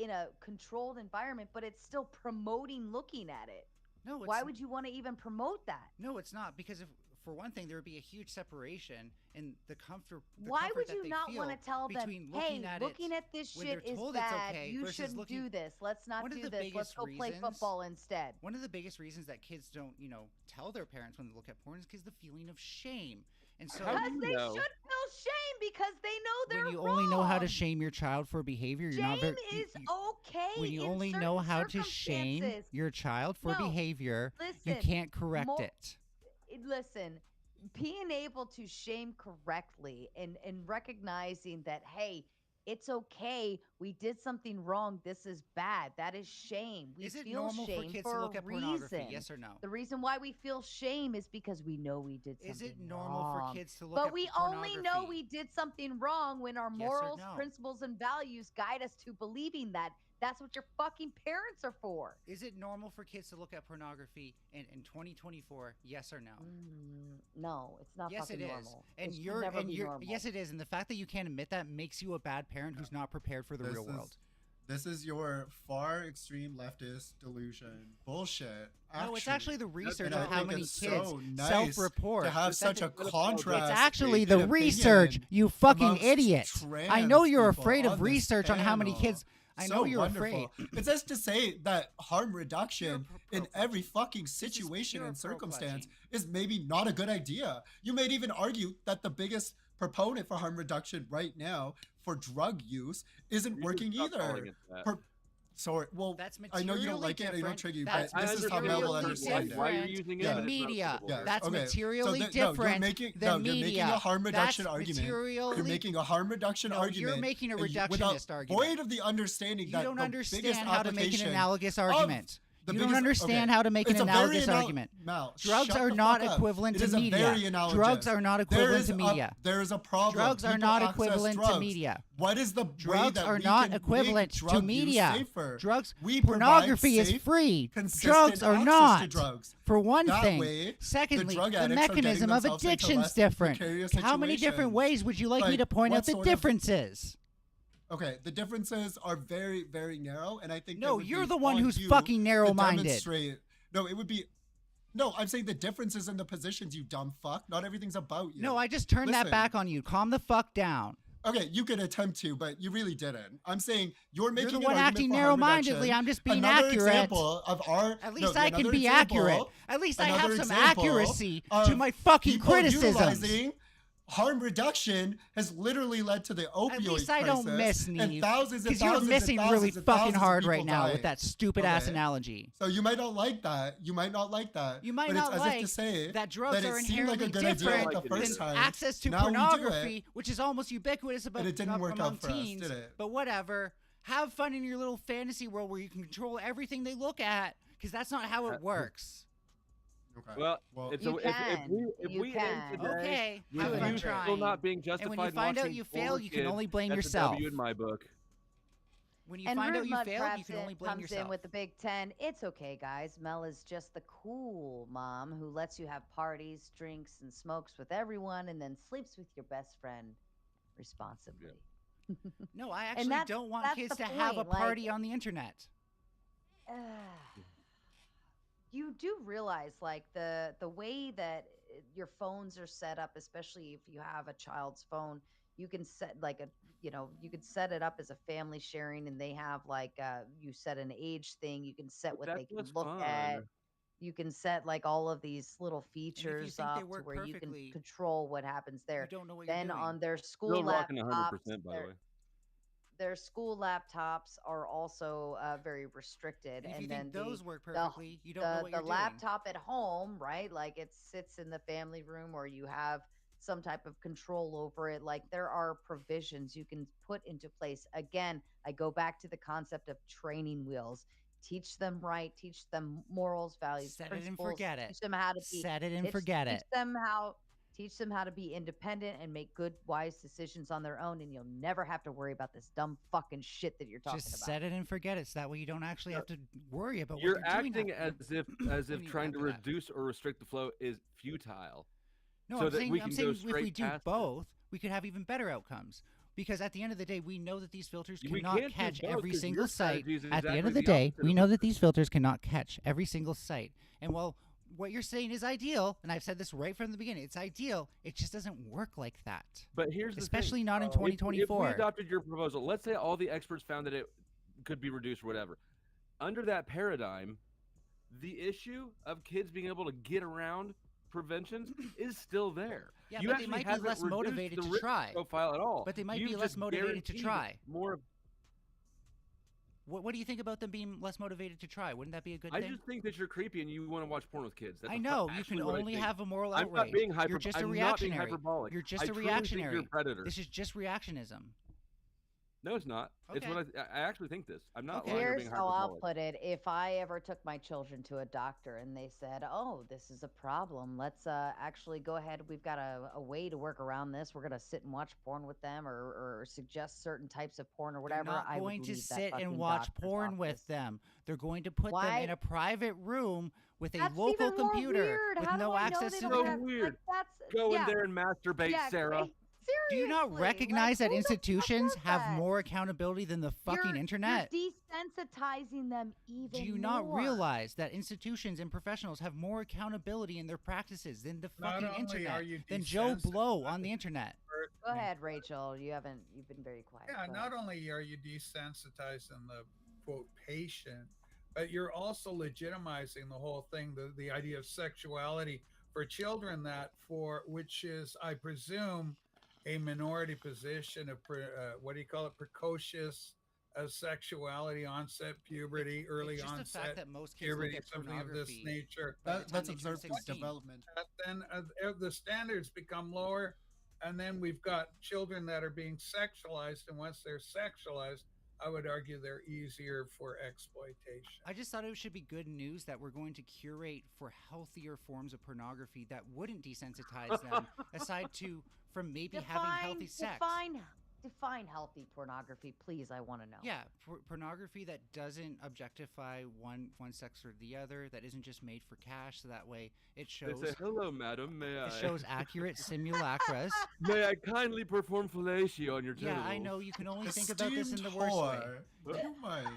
a controlled environment, but it's still promoting looking at it. No, it's Why would you want to even promote that? No, it's not, because for one thing, there would be a huge separation in the comfort. Why would that you they not feel want to tell them, between hey, looking at this when shit they're is told it's bad. okay You versus shouldn't looking- do this. Let's not One of do the this. Let's biggest go play reasons- football instead. One of the biggest reasons that kids don't, tell their parents when they look at porn is because the feeling of shame. And so Because they should feel shame because they know they're when you only know how to wrong. shame your child for behavior, you're not Shame very. is okay. When you in only certain know how to shame circumstances. your child for No, behavior, you listen, can't correct mo- it. Listen, being able to shame correctly and recognizing that, hey, it's okay. We did something wrong. This is bad. That is shame. We Is it feel normal for shame kids for to a look at pornography? reason. Yes or no? The reason why we feel shame is because we know we did something Is it normal for wrong. kids to look But at we only know pornography? we did something wrong when our Yes or morals, no? principles, and values guide us to believing that. That's what your fucking parents are for. Is it normal for kids to look at pornography in 2024? Yes or no? No, it's not Yes, fucking it is. normal. And It should you're never and be you're normal. yes, it is. And the fact that you can't admit that makes you a bad parent who's not prepared for the real world. This is your far extreme leftist delusion bullshit. No, it's actually the research And on I how think many it's kids so nice self-report. to have such a contrast. It's actually in the opinion research, you fucking amongst idiot. I know trans you're people afraid on of this research on how many panel. kids. I know So you're wonderful. afraid. It's just to say that harm reduction in every fucking situation pure and circumstance pro-clutching. is maybe not a good idea. You might even argue that the biggest proponent for harm reduction right now for drug use isn't working stop calling either. it that. Sorry, well, That's I know you don't materially like it, I don't different. trigger you, That's but this is how Mel will materially understand it. Why you're using it, than but it's not media. applicable here. That's Okay, so materially no, you're different making, than no, media. You're making a harm reduction That's argument. materially- You're making a harm reduction No, argument. you're making a and reductionist without argument. void of the understanding You that don't the biggest understand how to make an application analogous of argument. You don't understand how to make an analogous argument. Drugs are not equivalent to media. Drugs are not equivalent to media. There is a problem. Drugs are not equivalent to media. What is the drugs way that are we not can equivalent make to drug media? use safer? Drugs, We pornography provide is safe, free. consistent Drugs are access not. to drugs. For one That thing. way, Secondly, drug the addicts are getting mechanism of themselves into addiction is less different. precarious How many different situations. ways would you like me Like, to point what out the sort of- differences? Okay, the differences are very, very narrow, and I think No, it would you're be the one on who's you fucking to narrow-minded. demonstrate- No, it would be. No, I'm saying the differences in the positions, you dumb fuck. Not everything's about you. No, I just turned that Listen. back on you. Calm the fuck down. Okay, you could attempt to, but you really didn't. I'm saying you're making You're the an one argument acting for harm narrow-mindedly. reduction. I'm just being Another accurate. Example of our, At least no, I can another be example- accurate. At least I have another some example accuracy of to my fucking people criticisms. utilizing harm reduction has literally led to the opioid At least I don't crisis, miss, and Neve. thousands and Because you're thousands missing and really thousands and fucking thousands of hard people right now with dying. that stupid-ass Okay? analogy. So you might not like that. You might not like that. You might but not it's as like if to say that drugs that are it seemed like inherently a good idea different the first than time. access to Now we do pornography, it, which is almost ubiquitous about and it didn't work among out for us, teens. did it? But whatever. Have fun in your little fantasy world where you can control everything they look at, because that's not how it works. Well, if You we end can. today Okay, with have fun you trying. still not being justified And when you in find out watching you fail, older you can kids, only blame that's yourself. a W in my book. When you And find out Rude you Mud failed, you Preps can only blame comes yourself. in with the Big Ten. It's okay, guys. Mel is just the cool mom who lets you have parties, drinks, and smokes with everyone, and then sleeps with your best friend responsibly. No, I And actually that's- don't want that's kids the to have a point, like- party on the internet. You do realize, like, the way that your phones are set up, especially if you have a child's phone, you can set like a you could set it up as a family sharing, and they have like you set an age thing, you can set what they That's can what's look at, fun. you can set like all of these little features think they up to work where you perfectly, can control what happens there. don't know what Then you're doing. on their school Still rocking 100%, laptops, by the way. their school laptops are also very restricted. And if you and think then those work the- perfectly, you don't know what the you're doing. laptop at home, right? Like it sits in the family room, or you have some type of control over it. Like there are provisions you can put into place. Again, I go back to the concept of training wheels. Teach them right. Teach them morals, values, Set it and principles. forget it. Teach them how to be. Set it and forget it. Teach them how to be independent and make good, wise decisions on their own, and you'll never have to worry about this dumb fucking shit that you're talking Just about. set it and forget it, so that way you don't actually have to worry about You're what you're doing. acting after. as if When you trying to after that. reduce or restrict the flow is futile. No, so I'm that saying, we can I'm saying go if we straight do past it. both, we could have even better outcomes. Because at the end of the day, we know that these filters We cannot can't do catch both, every 'cause single your site. strategy is At the end exactly of the the day, opposite we of know that these filters cannot catch every single site. And while what you're saying is ideal, and I've said this right from the beginning, it's ideal, it just doesn't work like that. But here's the especially thing. not in If 2024. we adopted your proposal, let's say all the experts found that it could be reduced or whatever. Under that paradigm, the issue of kids being able to get around preventions is still there. Yeah, you but they actually might be haven't less reduced motivated the to risk try. profile at all. But they might You've be less just motivated to guaranteed try. more of What do you think about them being less motivated to try? Wouldn't that be a good I thing? just think that you're creepy and you want to watch porn with kids. That's I know, you actually can what I only think. have a moral I'm outrage. not being You're just a I'm not being reactionary. hyperbolic. You're just I a truly think reactionary. you're a predator. This is just reactionism. No, it's not. It's Okay. what I actually think this. I'm not lying or Here's being how I'll hyperbolic. put it. If I ever took my children to a doctor and they said, "Oh, this is a problem. Let's actually go ahead. We've got a way to work around this. We're gonna sit and watch porn with them, or suggest certain types of porn or whatever." They're not I going would to leave that sit fucking and watch doctor's porn office. with them. They're going to put them Why? in a private room with a That's local even more computer weird. with How do no I know access they to don't the have- weird. That's Go yeah. in there and masturbate, Yeah, Sarah. Do you not Seriously, recognize that who the fuck institutions does have that? more accountability than the fucking internet? You're desensitizing them even Do you not more. realize that institutions and professionals have more accountability in their practices than the Not fucking only internet, are you than Joe Blow on the internet? Go ahead, Rachel. You've been very quiet. Yeah, Go not ahead. only are you desensitizing the quote patient, but you're also legitimizing the whole thing, the idea of sexuality for children, which is, I presume, a minority position of what do you call it, precocious sexuality, onset, puberty, early It's just the onset fact that most kids look puberty, at something of this pornography nature. by the time That's they turn observed through 16. development. Then the standards become lower, and then we've got children that are being sexualized, and once they're sexualized, I would argue they're easier for exploitation. I just thought it should be good news that we're going to curate for healthier forms of pornography that wouldn't desensitize them, aside from maybe having healthy sex. Define healthy pornography, please. I want to know. Yeah, pornography that doesn't objectify one sex or the other, that isn't just made for cash, so that way it shows. They say, hello, madam. May I? It shows accurate simulacras. May I kindly perform fellatio on your genitals? Yeah, I know you can only think about this in the worst way. Do you mind?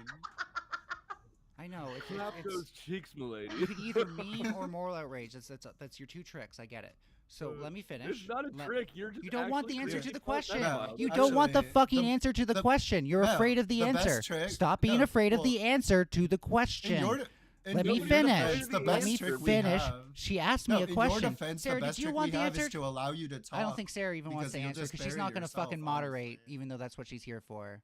I know. Clap those cheeks, milady. You could either meme or moral outrage. That's your two tricks. I get it. So let me finish. It's not a trick. You're just you don't want the actually answer to the creating question. a You don't want the fucking answer to the question. You're afraid of the the answer. best trick- Stop being no, afraid of well, the answer to the question. Let me finish. Let me finish. She asked me a question. In your defense, Sarah, the best did you trick want we the have answer? is to allow you to talk. I don't think Sarah even wants the you'll answer just because she's bury not going to yourself, fucking moderate, even though that's what she's here for.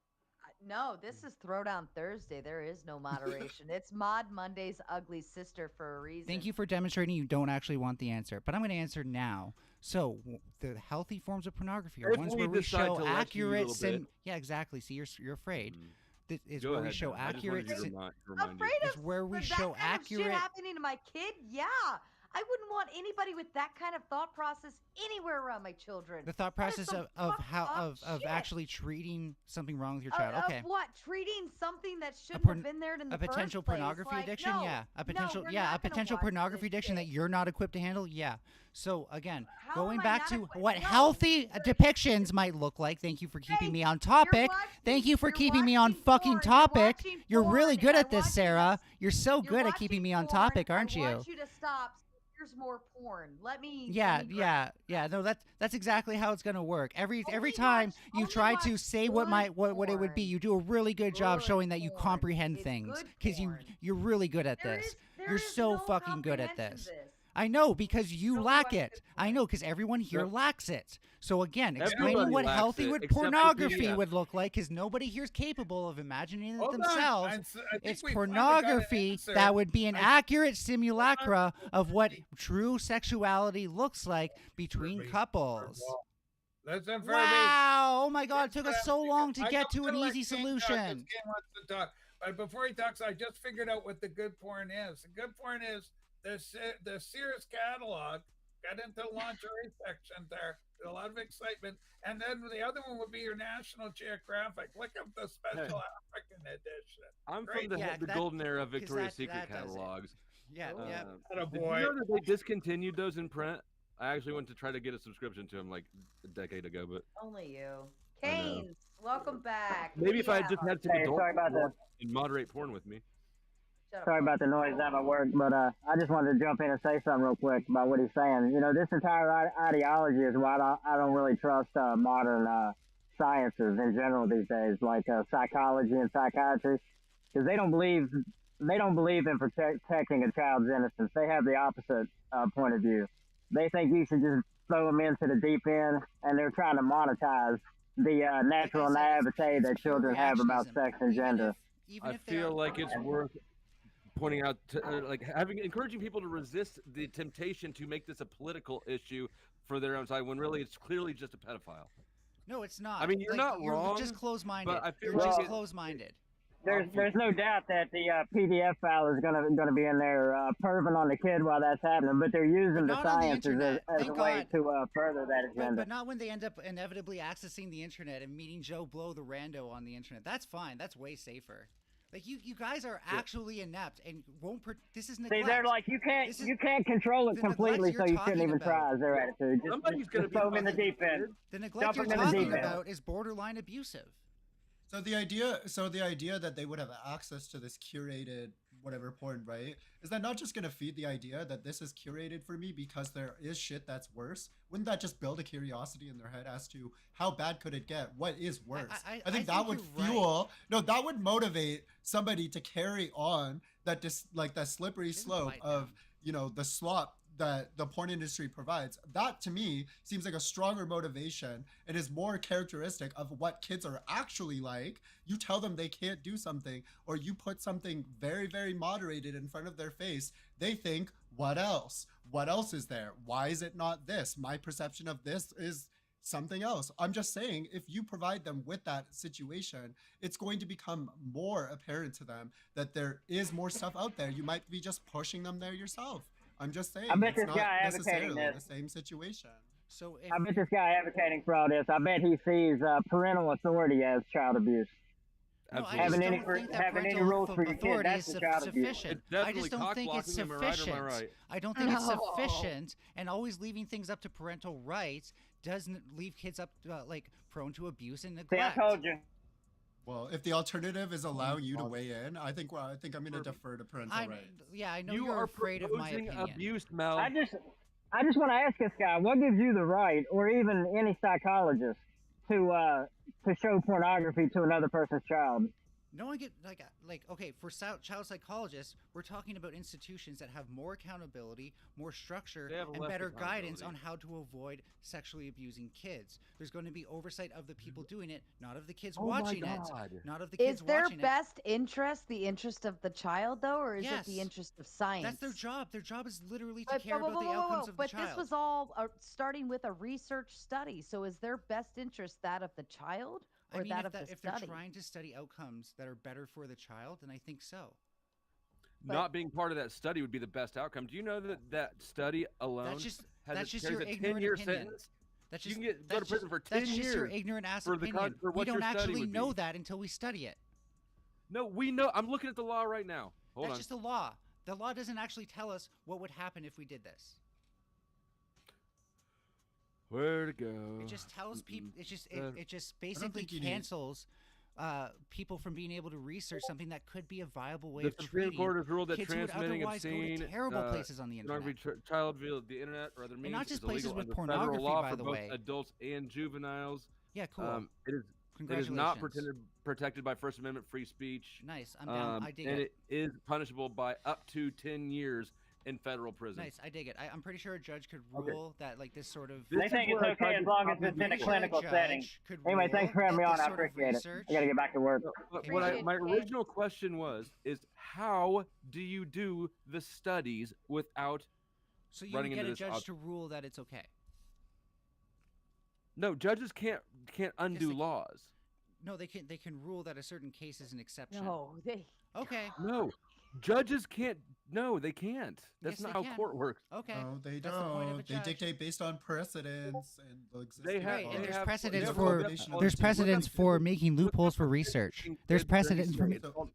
No, this is Throwdown Thursday. There is no moderation. It's Mod Monday's ugly sister for a reason. Thank you for demonstrating you don't actually want the answer, but I'm going to answer now. So the healthy forms of pornography are If ones we where we decide show to lecture you a accurate. little bit. Yeah, exactly. See, you're afraid. This is Go where we ahead, show man. I just accurate. wanted you to remind Afraid you. Is where we for show that kind of shit accurate. happening to my kid? Yeah. I wouldn't want anybody with that kind of thought process anywhere around my children. The thought That is process some of fucked how up of shit. actually treating something wrong with your child. Okay. Of what? Treating something that shouldn't porn- have been there in the a potential first place. pornography Like, addiction, no, yeah. A no, potential, we're yeah. not A gonna potential watch pornography this addiction that shit. you're not equipped to handle, yeah. So again, How going am I back not to equipped? what No. healthy depictions might look like. Thank you for keeping me on topic. Thank you for keeping me on fucking topic. You're really good at this, Sarah. You're so good at keeping me on topic, aren't I you? want you to stop. Here's more porn. Let me. Yeah, let me yeah, yeah. No, that's exactly how it's gonna work. Every time you try to say what it would be, you do a really good job showing that you comprehend things because you're really good at this. You're so fucking good at this. I know because you lack it. I know because everyone here lacks it. So again, explaining Everybody what lacks healthy it, with except for pornography PDF. would look like, because nobody here is capable of imagining it Hold on. themselves. I think It's we finally got an pornography answer. that would be an accurate simulacra of what true sexuality looks like between couples. Listen for Wow! Oh my God! It took us so long to I get don't to an feel like easy King talks, 'cause solution. King wants to talk. But before he talks, I just figured out what the good porn is. The good porn is the Sears catalog. Got into the lingerie section there. A lot of excitement. And then the other one would be your National Geographic. Look up the special African edition. I'm Great. from the golden era of Victoria's Secret that does it. catalogs. Yeah, yeah. Did you know that they discontinued those in print? I actually went to try to get a subscription to them like a decade ago, but Only you. I know. Canes, welcome back. maybe if I had just had some Hey, adult sorry about porn and moderate porn with me. Sorry about the noise at my work, but I just wanted to jump in and say something real quick about what he's saying. You know, this entire ideology is why I don't really trust modern sciences in general these days, like psychology and psychiatry, because they don't believe in protecting a child's innocence. They have the opposite point of view. They think you should just throw them into the deep end, and they're trying to monetize the natural naivete that children have about sex and gender. I feel like it's worth pointing out, encouraging people to resist the temptation to make this a political issue for their own side, when really it's clearly just a pedophile. No, it's not. I mean, you're not wrong. You're just closed-minded. But I feel You're like just it- closed-minded. There's no doubt that the PDF file is gonna be in there perving on the kid while that's happening, but they're using the not on the sciences internet. as a Thank way God. to further that agenda. But not when they end up inevitably accessing the internet and meeting Joe Blow the rando on the internet. That's fine. That's way safer. Like you guys are actually inept and won't. This is neglect. See, they're like you can't control it the completely, neglect so you're you shouldn't talking even try. about. Is their attitude? Somebody's gonna Just be throw them in the fucking deep end. The neglect Dump you're 'em in the talking deep end. about is borderline abusive. So the idea that they would have access to this curated whatever porn, right? Is that not just gonna feed the idea that this is curated for me because there is shit that's worse? Wouldn't that just build a curiosity in their head as to how bad could it get? What is worse? I think that would you're fuel. No, that would motivate somebody to carry on that that slippery slope of the slop that the porn industry provides. That to me seems like a stronger motivation and is more characteristic of what kids are actually like. You tell them they can't do something, or you put something very, very moderated in front of their face. They think, what else? What else is there? Why is it not this? My perception of this is something else. I'm just saying, if you provide them with that situation, it's going to become more apparent to them that there is more stuff out there. You might be just pushing them there yourself. I'm just saying, I bet it's this not guy advocating necessarily the this. same situation. So I bet this guy advocating for all this. I bet he sees parental authority as child abuse. No, I Having just any don't think that having any parental rules for your kid, authority that's is the child abuse. sufficient. It's I just definitely don't think it's cock-blocking. Am I right or am I sufficient. right? I don't think it's No. sufficient, and always leaving things up to parental rights doesn't leave kids up like prone to abuse and See, I neglect. told you. Well, if the alternative is allowing you to weigh in, I think I'm going to defer to parental rights. Yeah, I know You you're are afraid of my proposing opinion. abuse, Mel. I just want to ask this guy, what gives you the right, or even any psychologist, to show pornography to another person's child? No one get like okay, for child psychologists, we're talking about institutions that have more accountability, more structure, They have and less better guidance on accountability. how to avoid sexually abusing kids. There's going to be oversight of the people doing it, not of the kids watching it, not of the kids Is their watching it. best interest the interest of the child, though, or is it the Yes. interest of science? That's their job. Their job is literally to But, care about the outcomes of the but child. this was all starting with a research study. So is their best interest that of the child or I mean, that if, of the if they're study? trying to study outcomes that are better for the child, then I think so. Not being part of that study would be the best outcome. Do you know that that study alone That's just carries your a ignorant 10-year opinion. sentence? That's You just, can go to prison for 10 that's years. just your ignorant ass for the opinion. for We what your don't study actually would know be. that until we study it. No, we know. I'm looking at the law right now. Hold That's on. just a law. The law doesn't actually tell us what would happen if we did this. Where to go? It just tells people. It just Uh, it just I don't basically think you need- cancels people from being able to research something that could be a viable way The of Supreme treating Court has ruled that kids who would transmitting otherwise go obscene, to terrible places on the internet. pornography, child via the internet or other means not just is illegal places with under pornography, federal law by for the both way. adults and juveniles. Yeah, cool. It is not Congratulations. protected by First Amendment free speech. Nice, I'm down. I dig and it. it is punishable by up to 10 years in federal prison. Nice, I dig it. I'm pretty sure a judge could rule that like this sort of. They think it's okay as long as it's in a clinical setting. Anyway, thanks for having me on. I appreciate it. I got to get back to work. My original question is how do you do the studies without So you running would get into a this judge to rule that it's okay. No, judges can't undo laws. No, they can rule that a certain case is an exception. No, they. Okay. No, judges can't. No, they can't. That's Yes, not they how can. court works. Okay. No, they That's the point of a don't. They judge. dictate based on precedents and the existing They have- law. they There's have- precedents they have for recommendation of there's the two. precedents for making loopholes for research. There's precedents for It's called-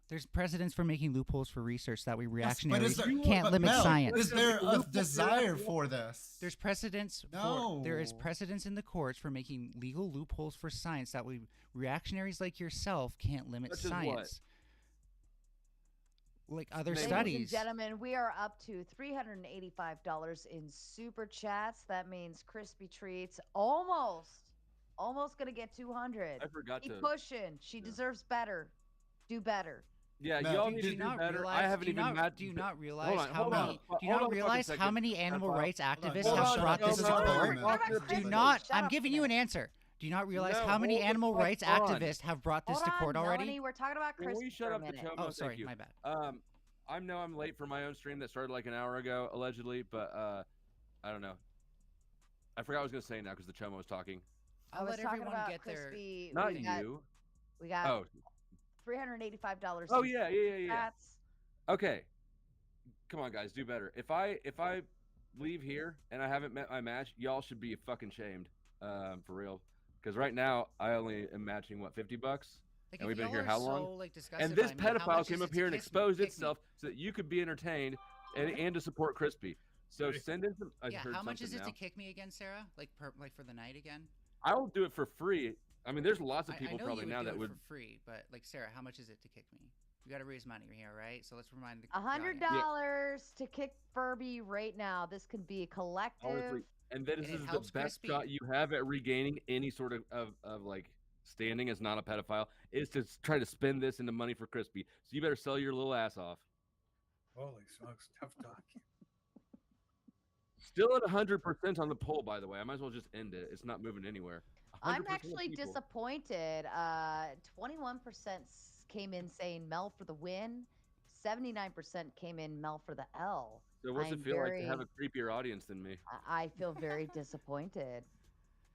there's precedents for making loopholes for research that we Yes, reactionary but is there, can't but limit Mel, science. Is there a desire for this? There's precedents there is precedents in the courts for making legal loopholes for science that we reactionaries like yourself can't limit Such as what? science. Like other Ladies and studies. gentlemen, we are up to $385 in super chats. That means Crispy Treats almost gonna get 200. I forgot Keep to- pushing. She deserves better. Do better. Yeah, Mel, y'all do need you to do not better. realize- I haven't do you even not- met. do you not realize Hold on, how hold on. many- do you Hold not on a fucking realize how second. many animal Pedophile. rights activists Hold have on, brought no, this no, to no, court? no, What about no, Do Crispy? not Shut I'm up giving a you an minute. answer. Do you not realize No, how many hold the animal fuck rights on. activists have brought this Hold to on, court already? Melanie, we're talking about Can Crispy we shut for a up the minute. Chomo? Oh, Thank sorry, you. my bad. I know I'm late for my own stream that started like an hour ago, allegedly, but I don't know. I forgot what I was gonna say now because the Chomo was talking. I'll I was let talking everyone about get their Crispy. Not we got, you. We got Oh, $385. oh in yeah. chats. Okay, come on, guys, do better. If I leave here and I haven't met my match, y'all should be fucking shamed, for real. Because right now I only am matching what $50, Like, and if we've been y'all here are how so, long? like, disgusted And this by me, how pedophile much came is up it here to and kick me- exposed kick me? itself so that you could be entertained and to support Crispy. So send in some. I Yeah, heard how much is something it to now. kick me again, Sarah? Like like for the night again? I'll do it for free. I mean, there's lots of I people know probably you would now do that it would. for free, but like Sarah, how much is it to kick me? We got to raise money here, right? So let's remind the $100 to kick Furby right now. This could be a collective. Honestly, and this And it is the helps best Crispy. shot you have at regaining any sort of like standing as not a pedophile is to try to spend this into money for Crispy. So you better sell your little ass off. Holy smokes, tough talking. Still at 100% on the poll, by the way. I might as well just end it. It's not moving anywhere. 100% I'm of actually people. disappointed. 21% came in saying Mel for the win. 79% came in Mel for the L. So what's I'm it feel like to very- have a creepier audience than me? I feel very disappointed.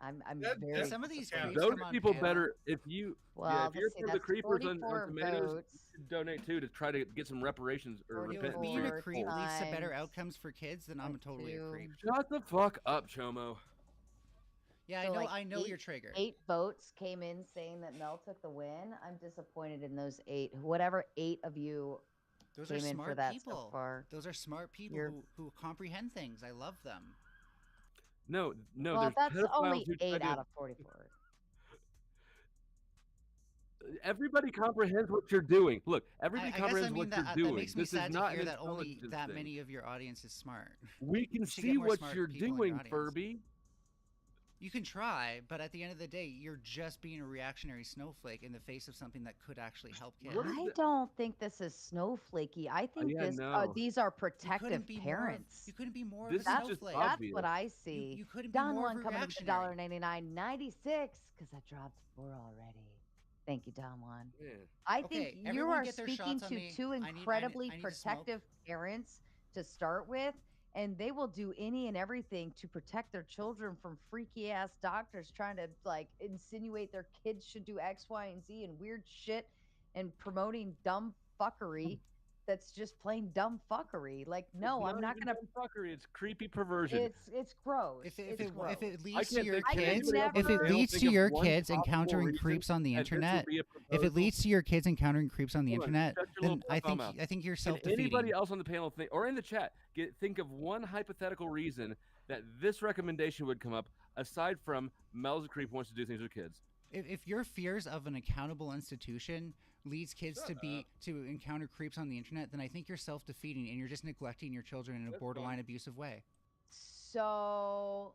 I'm That- very Some of these disappointed. creeps Those come on people panel. better if you Well, if you're let's see, for the that's creepers on 44 tomatoes, you votes. should donate too to try to get some reparations or Yo, if repentance being for a your creep soul. leads to better times outcomes for kids, then I'm totally a creep. Shut the fuck up, Chomo. Yeah, So, I know you're triggered. 8 votes came in saying that Mel took the win. I'm disappointed in those 8. Whatever 8 of you Those came are in for smart that people. so far. Those are smart people You're- who comprehend things. I love them. No, Well, there's that's pedophiles only who try 8 to. out of 44. Everybody comprehends what you're doing. Look, everybody I guess comprehends I mean what that, you're that doing. makes me This is sad to not hear an that only intelligence that thing. many of your audience is smart. We can should get see more what smart you're people in your doing, audience. Furby. You can try, but at the end of the day, you're just being a reactionary snowflake in the face of something that could actually help kids. I don't think this is snowflakey. I think yeah, no. these are You protective couldn't be parents. you couldn't be more This of a is just snowflake. That's obvious. what I see. You couldn't be Don more of Juan a coming up with reactionary. $1.99.96 because I dropped 4 already. Thank you, Don Juan. Yeah. I Okay, think you everyone are get their speaking shots on to me. two I need- incredibly I need to smoke. protective parents to start with, and they will do any and everything to protect their children from freaky ass doctors trying to like insinuate their kids should do X, Y, and Z and weird shit and promoting dumb fuckery that's just plain dumb fuckery. Like, no, It's I'm not even gonna. dumb fuckery. It's creepy perversion. It's gross. If it's it gross. leads to your I could kids, never- if it They'll leads think to of your one kids possible encountering reason creeps on the that this would internet, be a if it proposal. leads to your kids encountering creeps on the Hold on, internet, shut your then little I dumb think mouth. you're Can self-defeating. anybody else on the panel think, or in the chat, think of one hypothetical reason that this recommendation would come up aside from Mel's a creep wants to do things with kids? If your fears of an accountable institution leads kids to encounter creeps on the internet, then I think you're self-defeating and you're just neglecting your children in a borderline abusive way. So,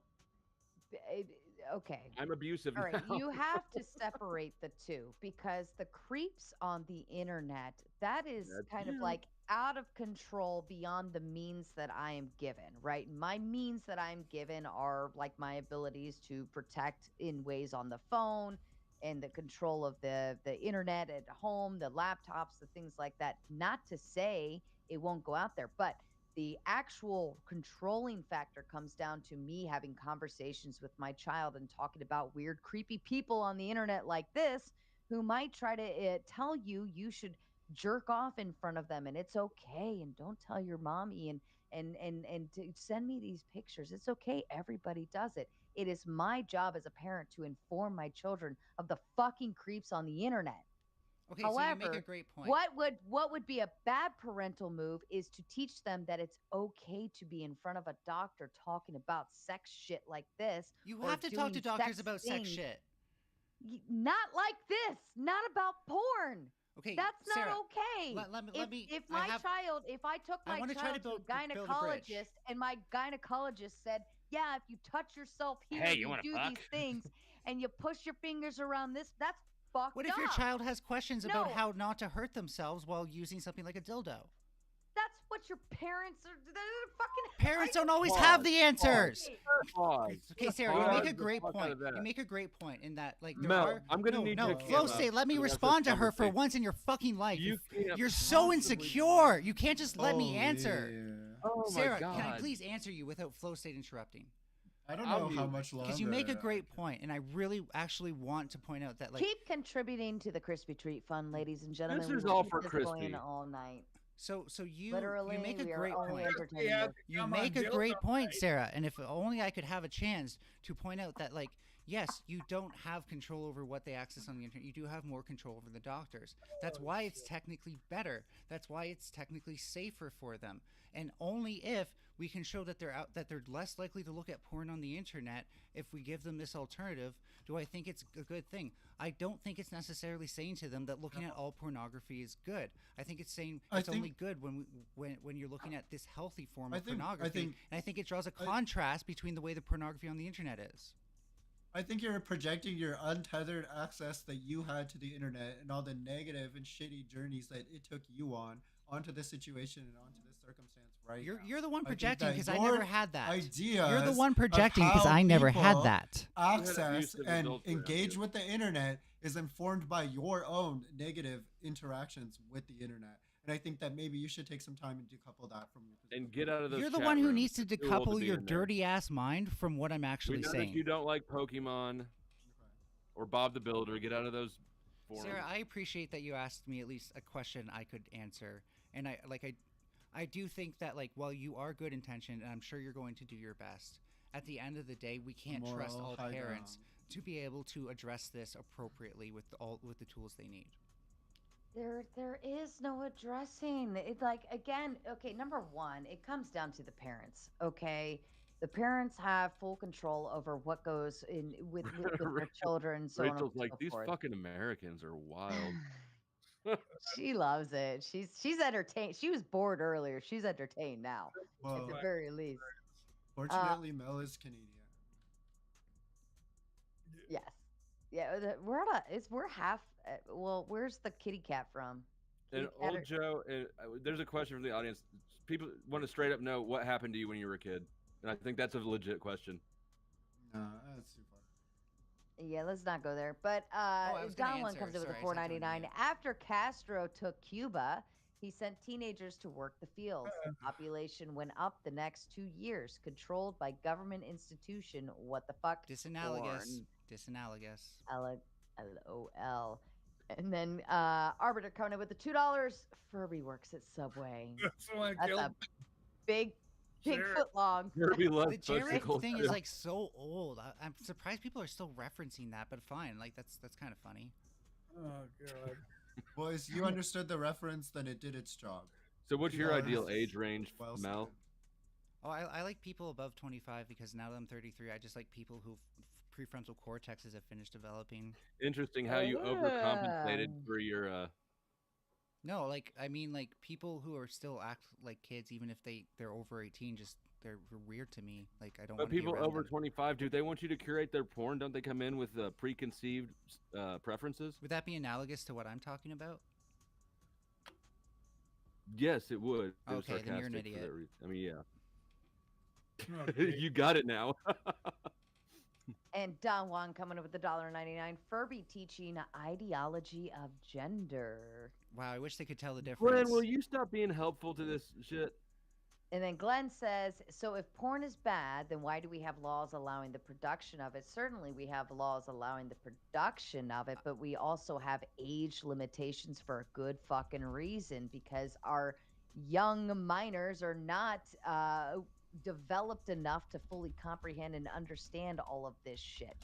okay. I'm abusive All right, now. you have to separate the two because the creeps on the internet, that is That's kind of you. like out of control beyond the means that I am given, right? My means that I'm given are like my abilities to protect in ways on the phone and the control of the internet at home, the laptops, the things like that. Not to say it won't go out there, but the actual controlling factor comes down to me having conversations with my child and talking about weird, creepy people on the internet like this who might try to tell you should jerk off in front of them and it's okay and don't tell your mommy and to send me these pictures. It's okay. Everybody does it. It is my job as a parent to inform my children of the fucking creeps on the internet. Okay, However, so you make a great point. what would be a bad parental move is to teach them that it's okay to be in front of a doctor talking about sex shit like this. You or have to talk to doing doctors about sex things. shit. Not like this. Not about porn. Okay, That's not Sarah, okay. let If me. if I took I my wanna try child to to a build a bridge. gynecologist and my gynecologist said, yeah, if you touch yourself here, Hey, you you wanna do fuck? these things and you push your fingers around this, that's fucked What if your up. child has questions about No. how not to hurt themselves while using something like a dildo? That's what your parents are. They're fucking. Parents don't always Pause, have the answers. Pause. Okay, Sarah, you make a great point. That. You make a great point in that, like, there Mel, are. I'm gonna need no, you to Flo, cam say, up let me for the rest of respond this to her for conversation. once in your fucking life. You can't You're so possibly- insecure. You can't just let me answer. Yeah. Oh my Sarah, can I God. please answer you without Flo State interrupting? I don't know how much longer. Because you make a great point, and I really actually want to point out that, like, Keep contributing to the Crispy Treat Fund, ladies and gentlemen. This We is will all keep for this Crispy. going all night. So you Literally, make a we are great only point. entertaining. You make a great point, Sarah. And if only I could have a chance to point out that, like, yes, you don't have control over what they access on the internet. You do have more control over the doctors. That's why it's technically better. That's why it's technically safer for them. And only if we can show that they're less likely to look at porn on the internet if we give them this alternative, do I think it's a good thing. I don't think it's necessarily saying to them that looking at all pornography is good. I think it's saying it's only good when you're looking at this healthy form of pornography. And I think it draws a contrast between the way the pornography on the internet is. I think you're projecting your untethered access that you had to the internet and all the negative and shitty journeys that it took you on onto this situation and onto this circumstance right now. You're the one I think projecting that because I your never had that. ideas You're the one of projecting because how I never had people that. Access and adults around engage you. with the internet is informed by your own negative interactions with the internet. And I think that maybe you should take some time and decouple that from your position. And get out of those. You're the chat one who rooms. needs to You're too old decouple be your in there. dirty ass mind from what I'm We actually know saying. that you don't like Pokemon or Bob the Builder. Get out of those forums. Sarah, I appreciate that you asked me at least a question I could answer, and I do think that like while you are good intentioned, and I'm sure you're going to do your best, at the end of the day, we can't trust Moral all high parents ground. to be able to address this appropriately with the tools they need. There is no addressing it. Like, again, okay, number one, it comes down to the parents. Okay, the parents have full control over what goes in with their children, so on and Rachel's like, so these forth. fucking Americans are wild. She loves it. She's entertained. She was bored earlier. She's entertained now, at Well, the very least. fortunately, Mel is Canadian. Yes. Yeah, we're half. Well, where's the kitty cat from? And Kitty cat old Joe, there's a question from the audience. People want to straight up know what happened to you when you were a kid, and I think that's a legit question. No, that's too far. Yeah, let's not go there. But I was gonna Don one answer. comes in with Sorry, a I sent you 4.99. After Castro took Cuba, he sent teenagers to work the fields. The population went up the next 2 years, controlled by government institution. What the fuck? Disanalogous. Porn. Disanalogous. LOL. And then Arbiter coming in with the $2. Furby works at Subway. That's a big Sure. foot long. Furby loves The Jared Fudgsicles, thing too. is like so old. I'm surprised people are still referencing that, but fine. Like that's kind of funny. Oh god. Boys, you understood the reference, then it did its job. So what's your $2. ideal age range, Well Mel? said. Oh, I like people above 25 because now that I'm 33, I just like people who prefrontal cortexes have finished developing. Interesting how you overcompensated for your. No, like I mean, like people who are still act like kids, even if they're over 18, just they're weird to me. Like I don't. But wanna be people around over them. 25, do they want you to curate their porn? Don't they come in with preconceived preferences? Would that be analogous to what I'm talking about? Yes, it would. It was Okay, then you're an sarcastic for idiot. that reason. I mean, yeah. Okay. You got it now. And Don Juan coming up with the $1.99. Furby teaching ideology of gender. Wow, I wish they could tell the difference. Glenn, will you stop being helpful to this shit? And then Glenn says, so if porn is bad, then why do we have laws allowing the production of it? Certainly we have laws allowing the production of it, but we also have age limitations for a good fucking reason, because our young minors are not developed enough to fully comprehend and understand all of this shit.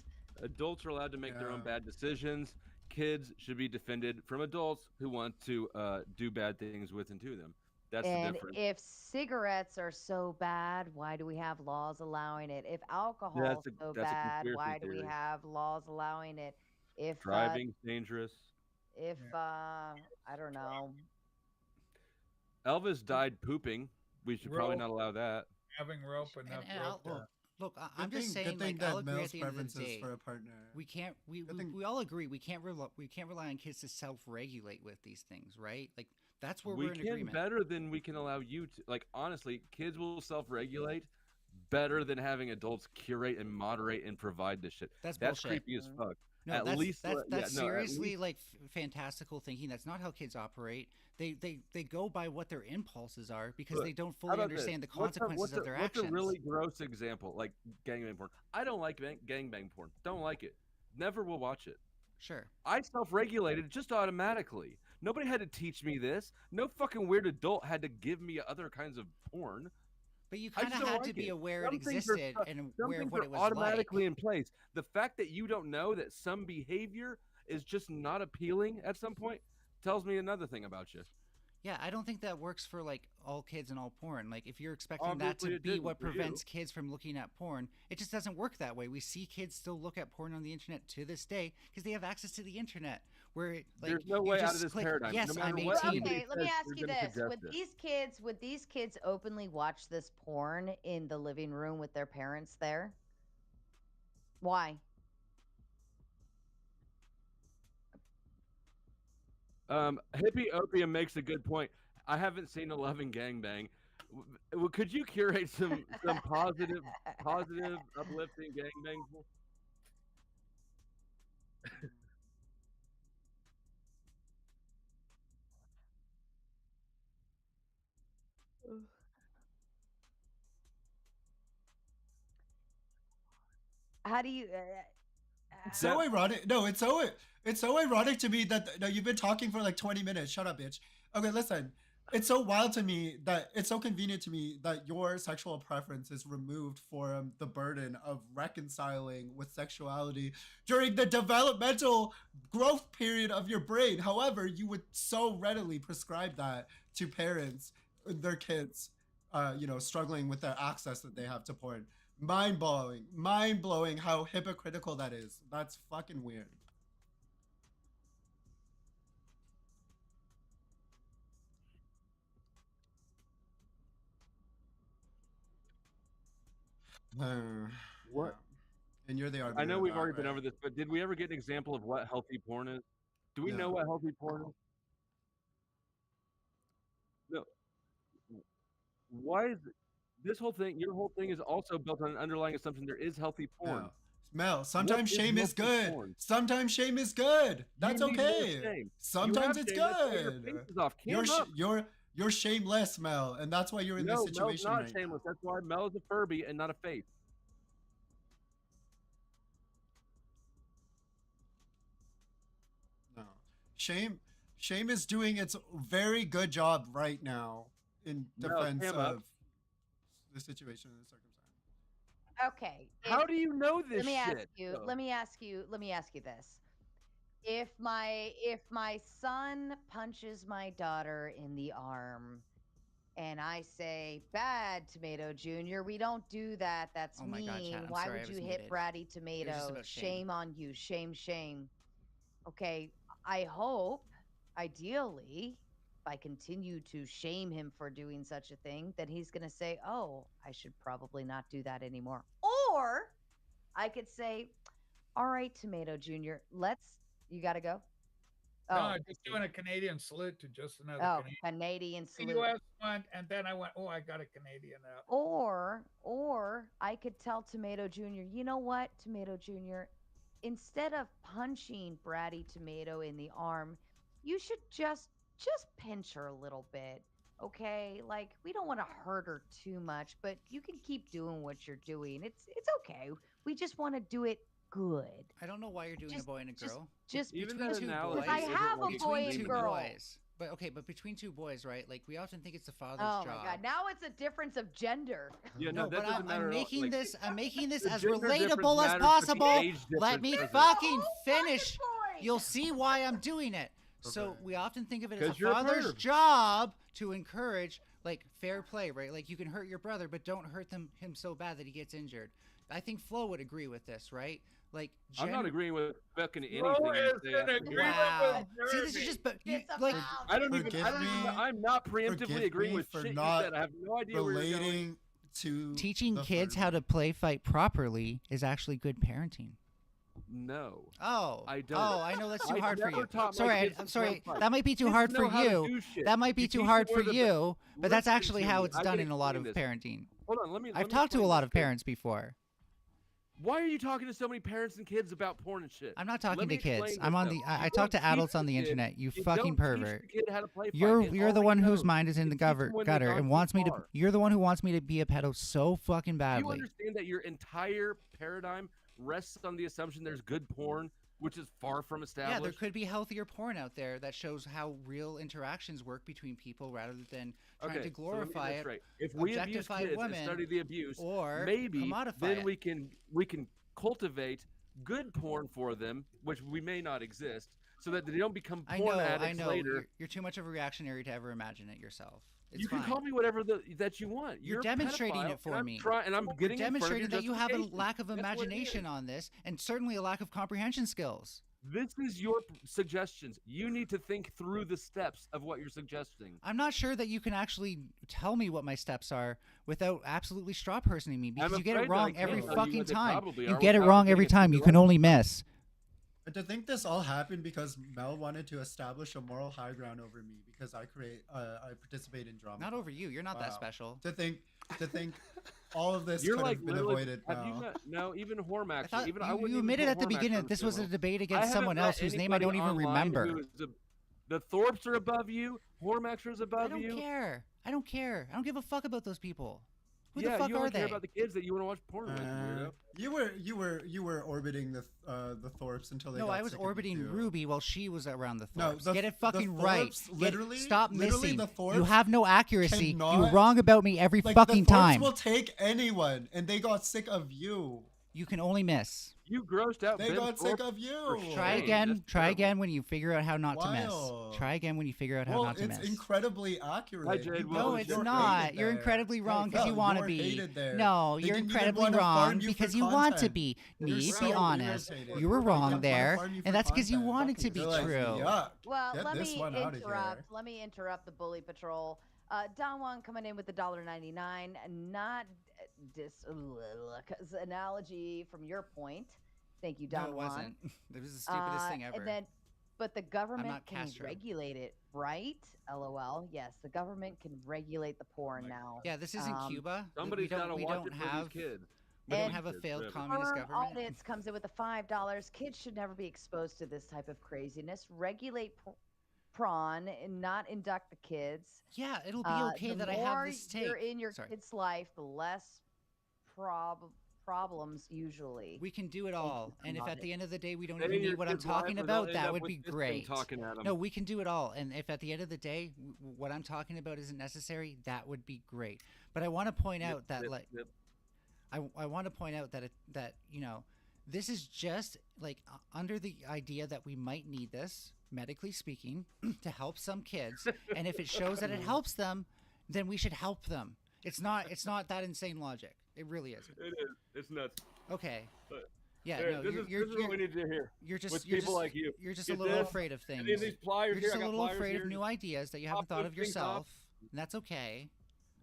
Adults are allowed to make their own bad decisions. Kids should be defended from adults who want to do bad things with and to them. That's the And difference. if cigarettes are so bad, why do we have laws allowing it? If alcohol is so that's a bad, conspiracy why do we theory. have laws allowing it? If Driving's dangerous. I don't know. Elvis died pooping. We should probably Rope. not allow that. Having rope enough And rope to- look, I'm just Good saying, thing like, that I'll agree Mel's at the end of the preferences day. for a partner. We can't. We all agree we can't rely on kids to self-regulate with these things, right? Like that's where We we're in can agreement. better than we can allow you to. Like honestly, kids will self-regulate better than having adults curate and moderate and provide this shit. That's That's bullshit. creepy as fuck. No, at that's least that's, yeah, that's no, at seriously least- like fantastical thinking. That's not how kids operate. They go by what their impulses are because Look, they don't how fully about understand this? the consequences of their what's actions. a really gross example? Like gangbang porn. I don't like gangbang porn. Don't like it. Never will watch it. Sure. I self-regulated just automatically. Nobody had to teach me this. No fucking weird adult had to give me other kinds of porn. But you I kind of just don't had like to be it. aware Some it things are existed and some aware of things what are it was automatically like. in place. The fact that you don't know that some behavior is just not appealing at some point tells me another thing about you. Yeah, I don't think that works for like all kids and all porn. Like if you're expecting Obviously that to it be didn't what for you. prevents kids from looking at porn, it just doesn't work that way. We see kids still look at porn on the internet to this day because they have access to the internet. Where like There's no you way out just of this click, paradigm. Yes, No I'm matter what 18. Okay, let me says, ask you're you gonna this: suggest would these kids openly watch this porn in the living room with their parents there? Why? Hippie Opium makes a good point. I haven't seen a loving gangbang. Could you curate some positive, uplifting gangbang? how do you? It's so ironic. No, it's so ironic to me that no, you've been talking for like 20 minutes. Shut up, bitch. Okay, listen. It's so wild to me that it's so convenient to me that your sexual preference is removed from the burden of reconciling with sexuality during the developmental growth period of your brain. However, you would so readily prescribe that to parents, their kids, struggling with the access that they have to porn. Mind blowing how hypocritical that is. That's fucking weird. What? And you're the arbiter. I know of we've that, already been right? over this, but did we ever get an example of what healthy porn is? Do we know what healthy porn is? No. Why is this whole thing? Your whole thing is also built on an underlying assumption there is healthy porn. No. Mel, sometimes What shame is healthy good. porn? Sometimes shame is good. That's You need more okay. shame. Sometimes You have it's shame, that's why your good. face is off. Cam up. You're shameless, Mel, and that's why you're in No, this Mel's situation not right shameless. That's why Mel is a Furby and not a face. now. No. Shame is doing its very good job right now in defense Cam up. of the situation and the circumstance. Okay. How do you know this Let me ask shit, you. though? Let me ask you this. If my son punches my daughter in the arm, and I say, "Bad Tomato Jr., we don't do that. That's Oh my God, mean. Chad, I'm Why sorry I would was you hit muted. Bratty It was just Tomato? about shame. Shame on you. Shame, shame." Okay, I hope, ideally, if I continue to shame him for doing such a thing, then he's going to say, "Oh, I should probably not do that anymore." Or I could say, "All right, Tomato Jr., you got to go?" No, just doing a Canadian salute to just another Oh, Canadian. Canadian The salute. U.S. one, and then I went, oh, I got a Canadian out. Or I could tell Tomato Jr., you know what, Tomato Jr., instead of punching Bratty Tomato in the arm, you should just pinch her a little bit. Okay? Like, we don't want to hurt her too much, but you can keep doing what you're doing. It's okay. We just want to do it good. I don't know why you're doing a boy and a girl. Just between because- two because boys. I have a boy and Between two girl. boys. But okay, but between two boys, right? Like we often think it's the father's Oh job. my God! Now it's a difference of gender. Yeah, No, but I'm making this. I'm making this the as gender difference relatable as matters, but the possible. age Let me difference doesn't. fucking finish. You'll see why I'm doing it. So we often think of it as 'Cause a you're a father's perv. job to encourage like fair play, right? Like you can hurt your brother, but don't hurt him so bad that he gets injured. I think Flo would agree with this, right? Like I'm not agreeing with fucking anything. Flo you is say in after agreement hearing Wow. with See, this is just but you, Disavow. like I don't even. Forgive I don't even. me- I'm not preemptively Forgive agreeing me with for shit you not said. I have no idea where you're going. relating to teaching the kids Furby. how to play fight properly is actually good parenting. No. Oh, I don't. Oh, I know that's too I hard for never you. taught my Sorry, kids I'm to sorry. play fight. That might be too Kids hard for know how to you. do shit. That might be You too teach hard them for where the- you. But that's Listen actually to how me. it's I done can in a lot of explain this. parenting. Hold on, let me I've talked to a explain lot this of to you. parents before. Why are you talking to so many parents and kids about porn and shit? I'm not talking Let to me explain kids. this, I'm on though. the. I You talk don't to adults teach on the kid- internet. You you fucking don't teach pervert. the kid how to play fight. You're It the already one whose knows. mind is in the You teach them when they've gutter gone and too wants me to. far. You're the one who wants me to be a pedo so fucking Do you badly. understand that your entire paradigm rests on the assumption there's good porn, which is far from Yeah, established? there could be healthier porn out there that shows how real interactions work between people rather than trying Okay, to so let me get glorify this it, straight. If we abuse objectify kids and women, study the abuse, or maybe commodify then it. we can cultivate good porn for them, which we may not exist, so that they don't become porn addicts later. You're too much of a reactionary to ever imagine it yourself. It's You can fine. call me whatever that you want. You're a demonstrating pedophile, it for and me. I'm You're getting in front of demonstrating your that you have a justification. lack of That's what it imagination is. on this, and certainly a lack of comprehension skills. This is your suggestions. You need to think through the steps of what you're suggesting. I'm not sure that you can actually tell me what my steps are without absolutely straw personing me because I'm you get it afraid that I wrong can't every tell you fucking what they time. probably You are get it without wrong getting every into time. the You can only miss. And to think this all happened because Mel wanted to establish a moral high ground over me because I participate in drama. Not over you. You're not that Wow. special. To think all of this You're could like have been literally- avoided. Have you now. met? No, even Hormax. I thought even I wouldn't you even admitted put at the Hormax beginning on that this the was a table. debate I against haven't someone met else whose name I don't anybody even online remember. who is the Thorpes are above you. Hormax is above I don't you. care. I don't care. I don't give a fuck about those people. Who the fuck you are only care they? about the kids that you want to watch porn with, weirdo. You were orbiting the Thorpes until they No, got I was sick of you, orbiting too. Ruby while she was around the No, Thorpes. Get it fucking the right. Thorpes, literally, Stop literally missing. the Thorpes You have no accuracy. cannot- You're wrong about me every like, fucking the Thorpes time. will take anyone, and they got sick of you. You can only miss. You grossed out. They Ben got sick Thorpe of you. for Try shame. again. That's Try terrible. again when you figure out how not to Wild. miss. Try again when you figure out how Well, not to it's miss. incredibly accurate. Hi, Jade. You No, both- it's you're not. hated You're there. incredibly wrong because No, you want to you're be. hated there. No, They you're didn't even incredibly wanna farm wrong you because for you want to content. be. You're Need so be honest. irritated. You were They wrong wanna there, farm you for and that's because you content. want it to be You're like, true. yuck. Well, Get let this me one out of here. interrupt. Let me interrupt the bully patrol. Don Juan coming in with the $1.99, not because analogy from your point. Thank you, Don No, it Juan. wasn't. It was the stupidest thing ever. And then, but the government not can Castro. regulate it, right? LOL. Yes, the government can regulate the porn now. Yeah, this isn't Cuba. Somebody's got to we watch don't it for have. these kids. We don't And have a Kids, failed really. communist Firm government. audits comes in with the $5. Kids should never be exposed to this type of craziness. Regulate prawn and not induct the kids. Yeah, it'll be okay that I have this The more you're take. in your Sorry. kid's life, the less problems usually. We can do it all, and if at the end of the day we don't Stay even in your need what I'm kid's life talking or about, don't end that up would with be this thing great. talking at 'em. No, we can do it all, and if at the end of the day what I'm talking about isn't necessary, that would be great. But I want to point out that I want to point out that that this is just like under the idea that we might need this medically speaking to help some kids, and if it shows that it helps them, then we should help them. It's not that insane logic. It really isn't. It is. It's nuts. Okay. But Yeah, there, no, this is what we need to hear. You're just with you're people just, like you. You're just Get a little this? afraid of things. Any of these flyers You're here, just I a got little flyers afraid here. of new ideas that you haven't Pop thought of those things off. yourself, and that's okay.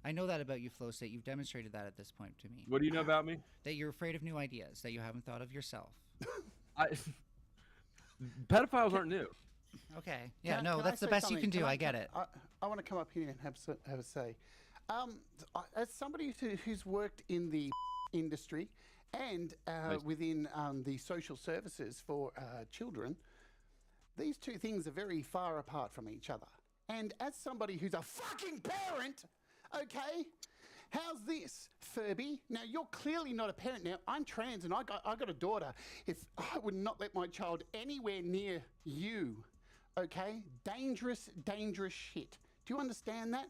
I know that about you, Flow State. You've demonstrated that at this point to me. What do you know about me? That you're afraid of new ideas that you haven't thought of yourself. Pedophiles aren't new. Okay. Yeah. Can No, I that's the say best you something? can do. I get it. I want to come up here and have a say. As somebody who's worked in the industry and within the social services for children, these two things are very far apart from each other. And as somebody who's a fucking parent, okay, how's this, Furby? Now, you're clearly not a parent. Now, I'm trans and I got a daughter. If I would not let my child anywhere near you, okay? Dangerous, dangerous shit. Do you understand that?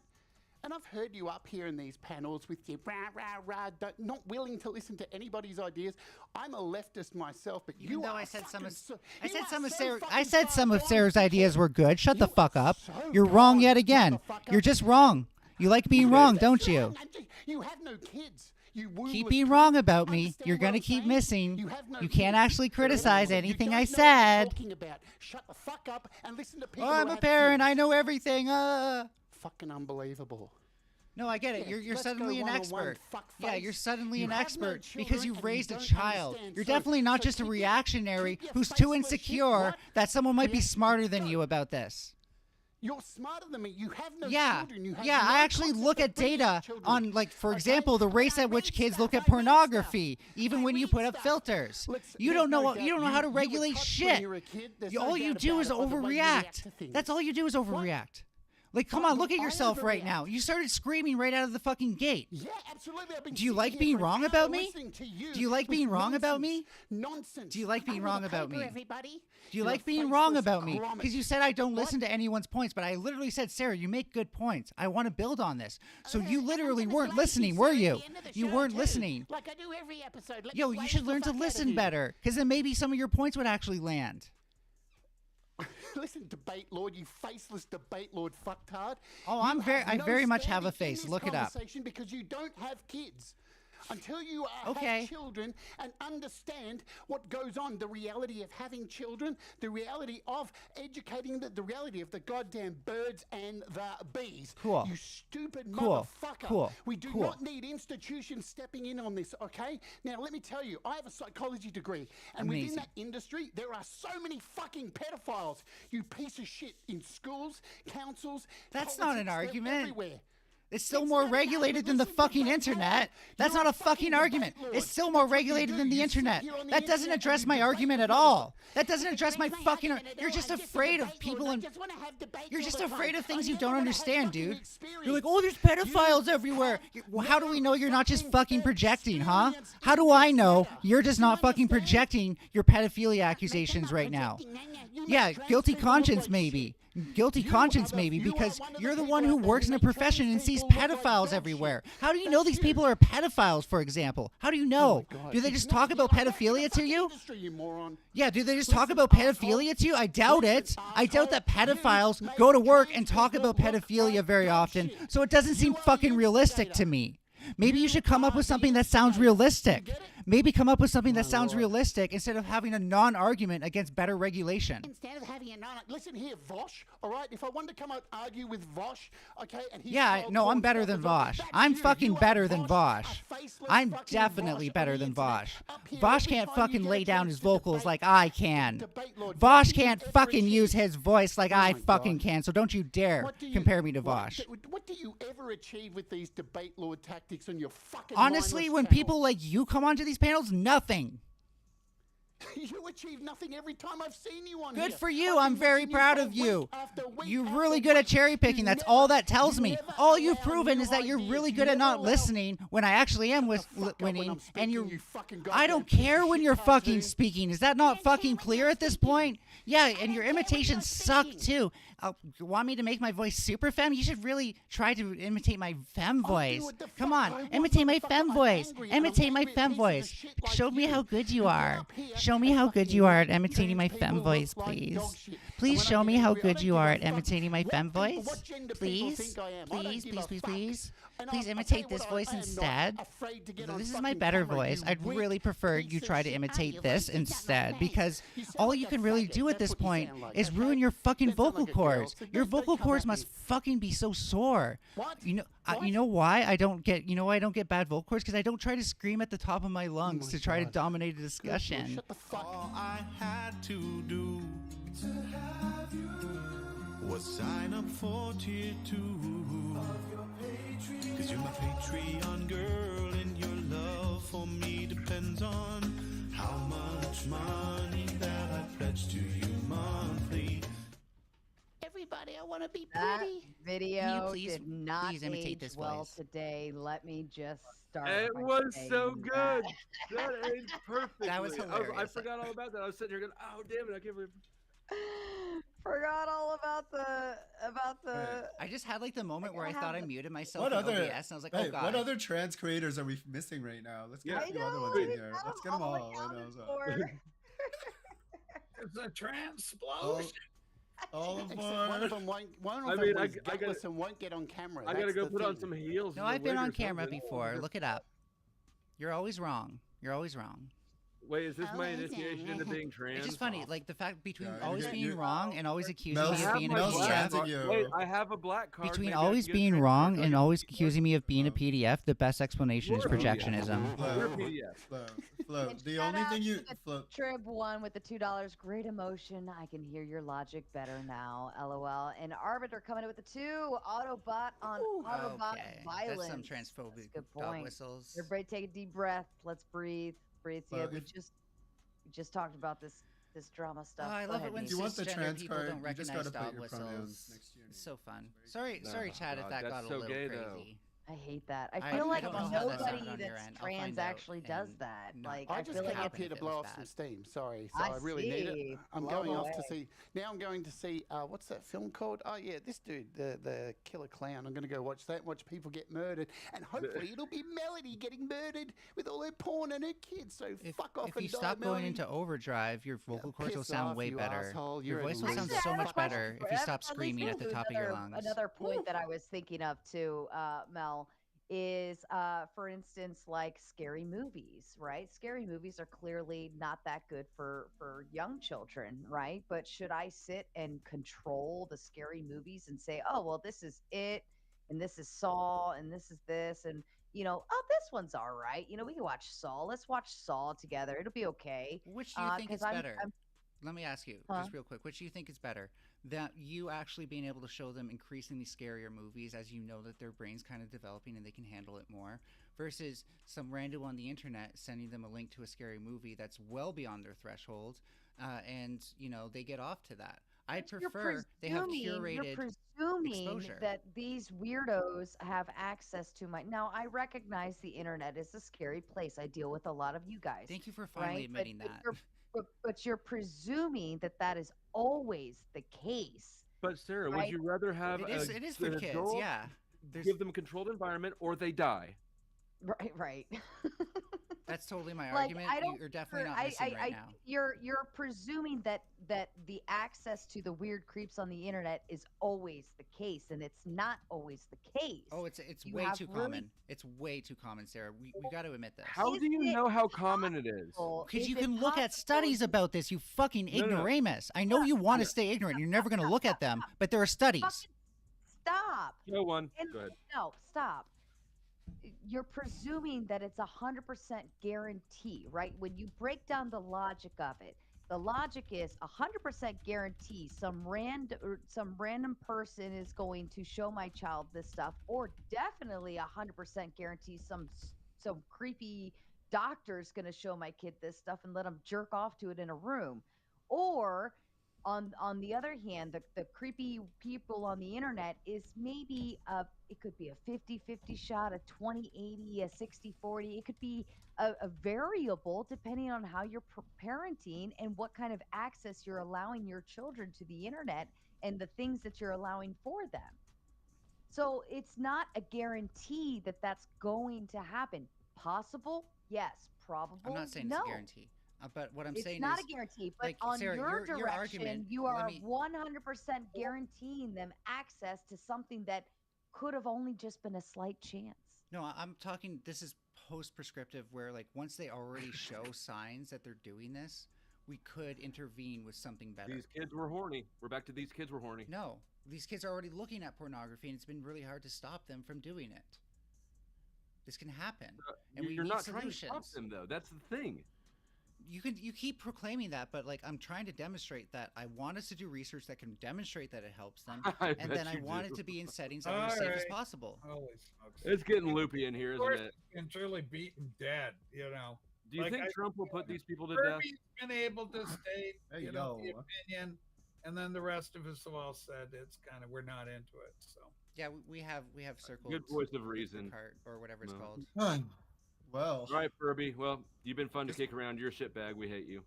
And I've heard you up here in these panels with your rah, rah, rah, not willing to listen to anybody's ideas. I'm a leftist myself, but Even you though are I said some of fucking some of Sarah's ideas were good. Shut the fuck up. You're wrong yet again. You're just wrong. You like being wrong, don't you? You have no kids. You Keep being wrong about me. You're gonna keep missing. You can't actually criticize anything I said. Shut the fuck up and listen to Oh, people. I'm who a have parent. kids. I know everything. Fucking unbelievable. No, I get it. Yeah, You're let's suddenly go an one-on-one, expert. fuck Yeah, face. you're suddenly You an have no expert children because you've and you raised a don't child. understand. You're So- definitely not just a reactionary who's too insecure that someone might be smarter than you about this. You're smarter than me. You have no Yeah, children. You have yeah. no I actually concept look of at bringing data children. on, like, for example, the rates at which kids look at pornography, even when you put up filters. You don't know what. You don't know how to regulate shit. All you do is overreact. That's all you do is overreact. Like, come on, look at yourself right now. You started screaming right out of the fucking gate. Yeah, absolutely. I've been Do you sitting like here being for an wrong hour about me? listening to you Do you like with being wrong about me? Nonsense. Do you like being wrong about me? Everybody. Do you You're like a being wrong faceless about me? grommet. Because you said I don't listen to anyone's points, but I literally said, Sarah, you make good points. I want to build on this. So you literally weren't listening, were you? You weren't listening. Like I do every episode. Let Yo, me you blame should the learn to fuck out of listen you. better, because then maybe some of your points would actually land. Listen, debate lord, you faceless debate lord fucktard. Oh, You I have very no much have a standing in face. this Look it up. conversation because you don't have kids. Until you Okay. have children and understand what goes on, the reality of having children, the reality of educating, the reality of the goddamn birds and the bees. Cool. You stupid Cool. motherfucker. Cool. We do Cool. not need institutions stepping in on this, okay? Now, let me tell you, I have a psychology degree, and within Amazing. that industry, there are so many fucking pedophiles, you piece of shit, in schools, councils. That's not an politics, they're argument. Everywhere. It's still more regulated than the fucking internet. That's not a fucking argument. It's still more regulated than the internet. That doesn't address my argument at all. That doesn't address my fucking. You're just afraid of people and. You're just afraid of things you don't understand, dude. You're like, oh, there's pedophiles everywhere. Well, how do we know you're not just fucking projecting, huh? How do I know you're just not fucking projecting your pedophilia accusations right now? Yeah, guilty conscience maybe. Guilty conscience maybe because you're the one who works in a profession and sees pedophiles everywhere. How do you know these people are pedophiles, for example? How do you know? Do they just talk about pedophilia to you? Yeah, do they just talk about pedophilia to you? I doubt it. I doubt that pedophiles go to work and talk about pedophilia very often, so it doesn't seem fucking realistic to me. Maybe you should come up with something that sounds realistic. Maybe come up with something that sounds realistic instead of having a non-argument against better regulation. Instead of having a listen here, Vosh, all right? If I wanted to come out and argue with Vosh, okay, and he's No, I'm better than Vosh. I'm fucking better than Vosh. I'm definitely better than Vosh. Vosh can't fucking lay down his vocals like I can. Vosh can't fucking use his voice like I fucking can, so don't you dare compare me to Vosh. What do you ever achieve with these debate lord tactics on your fucking Honestly, when people like you come onto these panels, nothing. You achieve nothing every time I've seen you on Good here. for you. I'm very proud of you. You're really good at cherry picking. That's all that tells me. All you've proven is that you're really good at not listening when I actually am winning. And I don't care when you're fucking speaking. Is that not fucking clear at this point? Yeah, and your imitations suck too. Want me to make my voice super femme? You should really try to imitate my femme voice. Come on, imitate my femme voice. Imitate my femme voice. Show me how good you are. Show me how good you are at imitating my femme voice, please. Please show me how good you are at imitating my femme voice. Please, please, please, please, please. Please imitate this voice instead. This is my better voice. I'd really prefer you try to imitate this instead because all you can really do at this point is ruin your fucking vocal cords. Your vocal cords must fucking be so sore. You know why I don't get why I don't get bad vocal cords? Because I don't try to scream at the top of my lungs to try to dominate a discussion. All I had to do was sign up for tier 2. Cause you're my Patreon girl, and your love for me depends on how much money that I pledge to you monthly. Everybody, I want to be That pretty. video please- did not please imitate age this well voice? today. Let me just start. It by was so saying good. that. That aged perfectly. That was I hilarious. forgot all about that. I was sitting here going, "Oh damn it! I can't believe." Forgot all about the. I just had like the moment where I have thought I the- muted myself What in other? OBS, and I was like, hey, oh god. what other trans creators are we missing right now? Let's get a few other ones in here. Let's get them all. I know, so. It's a transplosion. All of Except one of them won't. One of them was gutless and won't get on camera. I gotta That's go the put on thing. some heels. No, and a I've been wig or on camera something. before. Look it up. You're always wrong. You're always wrong. Wait, is this my initiation into being trans? It's just funny, like the fact between Yeah, always you're- being you're- wrong and always accusing Mel's- me of being a Mel's PDF. transing you. Wait, I have a black card. Between maybe I always can get a being trans wrong card. and always accusing me of being a PDF, the best explanation is You're a PDF. projectionism. You're a PDF. Flo, And the shout only out thing to you, the Flo, Trib one with the $2. Great emotion. I can hear your logic better now. LOL. And Arbiter coming in with the 2. Autobot on Autobot Okay, violence. that's some transphobic Good dog point. whistles. Everybody take a deep breath. Let's breathe. Breathe. Well, Yeah, we just talked about this drama stuff. Oh, I Go love ahead, it when if you want the cisgender trans people card, don't you just recognize gotta dog put your pronouns whistles. next to your name. It's so fun. Sorry, Oh, Chad, if God, that that's got a so little gay, though. crazy. I hate that. I I feel like don't know how that nobody sounded on your that's end. I'll trans find out actually does and that. not- Like I I just feel came like up here to it blow was off some bad. steam. Sorry, so I I really need see. it. I'm Blow going off to away. see. Now I'm going to see. What's that film called? Oh yeah, this dude, the killer clown. I'm going to go watch that. Watch people get murdered, and hopefully it'll be Melody getting murdered with all her porn and her kids. So fuck off If and you die, stop going Melody. into overdrive, your vocal cords will piss sound off, way you better. asshole. Your You're a voice will sound loser. so much Question better for- if you that- stop that leads screaming me at the to top of your another- lungs. Another point that I was thinking of too, Mel, is for instance like scary movies, right? Scary movies are clearly not that good for young children, right? But should I sit and control the scary movies and say, oh well, this is it, and this is Saw, and this is this, and oh, this one's all right, we can watch Saw, let's watch Saw together, it'll be okay. Which do you think is better? Let me ask you, Huh? just real quick, which do you think is better? That you actually being able to show them increasingly scarier movies as you know that their brain's kind of developing and they can handle it more, versus some random on the internet sending them a link to a scary movie that's well beyond their threshold, and, you know, they get off to that. I prefer they have curated exposure. That these weirdos have access to my. Now, I recognize the internet is a scary place. I deal with a lot of you guys. Thank you for finally right? admitting but that. but you're presuming that that is always the case. But Sarah, would Right? you rather have It is for an kids, adult yeah. give them a controlled environment, or they die? Right. That's totally my Like, argument. I don't. You're definitely not missing right now. think you're presuming that the access to the weird creeps on the internet is always the case, and it's not always the case. Oh, it's You way have too really- common. It's way too common, Sarah. We got to admit this. How do you know how common it is? Because you can look at studies about this, you fucking No, no. ignoramus. I know you want to stay ignorant. You're never going to look at them, but there are studies. Stop. No one. And- Go ahead. No, stop. You're presuming that it's 100% guarantee, right? When you break down the logic of it, the logic is 100% guarantee some random person is going to show my child this stuff, or definitely 100% guarantee some creepy doctor's going to show my kid this stuff and let them jerk off to it in a room. Or on the other hand, the creepy people on the internet is maybe it could be a 50-50 shot, a 20-80, a 60-40. It could be a variable depending on how you're parenting and what kind of access you're allowing your children to the internet and the things that you're allowing for them. So it's not a guarantee that that's going to happen. Possible? Yes. Probable? I'm not saying no. it's a guarantee. But what I'm saying It's not is, a guarantee, but like, on Sarah, your your direction, argument, you let are me- 100% guaranteeing them access to something that could have only just been a slight chance. No, I'm talking, this is post-prescriptive where, like, once they already show signs that they're doing this, we could intervene with something better. These kids were horny. We're back to these kids were horny. No, these kids are already looking at pornography, and it's been really hard to stop them from doing it. This can happen, and we You're need not solutions. trying to stop them, though. That's the thing. You keep proclaiming that, but like I'm trying to demonstrate that I want us to do research that can demonstrate that it helps them, I and bet then I you want do. it to be in settings that are as safe as possible. Holy smokes. It's getting loopy in here, Of isn't course, it? and truly beaten dead, you know. Do you Like, think Trump will put these people to Kirby's death? been able to state, Hey, you know, the yo. opinion, and then the rest of us have all said it's kind of we're not into it. So Yeah, we have circled Good voice of reason. cart or whatever it's No. called. Well, All right, Furby. Well, you've been fun to kick around your shit bag. We hate you.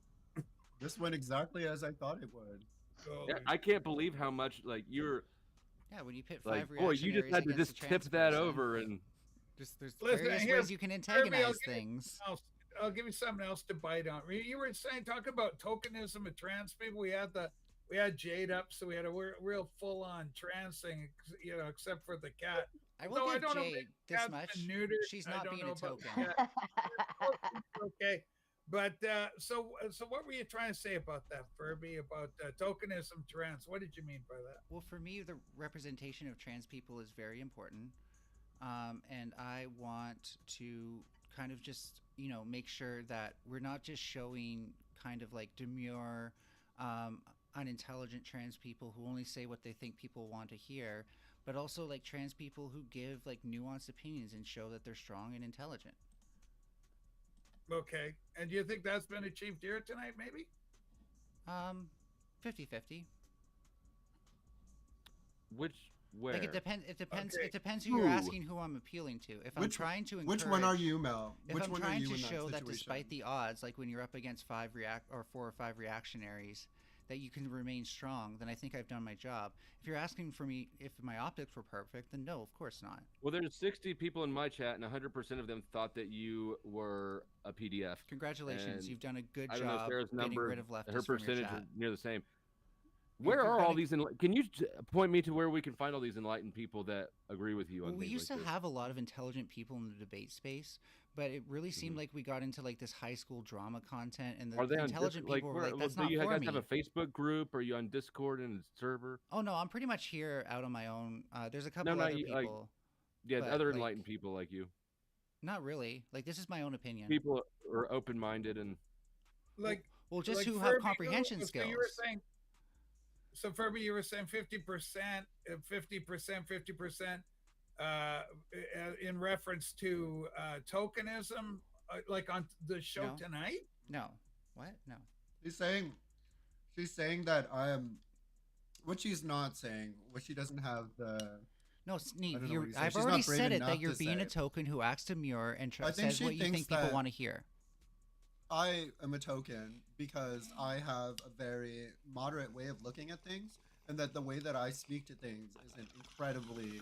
this went exactly as I thought it would. Yeah, I can't believe how much like you're. Yeah, when you pit Like, five boy, you just reactionaries had to against just a tip trans that person. over and. There's Listen, various here, ways you can Kirby, I'll antagonize give you things. something else. I'll give you something else to bite on. You were saying, talk about tokenism of trans people. We had Jade up, so we had a real full on trans thing, you know, except for the cat. I will Though give don't know if Jade the this cat's much. been neutered. She's I not don't being know a about the token. cat. Okay. But so what were you trying to say about that, Furby? About tokenism trans? What did you mean by that? Well, for me, the representation of trans people is very important, and I want to kind of just make sure that we're not just showing kind of like demure, unintelligent trans people who only say what they think people want to hear, but also like trans people who give like nuanced opinions and show that they're strong and intelligent. Okay. And do you think that's been achieved here tonight, maybe? 50-50. Where? Like it depends. It depends. Okay. It depends who you're asking, who I'm appealing to. If I'm trying to encourage, which one are you, Mel? If Which I'm one are trying you to in that show that situation? despite the odds, like when you're up against 4 or 5 reactionaries, that you can remain strong, then I think I've done my job. If you're asking for me if my optics were perfect, then no, of course not. Well, there's 60 people in my chat, and 100% of them thought that you were a PDF. Congratulations, And you've done a good I don't know if job Sarah's getting number, rid of leftists her from your percentage chat. is near the same. Where are all these? Can you point me to where we can find all these enlightened people that agree with you on We things used like to this? have a lot of intelligent people in the debate space, but it really seemed like we got into like this high school drama content, and the Are they on intelligent Discord? people were like, "That's do not you for guys me." have a Facebook group? Are you on Discord and a server? Oh no, I'm pretty much here out on my own. There's a couple No, other like, people. yeah, but, other like, enlightened people like you. Not really. Like this is my own opinion. People are open-minded and Like Well, just like who Furby, have comprehension so skills. you were saying, so Furby, you were saying 50%, 50%, in reference to tokenism, like on the show No. tonight? No. What? No. She's saying that I am. What she's not saying, what she doesn't have the. No, Sneeve, don't know what he's saying. I've She's already not brave said it enough that you're to being say. a token who acts demure and I think says she what you thinks think people that- want to hear. I am a token because I have a very moderate way of looking at things, and that the way that I speak to things isn't incredibly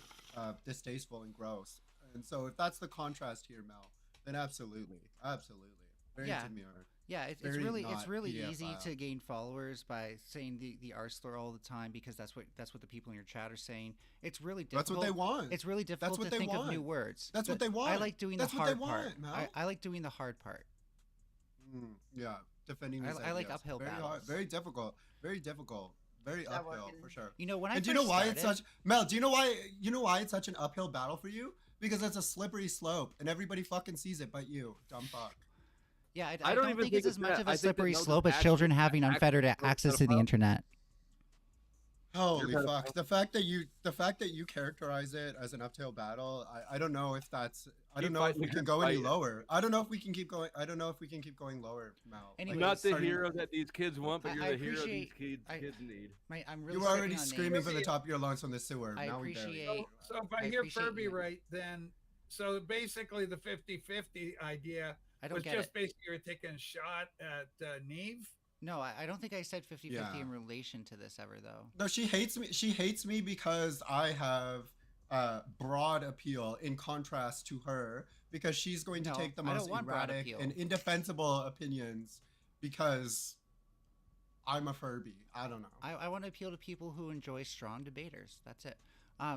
distasteful and gross. And so, if that's the contrast here, Mel, then absolutely, very Yeah. demure. Yeah, it's very really not PDF easy file. to gain followers by saying the R slur all the time because that's what the people in your chat are saying. It's really difficult. That's what they want. It's really difficult what to they think of new want. words. That's what But they want. I like doing That's the what they hard part. want, Mel. I like doing the hard part. Yeah, defending these I like ideas. uphill very battles. hard, very difficult, very uphill for sure. You know, when I and do you know first why it's started- such Mel? Do you know why it's such an uphill battle for you? Because it's a slippery slope, and everybody fucking sees it, but you, dumb fuck. Yeah, I don't even think it's think as much that. of I a think that slippery no, slope just as children actually- having unfettered access to the internet. Holy You're fuck! The fact that you characterize it as an uphill battle, I don't know if that's. I don't Keep know if fighting we the can good go any fight. lower. I don't know if we can keep going. I don't know if we can keep going lower, Mel. Anyway, You're not the starting- hero that these kids want, but I- you're I the hero these appreciate- kids need. I'm really You were already stepping on screaming names. from the top of your lungs from the sewer. I Now we bury you. appreciate. So if I, I hear appreciate Furby you. right, then so basically the 50-50 idea I don't was get just it. basically you're taking a shot at Neve. No, I don't think I said 50-50 Yeah. in relation to this ever, though. No, she hates me. She hates me because I have broad appeal in contrast to her, because she's going to No, take the I don't most want broad erratic appeal. and indefensible opinions because I'm a Furby. I don't know. I want to appeal to people who enjoy strong debaters. That's it.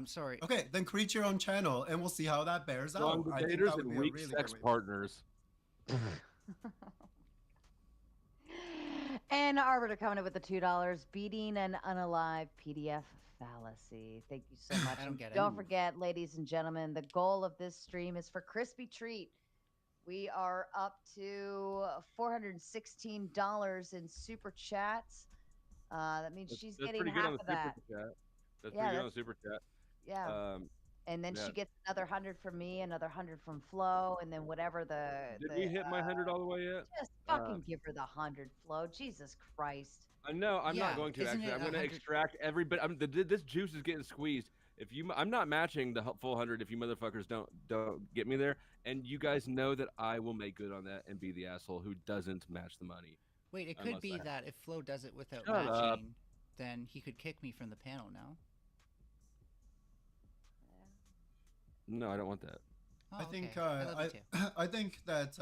Sorry. Okay, then create your own channel and we'll see how that bears Strong out. I think debaters that would and be a weak really sex good way. partners. And Arbiter coming in with the $2, beating an unalive PDF fallacy. Thank you so much. I don't get it. Don't forget, ladies and gentlemen, the goal of this stream is for KrispyTreat. We are up to $416 in super chats. That means she's That's getting pretty good on half the of that. super chat. That's Yeah, pretty good on the super chat. Yeah. And then yeah. she gets another 100 from me, another 100 from Flo, and then whatever Did we hit my 100 all the way yet? Just fucking give her the 100, Flo. Jesus Christ. No, I'm Yeah, not going to isn't actually. it I'm going to 100 extract every bit. This juice is getting squeezed. If you, I'm not matching the full 100. If you motherfuckers don't get me there, and you guys know that I will make good on that and be the asshole who doesn't match the money. Wait, it could Unless be I- that if Flo does it without Shut up. matching, then he could kick me from the panel now. No, I don't want that. Oh, I think okay. I love you too. I think that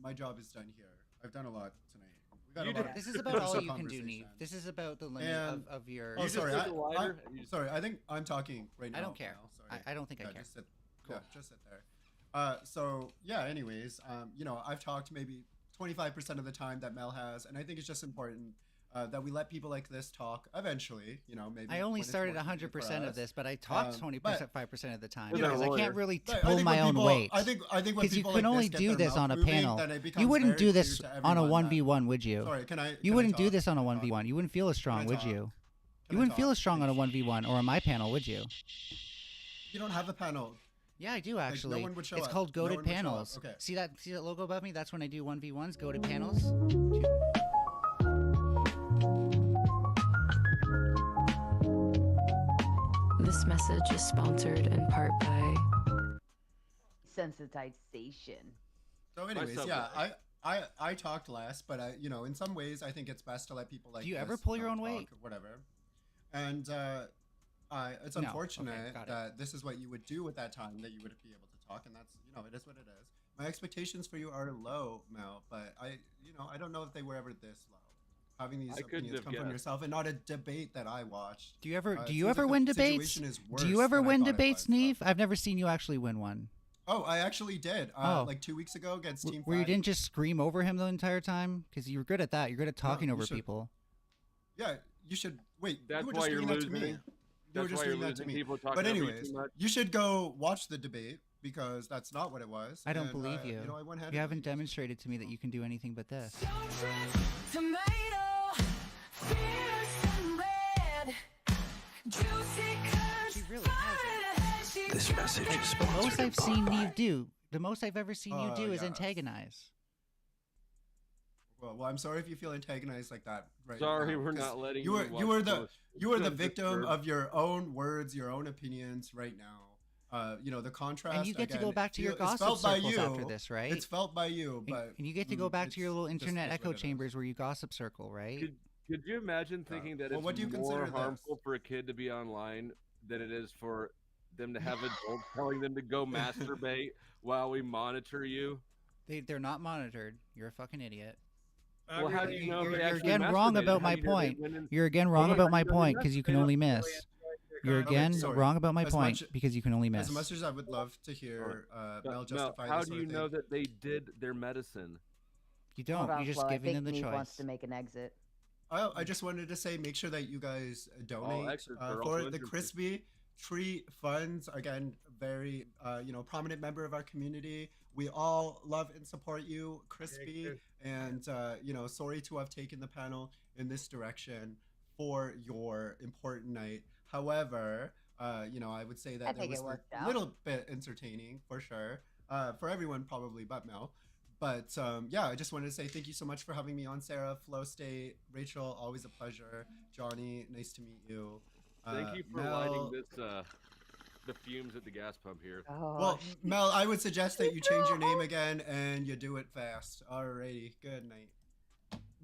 my job is done here. I've done a lot tonight. We got You a lot did. of This is about all crucial you can do, conversation. Neve. This is about the limit And- of your. Oh, just sorry. took a lighter and you just- Sorry. I think I'm talking right now. I don't care. Now, sorry. I don't think I Yeah, care. Just sit, Cool. yeah, just sit there. So yeah. Anyways, you know, I've talked maybe 25% of the time that Mel has, and I think it's just important that we let people like this talk. Eventually, you know, maybe. I only when it's started more convenient for 100% of us. this, but I talked but- 25% of the time you know, because I can't really But I pull think my when own people- weight. I think when Because you people can like only this get do their this mouth on a moving, panel. then it You becomes wouldn't very do clear this to on a everyone that- 1v1, would you? Sorry, can I? You wouldn't do this on a 1v1. You wouldn't feel as strong, would talk? you? Can You I wouldn't feel talk? as strong on a 1v1 or on my panel, would you? You don't have a panel. Yeah, I do no actually. one would show It's up. called No Goated one would show up. Panels. Okay. See that logo above me? That's when I do 1v1s, Goated Panels. This message is sponsored in part by Sensitization. So, anyways, Myself, yeah, I talked less, but you know, in some ways, I think it's best to let people like. Do you ever this pull your not own talk weight? or whatever? And it's No. unfortunate Okay, got it. that this is what you would do at that time, that you would be able to talk, and that's, you know, it is what it is. My expectations for you are low, Mel, but I don't know if they were ever this low. Having these I couldn't opinions have come from guessed. yourself and not a debate that I watched. Do you ever It do you seems ever like the win debates? situation is Do you worse ever than I win thought it debates, was. Neve? I've never seen you actually win one. Oh, I actually did. Oh. Like 2 weeks ago against Team Where you Fatty. didn't just scream over him the entire time? Because you were good at that. You're good at talking you over should- people. Yeah, you should wait. That's you were why just you're doing that to me. losing. You That's were just why you're doing that to losing. me. People talking But over you anyways, too much. you should go watch the debate because that's not what it was. I don't and, believe you. You know, I went You haven't demonstrated to me that you can do anything but this. to make message is The most sponsored I've seen by- you do, the most I've ever seen you do is yes. antagonize. Well, I'm sorry if you feel antagonized like that right Sorry, now, we're 'cause not letting you were you you were watch the post- you were the just victim disturbed. of your own words, your own opinions right now. The contrast. And you get to again, go back to your it's gossip felt by circles you. after this, right? It's felt by you, And- but and you get to go back to your little just internet is echo what it is. chambers where you gossip circle, right? Could you imagine thinking that well, it's what do you more consider this? harmful for a kid to be online than it is for them to have adults telling them to go masturbate while we monitor you? They're not monitored. You're a fucking idiot. Well, how do you know if You're they actually again wrong masturbated? about How my do you know they point. went in- You're again Hold wrong on, about how my do you know they point because you can only miss. You're Okay, again sorry. wrong about my As point much- because you can only miss. As much as I would love to hear Mel Mel, justify how this do sort you of know thing, that they did their medicine? You Hold don't. on, You're just Flo. I giving think them the Neve choice. wants to make an exit. I just wanted to say, make sure that you guys donate exits are for also the interesting. Crispy Treat Funds. Again, very prominent member of our community. We all love and support you, Crispy, and sorry to have taken the panel in this direction for your important night. However, I would say I that there think it was worked a out. little bit entertaining for sure, for everyone probably, but Mel. But I just wanted to say thank you so much for having me on, Sarah, Flow State, Rachel, always a pleasure. Johnny, nice to meet you. Thank you for Mel, lighting this the fumes at the gas pump here. Well, Mel, I would suggest that you change your name again and you do it fast. Alrighty, good night.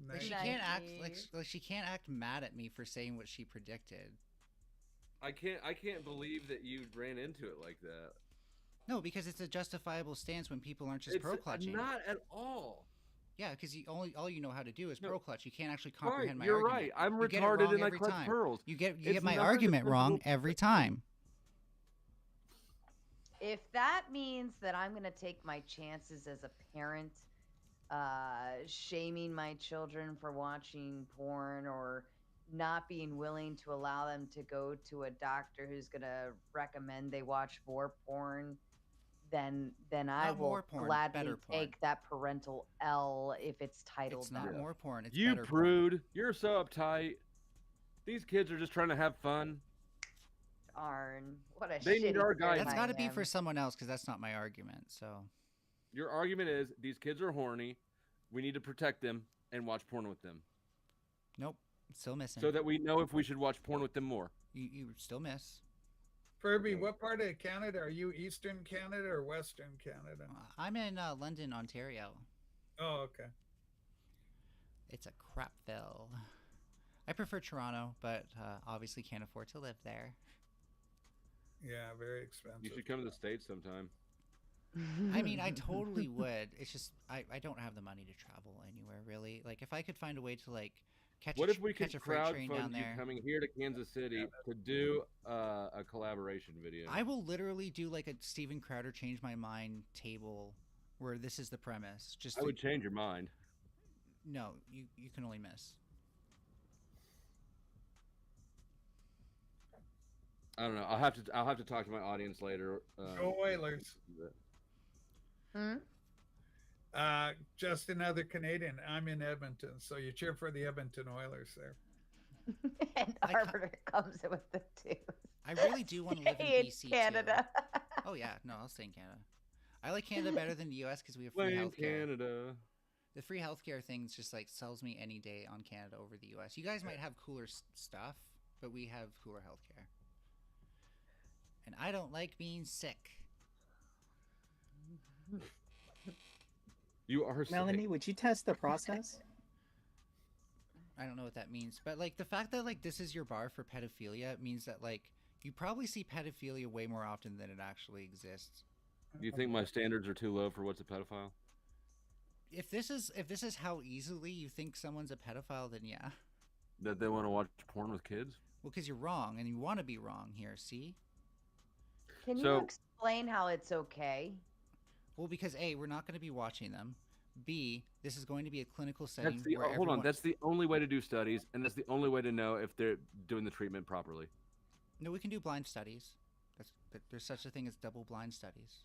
Like she can't act like she can't act mad at me for saying what she predicted. I can't believe that you ran into it like that. No, because it's a justifiable stance when people aren't just It's pro clutching. not at all. Yeah, because all you know how to do is pro clutch. You can't actually Right, comprehend my you're argument. right. I'm You get it retarded wrong and I every clutch time. pearls. You get It's my not a argument wrong defensible every time. If that means that I'm going to take my chances as a parent, shaming my children for watching porn or not being willing to allow them to go to a doctor who's going to recommend they watch more porn, then I Not will more porn, gladly better porn. take that parental L if it's titled It's not that. more porn. It's You better porn. prude. You're so uptight. These kids are just trying to have fun. Darn, what a They need shitty our parent guidance. That's I got to be am. for someone else because that's not my argument. So Your argument is these kids are horny. We need to protect them and watch porn with them. nope, still missing. So that we know if we should watch porn with them more. you still miss. Furby, what part of Canada are you? Eastern Canada or Western Canada? I'm in London, Ontario. Oh, okay. It's a crapville. I prefer Toronto, but obviously can't afford to live there. Yeah, very expensive. You should come to the States sometime. I mean, I totally would. It's just I don't have the money to travel anywhere really. Like if I could find a way to like catch What if we could catch a freight train down crowdfund you there. coming here to Kansas City to do a collaboration video? I will literally do like a Steven Crowder change my mind table where this is the premise. Just I would change your mind. No, you can only miss. I don't know. I'll have to talk to my audience later. Go Oilers. Just another Canadian. I'm in Edmonton, so you cheer for the Edmonton Oilers there. And Arbiter comes with the two. I really do want to live in Stay in BC Canada. too. Oh yeah, no, I'll stay in Canada. I like Canada better than the US because we have free Play in healthcare. Canada. The free healthcare thing just like sells me any day on Canada over the US. You guys might have cooler stuff, but we have cooler healthcare. And I don't like being sick. You are Melanie, would you test the process? I don't know what that means, but like the fact that like this is your bar for pedophilia means that like you probably see pedophilia way more often than it actually exists. Do you think my standards are too low for what's a pedophile? If this is how easily you think someone's a pedophile, then yeah. That they want to watch porn with kids? Well, because you're wrong and you want to be wrong here. See? Can you So- explain how it's okay? Well, because A, we're not going to be watching them. B, this is going to be a clinical setting. That's the, where hold on. everyone- That's the only way to do studies, and that's the only way to know if they're doing the treatment properly. No, we can do blind studies. There's such a thing as double-blind studies.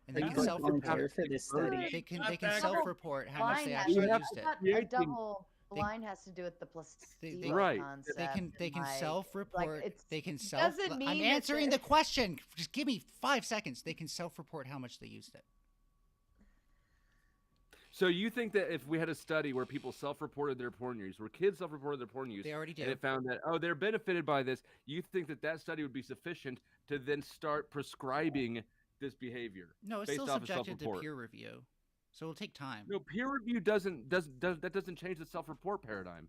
And they Are can you volunteer for this study? They can Not that self-report how much they Blind, actually I used it. thought a blind has to do with the placebo Right. concept. They can like, self-report. Like they can doesn't mean I'm that answering the question. Just give me 5 seconds. They can self-report how much they used it. So you think that if we had a study where people self-reported their porn use, where kids self-reported their porn use, They already do. and it found that they're benefited by this, you think that that study would be sufficient to then start prescribing this behavior? No, it's based still off of subjected to self-report? peer review, so it'll take time. No, peer review doesn't change the self-report paradigm.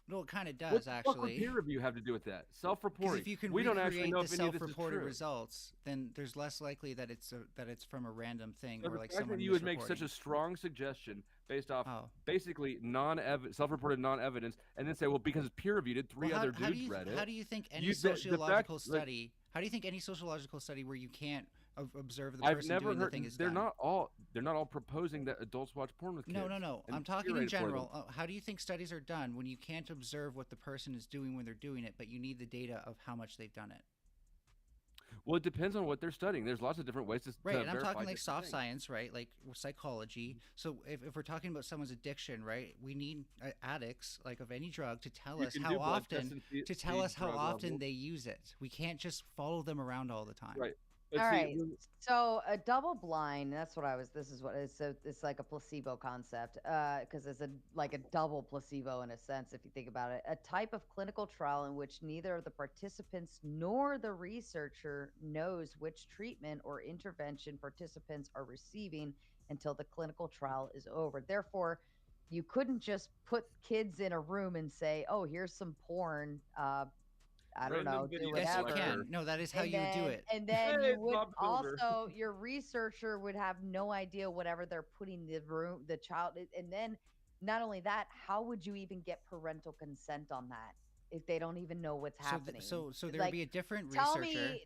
No, it kind of What does the fuck would actually. peer review have to do with that? Because Self-reporting. if you can we don't actually recreate know the if any of this is self-reported true. results, then there's less likely that it's from a random thing So or the like fact someone that you would make such misreporting. a strong suggestion based off Oh. basically self-reported non-evidence, and then say, well, because it's peer reviewed, three Well, other how do dudes you read it. how do you think any The fact, sociological study? How do you think any sociological study where you can't observe the I've person never doing the heard. thing is They're done? not all proposing that adults watch porn with kids. No. and I'm talking curate in it for them. general. How do you think studies are done when you can't observe what the person is doing when they're doing it, but you need the data of how much they've done it? Well, it depends on what they're studying. There's lots of different ways to Right, and I'm verify talking like different soft things. science, right? Like psychology. So if we're talking about someone's addiction, right? We need addicts, like of any drug, to tell You us can how do blood tests often and see how drug often levels. they use it. We can't just follow them around all the time. Right. All right. So a double blind, that's what I was. This is what it is. So it's like a placebo concept, because it's like a double placebo in a sense, if you think about it. A type of clinical trial in which neither of the participants nor the researcher knows which treatment or intervention participants are receiving until the clinical trial is over. Therefore, you couldn't just put kids in a room and say, "Oh, here's some porn. I don't know, do Yes, you whatever." can. No, that is how And you would do then, it. and then Hey, you would Bob Builder. also, your researcher would have no idea whatever they're putting the child. And then not only that, how would you even get parental consent on that if they don't even know what's happening? So there would Like, be a different tell researcher. me,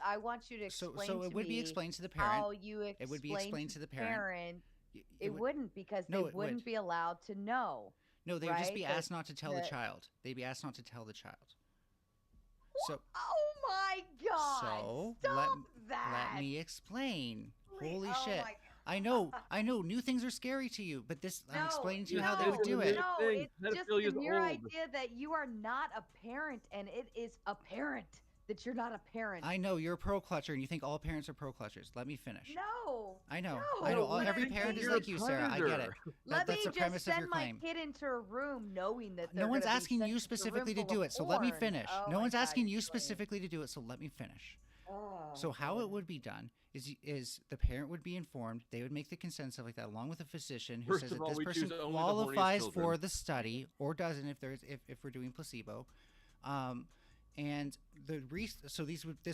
I want you to explain So it to would be me explained to the parent. how you It would be explain explained to the parent. It wouldn't, because No, they it would. wouldn't be allowed to know. No, they would just be right? asked not to tell the child. They'd be asked not to tell the child. So Oh my God! So Stop let that! me explain. Holy oh shit! my I know. New things are scary to you, but this I'm explaining to you how they no, would do it. No, thing. it's just Pedophilia is the mere old. idea that you are not a parent, and it is apparent that you're not a parent. I know you're a pearl clutcher, and you think all parents are pearl clutchers. Let me finish. No. I know. No. I know. Let Every me parent is just- like you, Sarah. I get it. Let That's me the just premise of send your my claim. kid into a room knowing that No one's asking you specifically specifically to do it, so let me finish. Oh No my one's God, asking you're you funny. specifically to do it, so let me finish. Oh, So how it would be done is the parent would be informed. They would make the consent stuff like that, along with a physician who First says of that all, this we person choose only the horniest qualifies children. for the study or doesn't if we're doing placebo. And this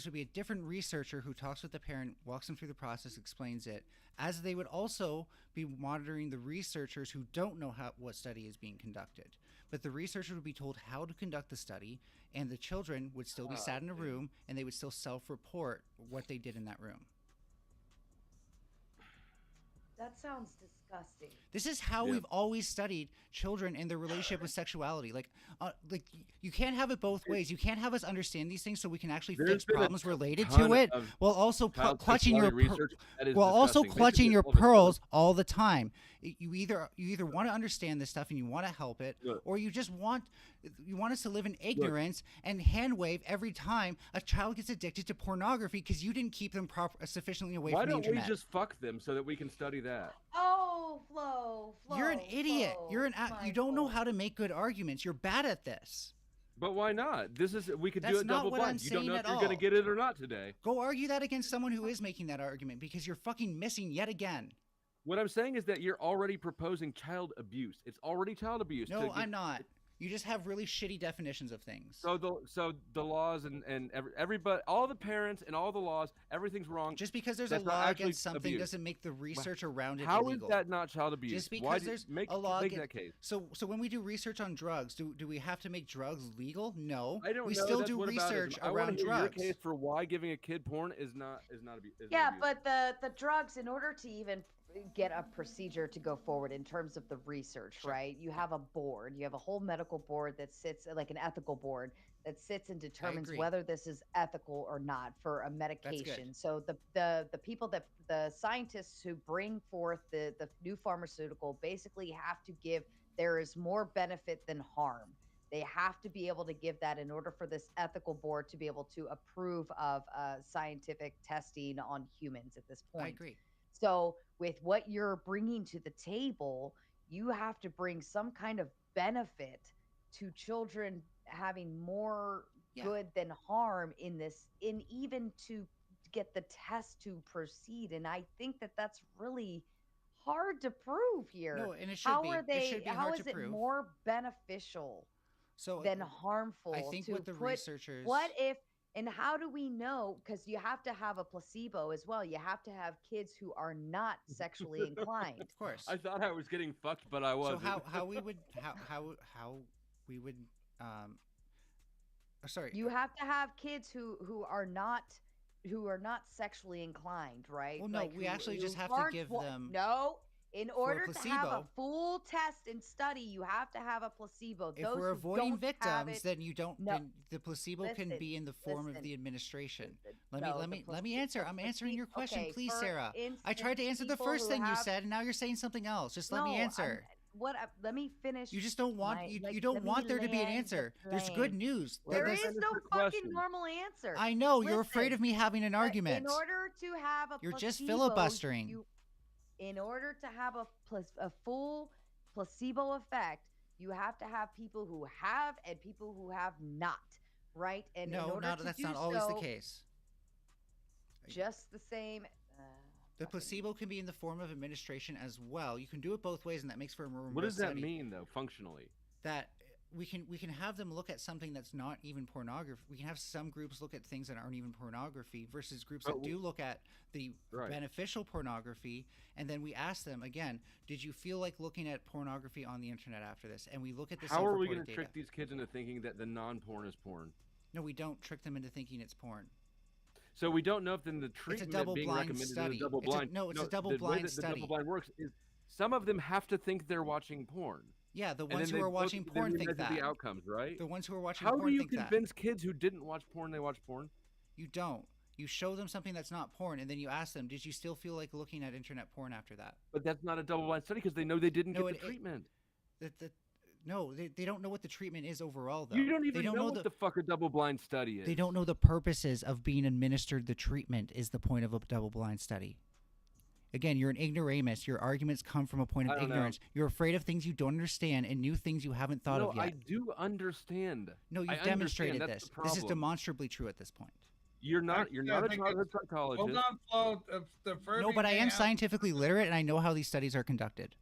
would be a different researcher who talks with the parent, walks them through the process, explains it, as they would also be monitoring the researchers who don't know what study is being conducted. But the researcher would be told how to conduct the study, and the children would still be sat in a room, and they would still self-report what they did in that room. That sounds disgusting. This is how we've always studied children and their relationship with sexuality. Like you can't have it both ways. You can't have us understand these things so we can actually There's fix been a problems related ton to it, of while also child clutching your sexuality research that is disgusting. clutching Basically, your all this pearls all the time. You either want to understand this stuff and you want to help it, Look. or you just want us to live in ignorance and hand wave every time a child gets addicted to pornography because you didn't keep them sufficiently away Why from the don't we internet. just fuck them so that we can study that? Oh, Flo. You're an idiot. Flo, You don't know how to make good arguments. You're bad at this. But why not? We could do That's it not double what I'm blind. You don't saying know if at you're going to all. get it or not today. Go argue that against someone who is making that argument, because you're fucking missing yet again. What I'm saying is that you're already proposing child abuse. It's already child abuse. No, I'm not. You just have really shitty definitions of things. So the laws and everybody, all the parents and all the laws, everything's wrong. Just because there's That's a not law actually against something abuse. doesn't make the research around it How illegal. is that not child abuse? Just Why because do you there's make a law that against, case. So when we do research on drugs, do we have to make drugs legal? No. I don't we know. still That's do whataboutism. research I wanna around hear drugs. Your case for why giving a kid porn is not abuse. Yeah, but the drugs, in order to even get a procedure to go forward in terms of the research, right? You have a board, you have a whole medical board that sits, like an ethical board that sits and determines agree. whether this is ethical or not for a medication. So the people the scientists who bring forth the new pharmaceutical basically have to give there is more benefit than harm. They have to be able to give that in order for this ethical board to be able to approve of scientific testing on humans at this point. I agree. So with what you're bringing to the table, you have to bring some kind of benefit to children having more good than harm in this, in even to get the test to proceed. And I think that that's really hard to prove here. No, and it should How be. are It they? should be How hard is to it prove. more beneficial So than harmful? I think to what the put, researchers. What if? And how do we know? Because you have to have a placebo as well. You have to have kids who are not sexually inclined. Of course. I thought I was getting fucked, but I wasn't. So how we would how we would sorry. You have to have kids who are not sexually inclined, right? Well, no, Like we actually who just have to aren't give wa- them No, in order to have a placebo. full test and study, you have to have a placebo. If Those we're who avoiding don't have victims, it- then you don't. No. Then the placebo can Listen, be in the form of listen, the administration. Let No, me the let me answer. I'm answering your question, okay, please, for Sarah. I instance, tried to answer the people first who thing you have- said, and now you're saying something else. Just let me No, answer. Let me finish. You just don't want my- you, like, you don't let me want there to be an land the answer. There's good plane. news. There There's- is no fucking normal answer. I know you're afraid Listen, of me having an but argument. In order to have a You're just placebo, filibustering. in order to have a full placebo effect, you have to have people who have and people who have not, right? And in No, order to that's do not always the so, case. Just the same. The placebo can be in the form of administration as well. You can do it both ways, and that makes for a more What does that study. mean, though, functionally? That we can have them look at something that's not even pornography. We can have some groups look at things that aren't even pornography versus groups that do look at the beneficial pornography, and then we ask them again, did you feel like looking at pornography on the internet after this? And we look at the How are we going to trick these kids into thinking that the non-porn is porn? No, we don't trick them into thinking it's porn. So we don't know if then the treatment being double-blind recommended study. is a double blind. It's a The double-blind way that study. the double blind works is some of them have to think they're watching porn. Yeah, the And ones then who they are watching then porn we think measure that. the outcomes, right? The ones who are watching How porn do you think that. convince kids who didn't watch porn they watch porn? You don't. You show them something that's not porn, and then you ask them, did you still feel like looking at internet porn after that? But that's not a double blind study because they know they didn't No, get the treatment. No, they don't know what the treatment is overall, though. You don't even they don't know what the fuck a double blind study is. They don't know the purposes of being administered the treatment is the point of a double-blind study. Again, you're an ignoramus. Your arguments come from a point I of don't know. ignorance. You're afraid of things you don't understand and new things you haven't thought of yet. I do understand. No, you've I demonstrated understand. That's this. the This is problem. demonstrably true at this point. You're not Actually, I a think childhood it's- psychologist. Hold on, Flo. The Furby No, but I am Mayhem- scientifically literate, and I know how these studies are conducted.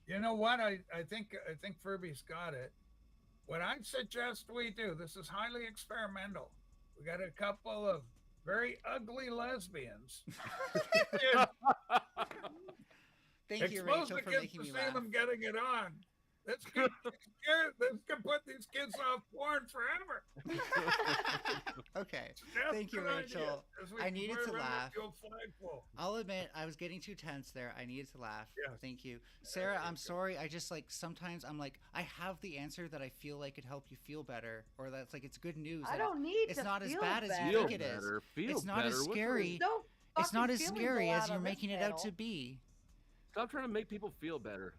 You know what? I think Furby's got it. What I suggest we do, this is highly experimental. We got a couple of very ugly lesbians. Thank you, Expose Rachel, the for kids making to me see laugh. them getting it on. Let's put these kids off porn forever. Okay. That's Thank you, a good Rachel. idea, as we I needed to remember laugh. the old flagpole. I'll admit I was getting too tense there. I needed to laugh. Yes. Thank you. Sarah, I'm sorry. I just sometimes I'm like, I have the answer that I feel like could help you feel better, or that's like it's good news. I that don't need it's to not as feel bad as you better. think it is. Feel It's not as better. What's scary. No It's not fucking as feelings scary allowed as you're on this making it out to panel. be. Stop trying to make people feel better.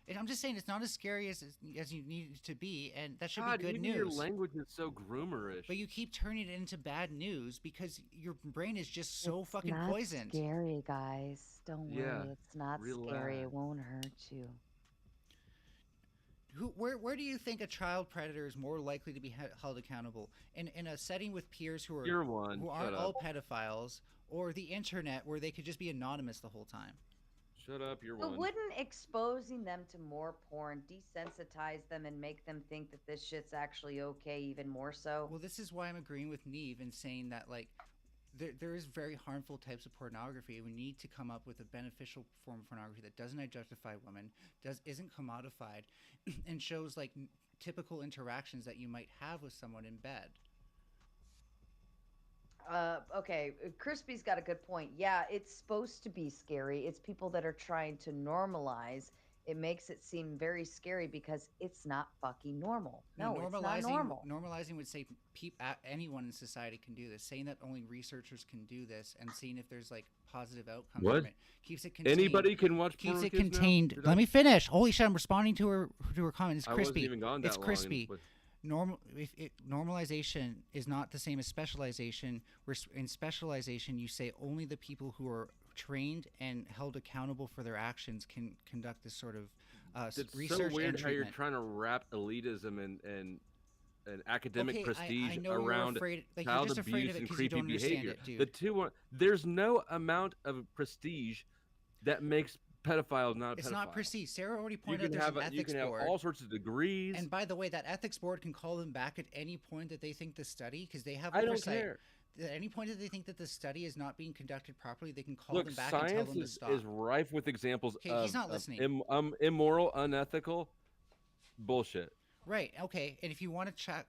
And I'm just saying it's not as scary as you need it to be, and that should God, be good even news. your language is so groomerish. But you keep turning it into bad news because your brain is just so fucking Not poisoned. scary, guys. Don't Yeah, worry. It's not scary. relax. It won't hurt you. Where do you think a child predator is more likely to be held accountable? In a setting with peers who are You're one. who Shut aren't up. all pedophiles, or the internet where they could just be anonymous the whole time? Shut up, you're But one. wouldn't exposing them to more porn desensitize them and make them think that this shit's actually okay even more so? Well, this is why I'm agreeing with Neve and saying that there is very harmful types of pornography, and we need to come up with a beneficial form of pornography that doesn't objectify women, isn't commodified, and shows typical interactions that you might have with someone in bed. Okay, Crispy's got a good point. Yeah, it's supposed to be scary. It's people that are trying to normalize it makes it seem very scary because it's not fucking normal. No, it's not normal. Normalizing would say anyone in society can do this. Saying that only researchers can do this and seeing if there's like positive outcomes What? from it keeps it contained. Anybody can watch keeps porn it kids now? contained. Let me finish. Holy shit! I'm responding to her comment. It's I wasn't crispy. even gone that It's long, crispy. and Normalization is not the same as specialization. Where in specialization, you say only the people who are trained and held accountable for their actions can conduct this sort of it's research so weird and how you're treatment. trying to wrap elitism and academic Okay, prestige I know you're around afraid- like, you're child just afraid abuse of it and 'cause you creepy don't understand behavior. it, dude. The two are there's no amount of prestige that makes pedophiles not a It's pedophile. not prestige. Sarah already You pointed out can there's have an you ethics can have board. all sorts of degrees. And by the way, that ethics board can call them back at any point that they think the study, because they have I don't oversight. care. At any point that they think that the study is not being conducted properly, they can call Look, them back and tell science them to is, stop. is rife with examples Okay, of, he's not of listening. immoral, unethical bullshit. Right. Okay. And if you want to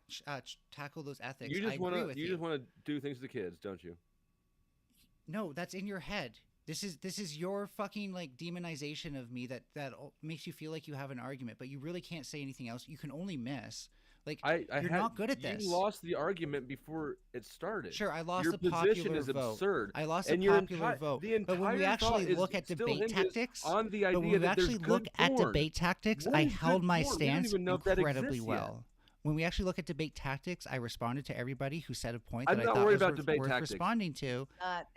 tackle those ethics, You I just want agree to with you just want to do things to kids, don't you? No, that's in your head. This is your fucking like demonization of me that makes you feel like you have an argument, but you really can't say anything else. You can only miss. Like you're not good at this. You lost the argument before it started. Sure, I lost Your the position popular is vote. absurd. I lost and the your popular vote. The But when we entire thought actually is look at still debate hinges tactics, on the but idea when we that actually there's look good at porn. debate tactics, What I is held good my porn? We don't stance even know if that incredibly exists yet. well. When we actually look at debate tactics, I responded to everybody who said a point I'm that I not thought worried was about worth, debate worth tactics. responding to.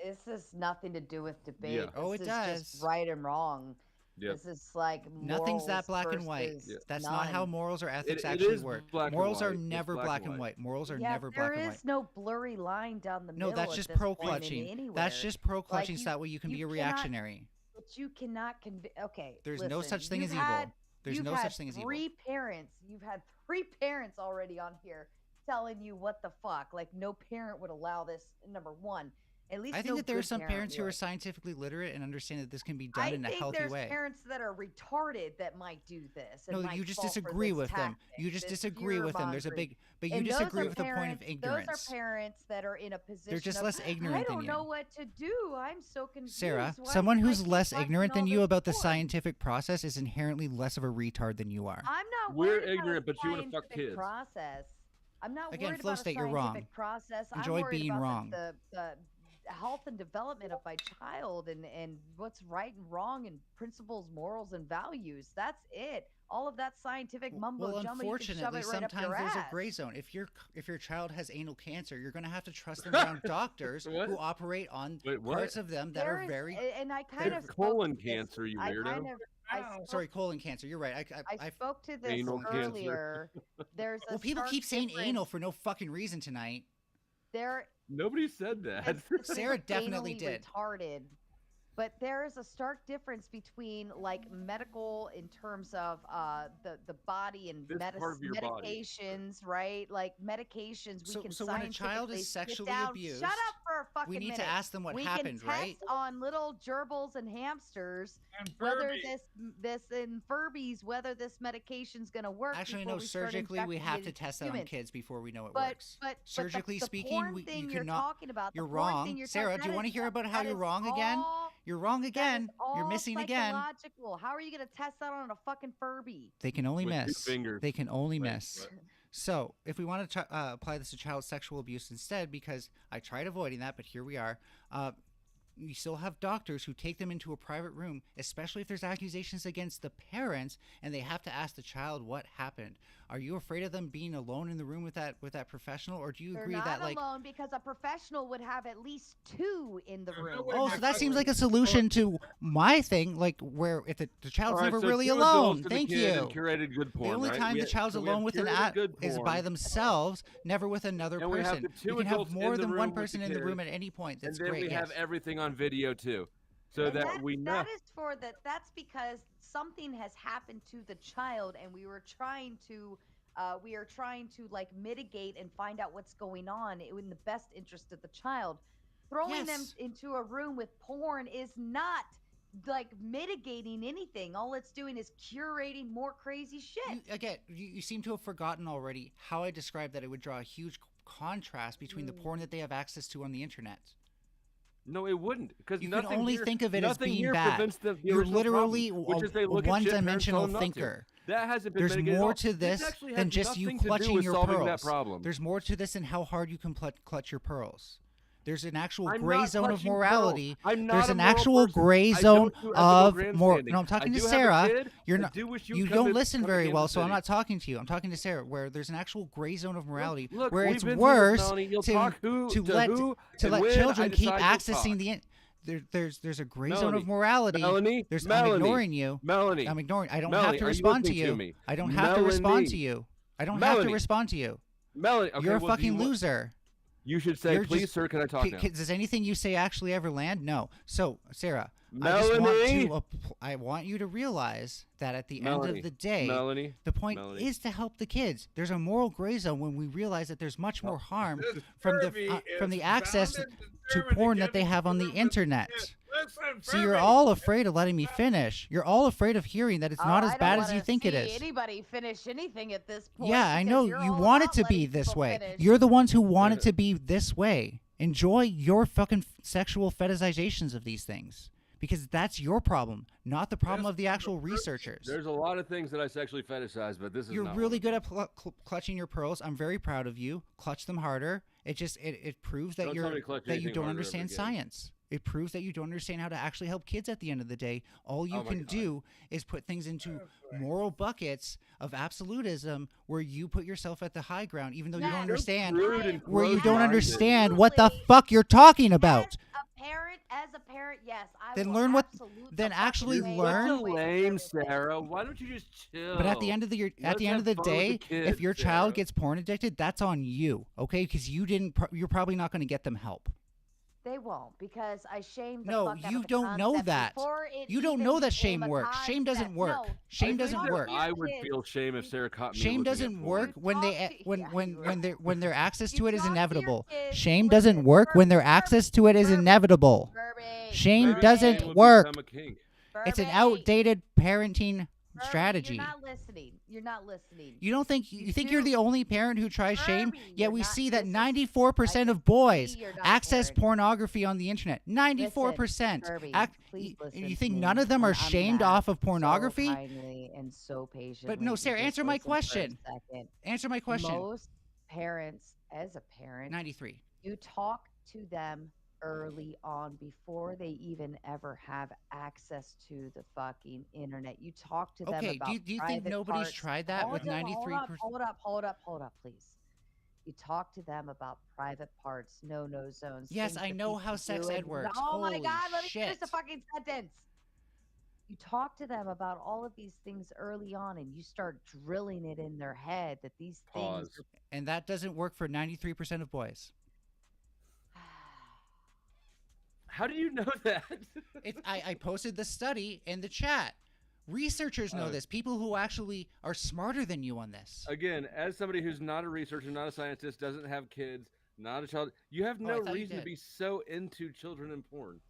This has nothing to do with debate. Yeah. Oh, This it is does. just right and wrong. Yep. This is like Nothing's that morals black and white. versus That's not how none. morals or ethics It actually is work. black and Morals are white. It's never black black and and white. white. Morals are Yeah, never black and there white. is no blurry line down the No, middle. that's at just this pro point in clutching. anywhere. That's just pro clutching. Like, So that way you can be a cannot- reactionary. But you cannot Okay. There's no listen, such thing you've as evil. had- There's you've no had such thing as evil. Three parents. You've had 3 parents already on here telling you what the fuck. Like no parent would allow this. Number one, at least I think no that there are good some parents who are would. scientifically literate and understand that this can be done I in a think healthy there's way. parents that are retarded that might do this. And No, might you just fall for disagree this with them. You tactic, just this disagree with them. There's a fear-mongering. big, but you And those disagree are with the point of parents- ignorance. Those are parents that are in a position. They're just of, less ignorant I than don't you. know what to do. I'm so confused. Sarah, Why someone is my who's kid less watching ignorant all than you this about the porn? scientific process is inherently less of a retard than you are. I'm not We're worried about ignorant, a but you wanna fuck scientific kids. process. I'm not Again, worried Flow about State, a you're scientific wrong. process. Enjoy I'm worried being about wrong. The health and development of my child and what's right and wrong and principles, morals, and values. That's it. All of that scientific mumbo Well, jumbo, you can shove unfortunately, it right up sometimes your there's ass. a gray zone. If your child has anal cancer, you're going to have to trust them around doctors What? who operate on Wait, what? parts of them that There are is- very. and I kind of colon spoke to this- cancer, you I weirdo. kind of I Sorry, colon cancer. You're right. I spoke to this Anal cancer. earlier. There's a Well, people stark keep saying difference. anal for no fucking reason tonight. There Nobody said that. Sarah definitely anally did. retarded, but there is a stark difference between like medical in terms of the body and This part of your body. medications, right? Like medications, we can So when a child scientifically is sit sexually down- abused, Shut up for a fucking we need minute. to ask them what we happened, can right? test on little gerbils and hamsters And whether Furby. this in Furbies whether this medication's gonna work. Actually, before no. we start Surgically, we infecting have it to in test that on humans. kids before we know it But works. but Surgically the speaking, porn you thing you're cannot. talking about. the You're porn thing wrong, you're Sarah. talking- Do you that want to is- hear about how that you're is wrong again? all- You're wrong that is again. You're all missing again. psychological. How are you gonna test that on a fucking Furby? They can only With two miss. fingers. They can only Wait, miss. what? So, if we want to apply this to child sexual abuse instead, because I tried avoiding that, but here we are. You still have doctors who take them into a private room, especially if there's accusations against the parents, and they have to ask the child what happened. Are you afraid of them being alone in the room with that professional, or do you They're agree not that like? alone because a professional would have at least 2 in the room. Oh, so that seems like a solution to my thing, like where if the child's All right, never so really 2 adults alone. and a Thank kid you. and curated good porn, The only right? time We the ha- child's so we have alone with an curated app good is porn. by themselves, never with another And we have person. the 2 You can have adults more in the than room one with the person in the kid, room at any point. That's and then great. we have yes. everything on video too, so And that we know. That is for that. That's because something has happened to the child, and we are trying to like mitigate and find out what's going on in the best interest of the child. Throwing them Yes. into a room with porn is not like mitigating anything. All it's doing is curating more crazy shit. You seem to have forgotten already how I described that it would draw a huge contrast between the porn that they have access to on the internet. No, it wouldn't, because You can nothing only here, think of it as nothing being here bad. prevents the You're original literally problem, which is they a look at shit, parents one-dimensional tell them not to. thinker. That hasn't been There's mitigated at more all. to this actually than has just you nothing to do clutching with your solving pearls. that problem. There's more to this than how hard you can clutch your pearls. There's an actual I'm gray not zone of clutching morality. pearls. I'm not There's a an moral actual person. gray I zone don't do ethical of more. grandstanding. No, I'm talking I to do Sarah. have a kid. You're I not. do wish You come don't to- listen come to very well, Kansas so I'm City. not talking to you. I'm talking to Sarah, where there's an actual gray zone of morality, Look, where we've it's been through this, worse Melanie. You'll to talk who- to to let who to and let when I children keep decide you'll accessing talk. there's a gray zone of Melanie, morality. Melanie, I'm Melanie, ignoring you. Melanie, I'm ignoring. I don't Melanie, have to are you respond to listening you. to me? I don't have to respond to Melanie, you. I don't have to Melanie, respond to you. Melanie, okay, You're a well, do you fucking wa- loser. You should say, You're please, just- sir, can I talk now? Does anything you say actually ever land? No. So, Sarah, Melanie? I want you to realize that at the end Melanie, of the day, Melanie, the point Melanie. is to help the kids. There's a moral gray zone when we realize that there's much more harm This from Furby the is access bound and to determined porn to that get they into have on the the room with internet. kids. Listen, See, you're Furby. all afraid of letting me finish. You're all afraid of hearing that it's not as I don't bad as wanna you think it see is. Anybody finish anything at this point? Yeah, I because know you're you all want it about to be letting this people way. finish. You're the ones who want it to be this way. Enjoy your fucking sexual fetishizations of these things, because that's your problem, not the problem of the actual researchers. There's a lot of things that I sexually fetishize, but this is You're not really one. good at clutching your pearls. I'm very proud of you. Clutch them harder. It proves that Don't tell me to clutch you anything don't harder ever understand again. science. It proves that you don't understand how to actually help kids at the end of the day. All you Oh my can God. do is put things into moral buckets of absolutism where you put yourself at the high ground, even though you don't understand, where you don't understand what the fuck you're talking about. As a parent, yes. Then learn what. Then actually You're learn. such a lame, Sarah. Why don't you just chill? But at the end of the Let's end of have the fun with day, kids, if your Sarah. child gets porn addicted, that's on you, okay? Because you didn't. You're probably not going to get them help. They won't, because I shamed the No, fuck out you of the don't know concept that. before it You don't even know that became shame a works. Shame doesn't concept. work. No, Shame if doesn't you work. I would feel shame if Sarah caught me. Shame looking at doesn't porn. work when their access to it is talk to your inevitable. kids, Shame doesn't work when their access to it is inevitable. Shame Maybe doesn't shame would work. become a kink. It's an outdated parenting strategy. You're not listening. You're not listening. You don't think you think you're the only parent who tries shame? Yet we not- see that this is- 94% of boys you're not access caring. pornography on the internet. 94%. Kirby, please listen You to think me, none of them are and I'm shamed gonna off of ask so pornography? kindly and so patiently. But no, if you Sarah, just answer my listen for a question. second. Answer my question. Most parents, as a parent, 93. You talk to them early on before they even ever have access to the fucking internet. You talk to them Okay, about do you think private nobody's parts. tried that with 93%? Hold up, please. You talk to them about private parts, no zones. Yes, things I that know people how sex do ed and- works. Oh my Holy God, let me finish shit. the fucking sentence. You talk to them about all of these things early on, and you start drilling it in their head that these things Pause. And that doesn't work for 93% of boys. How do you know that? I posted the study in the chat. Researchers know this. People who actually are smarter than you on this. Again, as somebody who's not a researcher, not a scientist, doesn't have kids, not a child, you have Oh, I no thought you reason to did. be so into children and porn.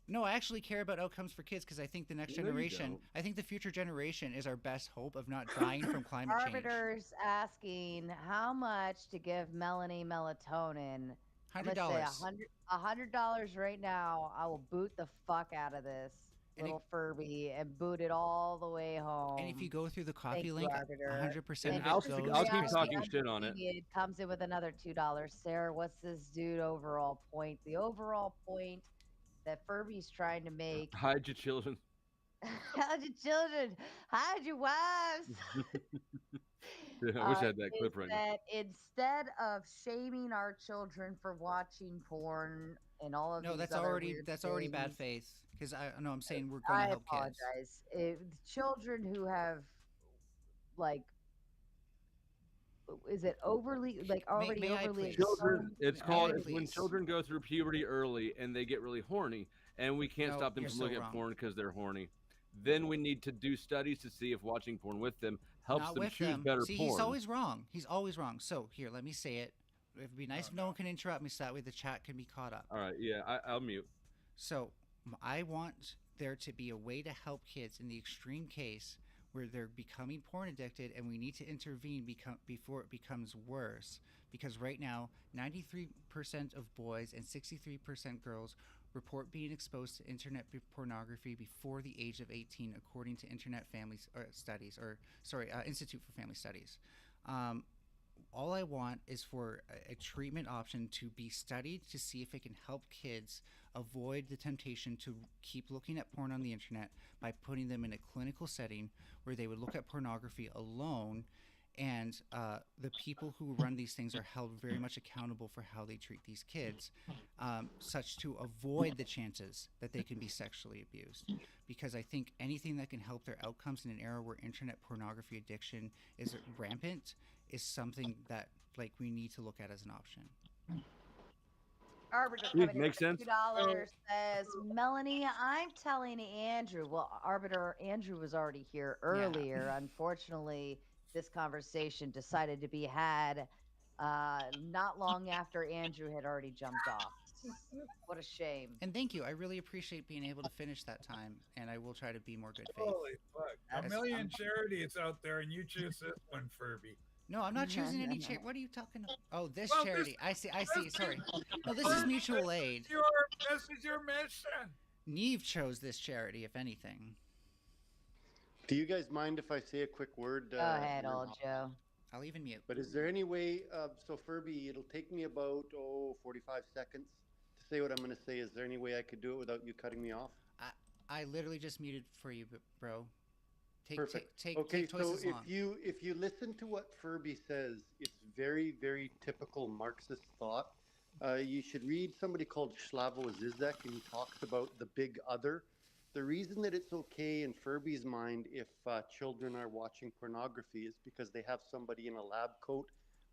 No, I actually care about outcomes for kids because I think the next No, you generation, don't. I think the future generation is our best hope of not dying from climate change. Arbiters asking how much to give Melanie melatonin. I'm gonna say $100. $100 right now. I will boot the fuck out of this little Furby and boot it all the way home. And if you go through the Thank coffee you, link, Arbiter. 100% And of I'll it keep- goes I'll to keep Christy. talking shit on it. It comes in with another $2. Sarah, what's this dude overall point? The overall point that Furby's trying to make. Hide your children. Hide your children. Hide your wives. Yeah, I wish I had that is clip right now. that instead of shaming our children for watching porn and all of No, these that's other already weird bad things, faith. Because I know I'm saying we're going to I help kids. apologize. Children who have like, is it overly like already may I overly please? Children, it's May called I it's when please? children go through puberty early and they get really horny, and we can't No, stop them you're from so looking wrong. at porn because they're horny. Then we need to do studies to see if watching porn with them helps Not them with choose them. better See, porn. he's always wrong. He's always wrong. So here, let me say it. It'd be nice if no one can interrupt me, so that way the chat can be caught up. All right, yeah, I'll mute. So I want there to be a way to help kids in the extreme case where they're becoming porn addicted, and we need to intervene before it becomes worse. Because right now, 93% of boys and 63% girls report being exposed to internet pornography before the age of 18, according to Internet Family Studies, Institute for Family Studies. All I want is for a treatment option to be studied to see if it can help kids avoid the temptation to keep looking at porn on the internet by putting them in a clinical setting where they would look at pornography alone, and the people who run these things are held very much accountable for how they treat these kids, such to avoid the chances that they can be sexually abused. Because I think anything that can help their outcomes in an era where internet pornography addiction is rampant is something that we need to look at as an option. Arbiter Yeah, coming in makes at sense. $2 says, Melanie, I'm telling Andrew. Well, Arbiter, Andrew was already here earlier. Unfortunately, this conversation decided to be had not long after Andrew had already jumped off. What a shame. And thank you. I really appreciate being able to finish that time, and I will try to be more good faith. Holy fuck. A million charities out there, and you choose this one, Furby. No, I'm not choosing any charity. What are you talking about? Oh, this Well, charity. I see. Sorry. No, this is mutual aid. This is your mission. Neve chose this charity, if anything. Do you guys mind if I say a quick word? Go ahead, old Joe. I'll even mute. But is there any way, so Furby, it'll take me about, 45 seconds to say what I'm going to say. Is there any way I could do it without you cutting me off? I literally just muted for you, bro. Perfect. Take so twice as long. if you listen to what Furby says, it's very, very typical Marxist thought. You should read somebody called Slavoj Zizek, and he talks about the big other. The reason that it's okay in Furby's mind if children are watching pornography is because they have somebody in a lab coat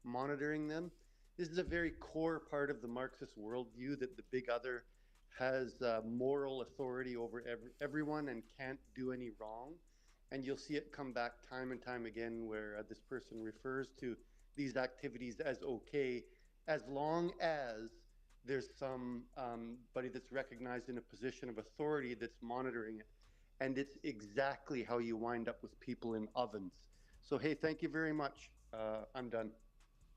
monitoring them. This is a very core part of the Marxist worldview, that the big other has moral authority over everyone and can't do any wrong. And you'll see it come back time and time again where this person refers to these activities as okay, as long as there's somebody that's recognized in a position of authority that's monitoring it. And it's exactly how you wind up with people in ovens. So, hey, thank you very much. I'm done.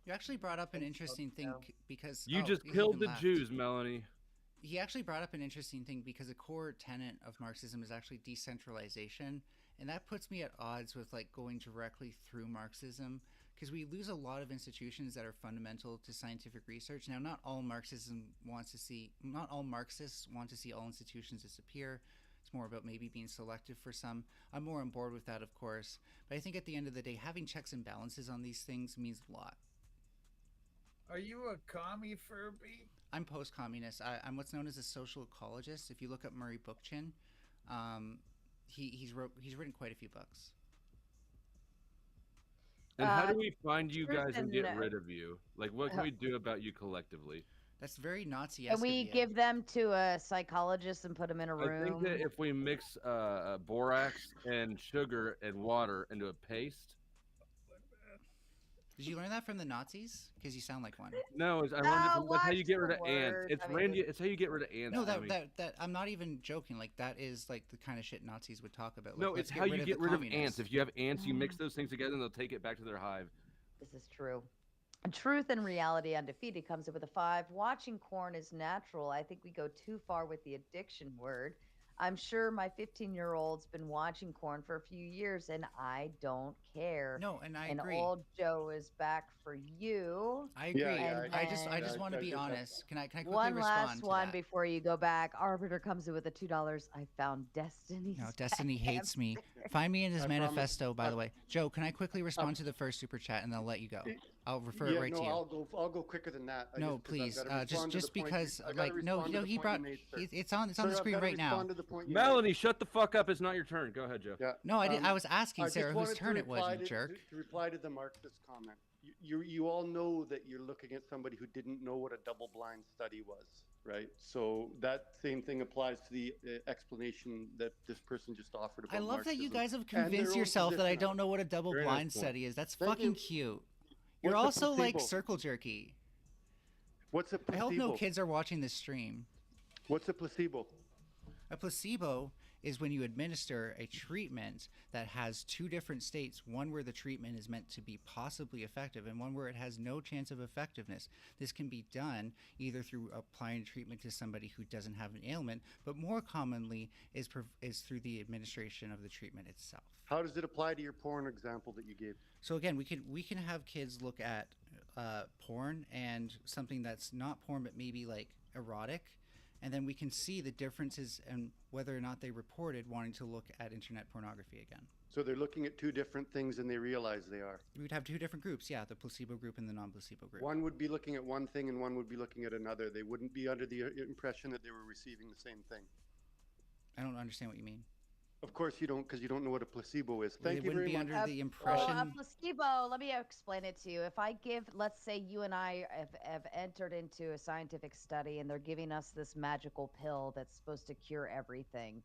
You actually brought up an interesting thing because... You just killed the Jews, Melanie. He actually brought up an interesting thing because a core tenet of Marxism is actually decentralization. And that puts me at odds with going directly through Marxism, because we lose a lot of institutions that are fundamental to scientific research. Now, not all Marxists want to see all institutions disappear. It's more about maybe being selective for some. I'm more on board with that, of course. But I think at the end of the day, having checks and balances on these things means a lot. Are you a commie, Furby? I'm post-communist. I'm what's known as a social ecologist. If you look up Murray Bookchin, he's written quite a few books. And how do we find you guys and get rid of you? What can we do about you collectively? That's very Nazi-esque. Can we give them to a psychologist and put them in a room? I think that if we mix borax and sugar and water into a paste. Did you learn that from the Nazis? Because you sound like one. No, that's how you get rid of ants. It's how you get rid of ants. No, that I'm not even joking. That is the kind of shit Nazis would talk about. No, it's how you get rid of ants. If you have ants, you mix those things together and they'll take it back to their hive. This is true. Truth and reality undefeated comes in with a 5. Watching porn is natural. I think we go too far with the addiction word. I'm sure my 15-year-old's been watching porn for a few years, and I don't care. No, and I agree. And old Joe is back for you. I agree. I just want to be honest. Can I quickly one respond last to one that? before you go back? Arbiter comes in with a $2. I found Destiny. No, Destiny hates me. Find me in his manifesto, by the way. Joe, can I quickly respond to the first super chat, and then I'll let you go? I'll refer it right to you. I'll go quicker than that. Please. Just because he brought it's on the screen right now. Melanie, shut the fuck up. It's not your turn. Go ahead, Joe. Yeah. No, I was asking Sarah whose turn it was, you jerk. To reply to the Marxist comment, you all know that you're looking at somebody who didn't know what a double-blind study was, right? So that same thing applies to the explanation that this person just offered about I love Marxism. that you guys have convinced yourself that I don't know what a double-blind study is. That's fucking cute. You're also circle jerky. What's a placebo? I hope no kids are watching this stream. What's a placebo? A placebo is when you administer a treatment that has two different states, one where the treatment is meant to be possibly effective and one where it has no chance of effectiveness. This can be done either through applying treatment to somebody who doesn't have an ailment, but more commonly is through the administration of the treatment itself. How does it apply to your porn example that you gave? So again, we can have kids look at porn and something that's not porn but maybe like erotic, and then we can see the differences and whether or not they reported wanting to look at internet pornography again. So they're looking at two different things and they realize they are. We'd have two different groups, yeah, the placebo group and the non-placebo group. One would be looking at one thing and one would be looking at another. They wouldn't be under the impression that they were receiving the same thing. I don't understand what you mean. Of course you don't, because you don't know what a placebo is. They Thank you wouldn't very be much. under the impression. A placebo, let me explain it to you. If I give, let's say you and I have entered into a scientific study and they're giving us this magical pill that's supposed to cure everything,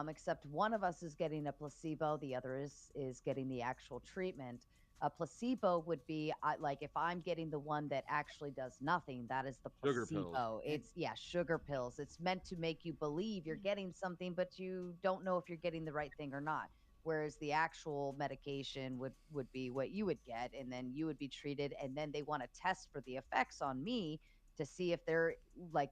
except one of us is getting a placebo, the other is getting the actual treatment. A placebo would be like if I'm getting the one that actually does nothing, that is the Sugar placebo. pills. It's sugar pills. It's meant to make you believe you're getting something, but you don't know if you're getting the right thing or not. Whereas the actual medication would be what you would get, and then you would be treated, and then they want to test for the effects on me to see if they're like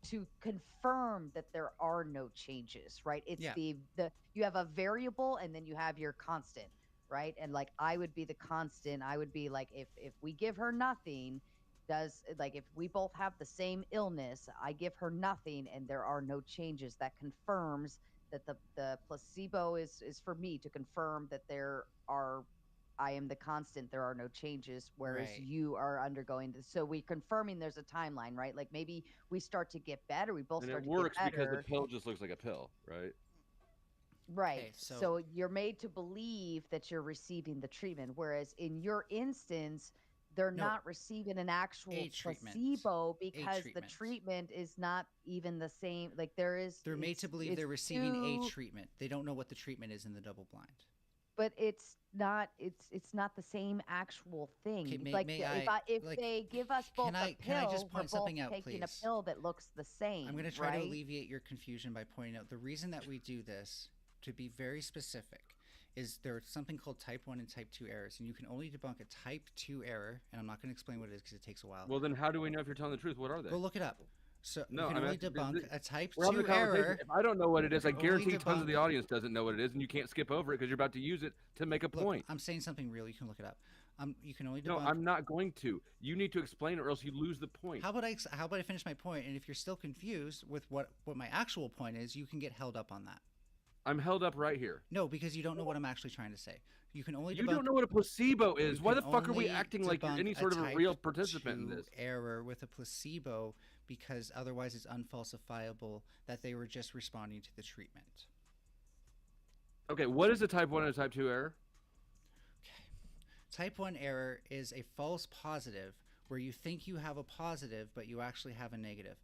to confirm that there are no changes, right? It's the you have a variable and then you have your constant, right? And like I would be the constant. I would be like if we give her nothing, if we both have the same illness, I give her nothing and there are no changes, that confirms that the placebo is for me to confirm that I am the constant, there are no changes, whereas Right. you are undergoing this. So we're confirming there's a timeline, right? Like maybe we start to get better, we both And start it to works get because better. the pill just looks like a pill, right? Right. Okay, So you're made to believe that you're receiving the treatment, whereas in your instance, they're No. not receiving an actual A treatment. placebo because the treatment. treatment is not even the same. Like they're made to believe they're receiving a treatment. They don't know what the treatment is in the double blind. But it's not the same actual thing. Okay, Like may if like, they give us both can a I pill, just we're point both something out, taking please? a pill that looks the same. I'm going to try right? to alleviate your confusion by pointing out the reason that we do this, to be very specific, is there's something called type 1 and type 2 errors, and you can only debunk a type 2 error, and I'm not going to explain what it is because it takes a while. Well, then how do we know if you're telling the truth? What are they? Go look it up. So No, you can I mean, only debunk a type we're having a 2 conversation. error. If I don't know what it is, I You can only guarantee tons of debunk- the audience doesn't know what it is, and you can't skip over it because you're about to use it to make a Look, point. I'm saying something real. You can look it up. You can only debunk. No, I'm not going to. You need to explain it, or else you lose the point. How about I finish my point? And if you're still confused with what my actual point is, you can get held up on that. I'm held up right here. No, because you don't know what I'm actually trying to say. You can only You debunk. don't know what a placebo is. You Why the can fuck are we only acting like you're debunk any sort of a type real participant in 2 this? error with a placebo because otherwise it's unfalsifiable that they were just responding to the treatment. Okay, what is a type 1 and a type 2 error? Type 1 error is a false positive where you think you have a positive but you actually have a negative.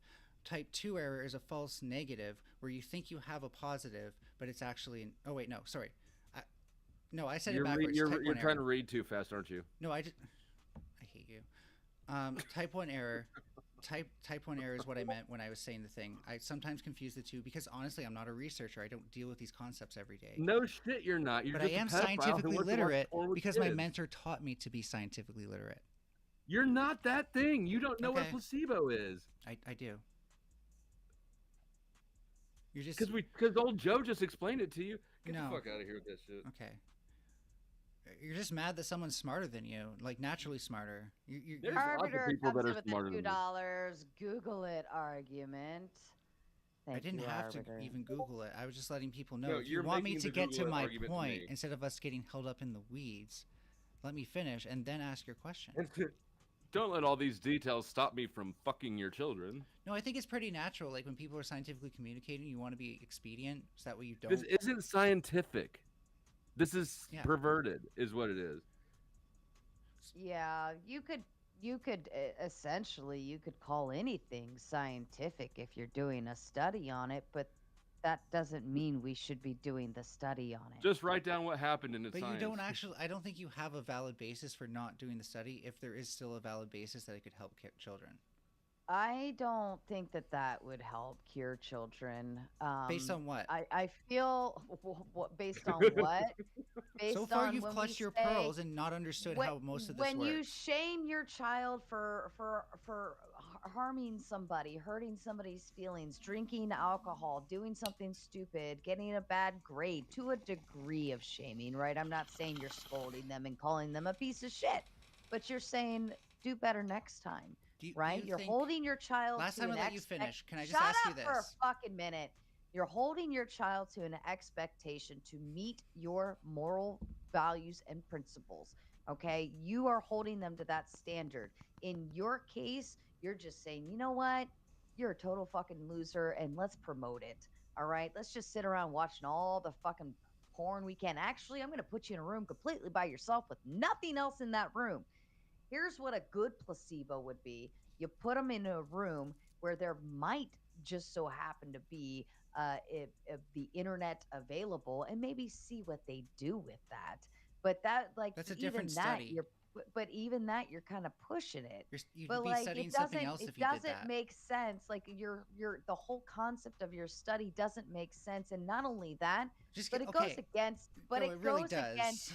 Type 2 error is a false negative where you think you have a positive but it's actually an, oh wait, no, sorry. I said it backwards. You're Type 1 trying error. to read too fast, aren't you? No, I hate you. Type 1 error. Type 1 error is what I meant when I was saying the thing. I sometimes confuse the two because honestly, I'm not a researcher. I don't deal with these concepts every day. No shit, you're not. You're But I just a am pedophile who scientifically wants to watch literate porn with because my kids. mentor taught me to be scientifically literate. You're not that thing. You don't know what a Okay. placebo is. I do. You're just Because old Joe just explained it to you. Get No. the fuck out of here with that shit. Okay. You're just mad that someone's smarter than you, like naturally smarter. There's lots of Arbiter people comes that in are with smarter a than me. $2 Google it argument. I Thank didn't you, have Arbiter. to even Google it. I was just letting people know. No, if you you're want me making to the get to Google it my argument to point me. instead of us getting held up in the weeds, let me finish and then ask your question. Don't let all these details stop me from fucking your children. No, I think it's pretty natural. Like when people are scientifically communicating, you want to be expedient. Is that what you don't? This isn't scientific. This is Yeah. perverted, is what it is. Yeah, you could essentially you could call anything scientific if you're doing a study on it, but that doesn't mean we should be doing the study on it. Just write down what happened in its But science. you don't actually. I don't think you have a valid basis for not doing the study. If there is still a valid basis that it could help children. I don't think that that would help cure children. Based on what? I feel based on what? Based So far, on you've when we clutched your say pearls and not understood how most of this when you works. shame your child for harming somebody, hurting somebody's feelings, drinking alcohol, doing something stupid, getting a bad grade, to a degree of shaming, right? I'm not saying you're scolding them and calling them a piece of shit, but you're saying do better next time, right? You're holding your child Last to time I an let you finish, can I just Shut ask you up for a this? fucking minute. You're holding your child to an expectation to meet your moral values and principles. Okay. You are holding them to that standard. In your case, you're just saying, you know what? You're a total fucking loser and let's promote it. All right. Let's just sit around watching all the fucking porn we can. Actually, I'm going to put you in a room completely by yourself with nothing else in that room. Here's what a good placebo would be. You put them in a room where there might just so happen to be if the internet available, and maybe see what they do with that. But that, like, That's a different even that study. you're but even that you're kind of pushing it. You'd But be like studying it something doesn't else it if you did doesn't that. make sense. Like your the whole concept of your study doesn't make sense. And not only that, Just but get it goes okay. against No, it really does.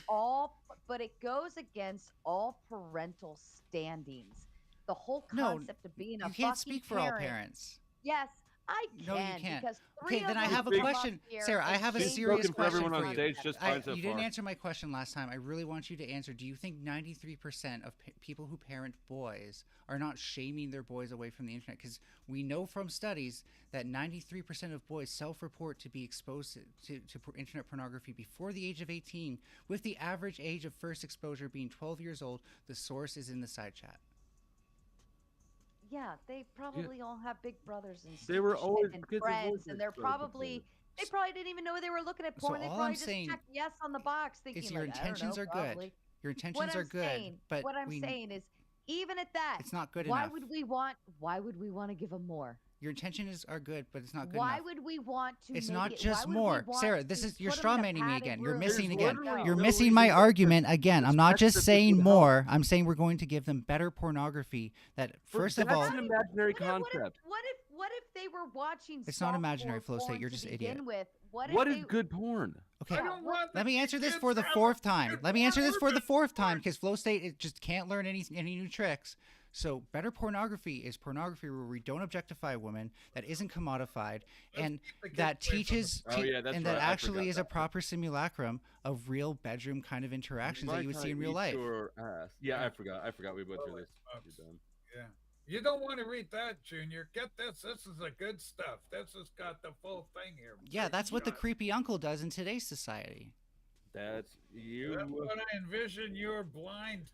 but it goes against all parental standings. The whole No, concept of being a you can't fucking speak for all parent. parents. Yes, I No, you can, can't. because Okay, three then of I them have a come up question. here Sarah, I and have a shame serious your question everyone for on you. stage just fine so You didn't far. answer my question last time. I really want you to answer. Do you think 93% of people who parent boys are not shaming their boys away from the internet? Because we know from studies that 93% of boys self-report to be exposed to internet pornography before the age of 18, with the average age of first exposure being 12 years old. The source is in the side chat. Yeah, they probably all have big brothers and They were stupid always shit and kids have always friends, been and they exposed to probably porn. didn't even know they were looking at So porn. They all probably I'm just saying checked yes on the box, thinking is your like, I don't intentions know, are good. probably. Your intentions are good, but What I'm saying is, even at that, it's not good why enough. would we want to give them more? Your intentions are good, but it's not good Why enough. would we want to It's make not it? just Why would we more. want Sarah, this to is you're put 'em in a strawmanning me padded again. You're room missing and again. go? You're missing my argument again. I'm not just saying more. I'm saying we're going to give them better pornography. That first of all, that's an imaginary concept. What if they were watching? It's not imaginary, softcore Flow State. porn You're to just an begin idiot. with? What What if is they, good porn? Okay, I don't want let me answer this kids for the to have fourth time. good Let me answer this for the porn. fourth time because Flow State it just can't learn any new tricks. So better pornography is pornography where we don't objectify women, that isn't commodified, and that teaches Oh, yeah, that's and that right. I actually forgot is a that. proper simulacrum of real bedroom kind of interactions that you would see in real life. Yeah, I forgot. We went through this. You're done. Yeah. You don't want to read that, Junior. Get this. This is the good stuff. This has got the full thing here. Yeah, that's what the creepy uncle does in today's society. That's you. That's what I envision your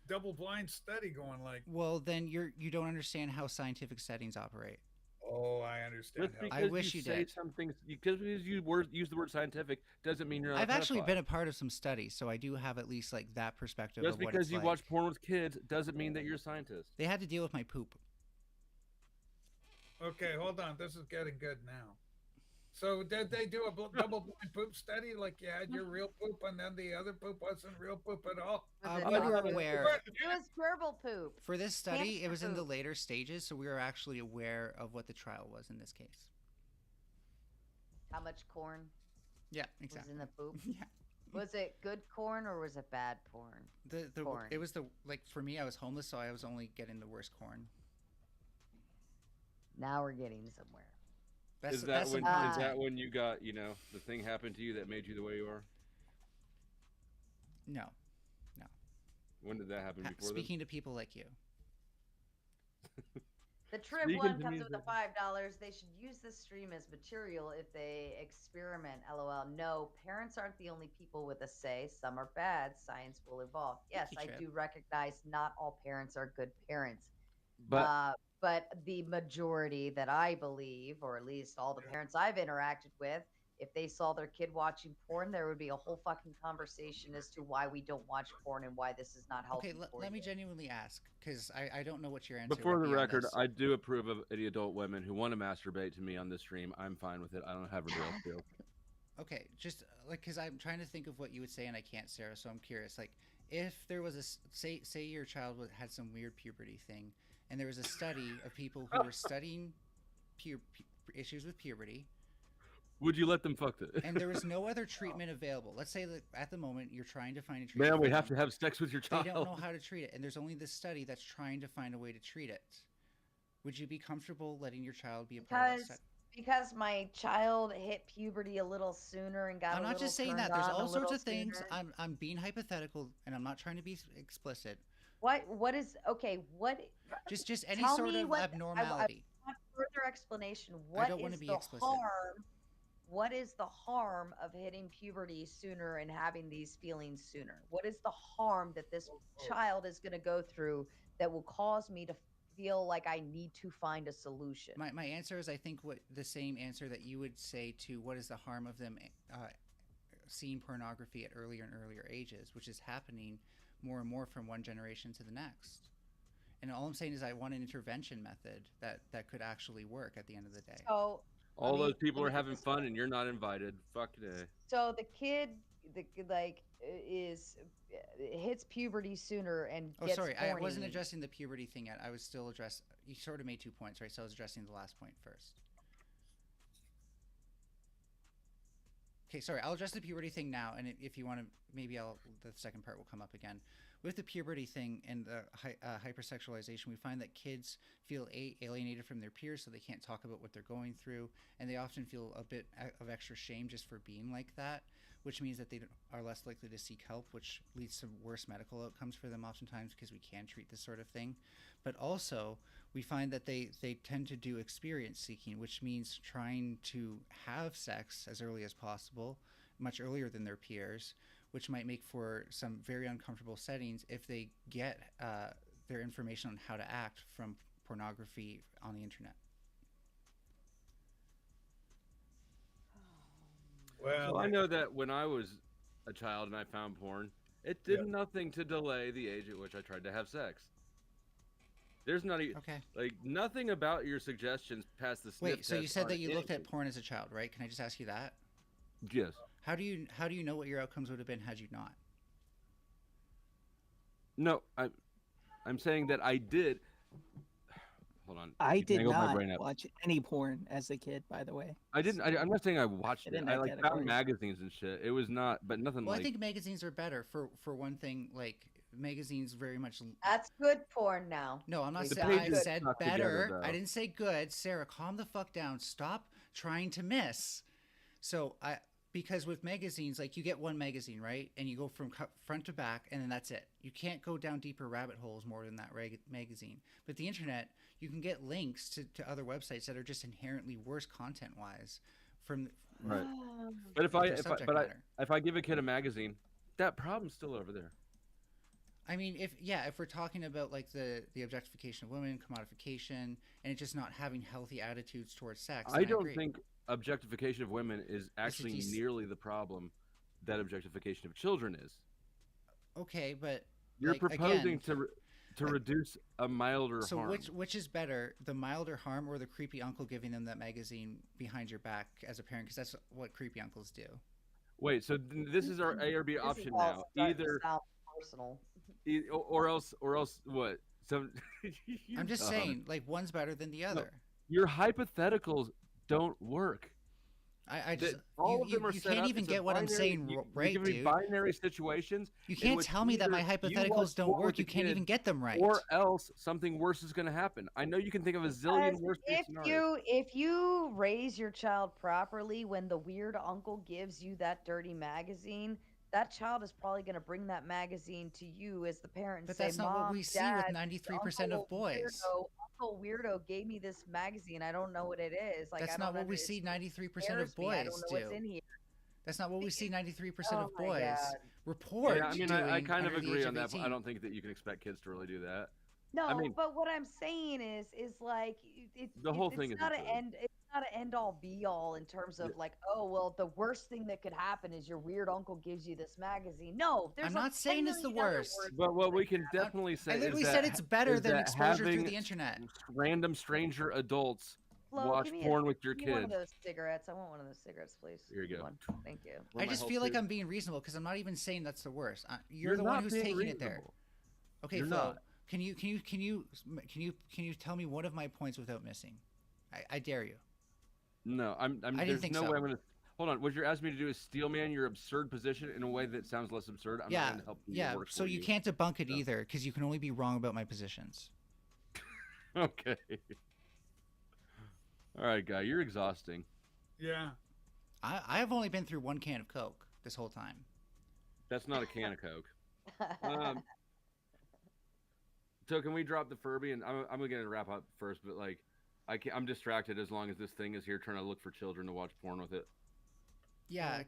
double blind study going like. Well, then you don't understand how scientific settings operate. Oh, I understand. Just because I wish you you say did. something, because you use the word scientific, doesn't mean you're not. I've actually pedophile. been a part of some studies, so I do have at least like that perspective Just of what because it's you like. watch porn with kids doesn't mean that you're a scientist. They had to deal with my poop. Okay, hold on. This is getting good now. So did they do a double blind poop study? Like you had your real poop and then the other poop wasn't real poop at all? We were aware. It was gerbil poop. For this study, Hamster it was in the poop. later stages, so we were actually aware of what the trial was in this case. How much corn? Yeah, exactly. Was in the poop? Yeah. Was it good corn or was it bad porn? Corn. It was for me, I was homeless, so I was only getting the worst corn. Now we're getting somewhere. Is that when you got, the thing happened to you that made you the way you are? No. When did that happen? Before Speaking to people like you. The trip Speaking one to comes me with a $5. They should use this stream as material if they experiment. LOL. No, parents aren't the only people with a say. Some are bad. Science will evolve. Yes, I do recognize not all parents are good parents. But the majority that I believe, or at least all the parents I've interacted with, if they saw their kid watching porn, there would be a whole fucking conversation as to why we don't watch porn and why this is not healthy. Okay, let me genuinely ask, because I don't know what your answer Before would the be on record, this. I do approve of any adult women who want to masturbate to me on this stream. I'm fine with it. I don't have a real feel. Okay, just because I'm trying to think of what you would say and I can't, Sarah. So I'm curious. Like, if there was say your child had some weird puberty thing, and there was a study of people who were studying issues with puberty. Would you let them fuck it? And there was no other treatment available. Let's say that at the moment you're trying to find a treatment. Man, we have to have sex with your child. They don't know how to treat it, and there's only this study that's trying to find a way to treat it. Would you be comfortable letting your child be a part of that study? Because my child hit puberty a little sooner and got. I'm not just saying that. There's all sorts of things. I'm being hypothetical, and I'm not trying to be explicit. What is okay? What? Just any sort of abnormality. I want further explanation. What is the harm? What is the harm of hitting puberty sooner and having these feelings sooner? What is the harm that this child is going to go through that will cause me to feel like I need to find a solution? My answer is, I think, the same answer that you would say to what is the harm of them seeing pornography at earlier and earlier ages, which is happening more and more from one generation to the next. And all I'm saying is I want an intervention method that could actually work at the end of the day. So all those people are having fun and you're not invited. Fuck it. So the kid hits puberty sooner and gets sorry, horny. I wasn't addressing the puberty thing yet. I was still you sort of made 2 points, right? So I was addressing the last point first. Okay, sorry, I'll address the puberty thing now, and if you want to, maybe the second part will come up again. With the puberty thing and the hypersexualization, we find that kids feel alienated from their peers, so they can't talk about what they're going through, and they often feel a bit of extra shame just for being like that, which means that they are less likely to seek help, which leads to worse medical outcomes for them oftentimes because we can treat this sort of thing. But also, we find that they tend to do experience seeking, which means trying to have sex as early as possible, much earlier than their peers, which might make for some very uncomfortable settings if they get their information on how to act from pornography on the internet. Well, I know that when I was a child and I found porn, it did nothing to delay the age at which I tried to have sex. There's not even nothing about your suggestions past the sniff Wait, so you said that you looked at porn as a child, right? Can I just ask you that? Yes. How do you know what your outcomes would have been had you not? No, I'm saying that I did. Hold on. I did not watch any porn as a kid, by the way. I didn't. I'm not saying I watched it. I found magazines and shit. It was not, but nothing I think magazines are better for one thing. Like magazines, very much. That's good porn now. No, I'm not saying. I said better. Together, I didn't say good. Sarah, calm the fuck down. Stop trying to miss. So because with magazines, like you get one magazine, right? And you go from front to back, and then that's it. You can't go down deeper rabbit holes more than that magazine. But the internet, you can get links to other websites that are just inherently worse content-wise. Right. But if I give a kid a magazine, that problem's still over there. I mean, if we're talking about like the objectification of women, commodification, and it just not having healthy attitudes towards sex, I don't think objectification of women is actually nearly the problem that objectification of children is. Okay, but you're proposing to reduce a milder harm. So which is better, the milder harm or the creepy uncle giving them that magazine behind your back as a parent? Because that's what creepy uncles do. Wait, so this is our A or B option now. Either personal, or else what? So I'm just saying, like one's better than the other. Your hypotheticals don't work. I just all of them are you can't even get what I'm saying right, dude. Binary situations. You can't tell me that my hypotheticals don't work. You can't even get them right. Or else something worse is going to happen. I know you can think of a zillion worse scenarios. If you raise your child properly, when the weird uncle gives you that dirty magazine, that child is probably going to bring that magazine to you as the parent and say, that's not what we see with 93% of boys. Uncle Weirdo gave me this magazine. I don't know what it is. Like, that's not what we see 93% of boys I don't know what's in here. That's not what we see 93% of boys report. Yeah, I mean, I kind of agree on that, but I don't think that you can expect kids to really do that. No, I mean, but what I'm saying is like the whole thing is not an end. It's not an end all be all in terms of like, oh well, the worst thing that could happen is your weird uncle gives you this magazine. No, I'm not saying it's the worst. But what we can definitely say I literally said it's better than exposure through the internet. Random stranger adults watch porn with your kids. One of those cigarettes. I want one of those cigarettes, please. Here you go. Thank you. I just feel like I'm being reasonable because I'm not even saying that's the worst. You're the one who's taking it there. Okay, Flo. Can you tell me one of my points without missing? I dare you. No, I didn't there's think no so. way I'm gonna. Hold on. What you're asking me to do is steel man your absurd position in a way that sounds less absurd. I'm not going to help you. Yeah. Work So for you can't debunk it So. either, because you can only be wrong about my positions. Okay. All right, guy. You're exhausting. Yeah. I've only been through one can of Coke this whole time. That's not a can of Coke. So can we drop the Furby? And I'm going to wrap up first, but like, I'm distracted as long as this thing is here trying to look for children to watch porn with it. Yeah,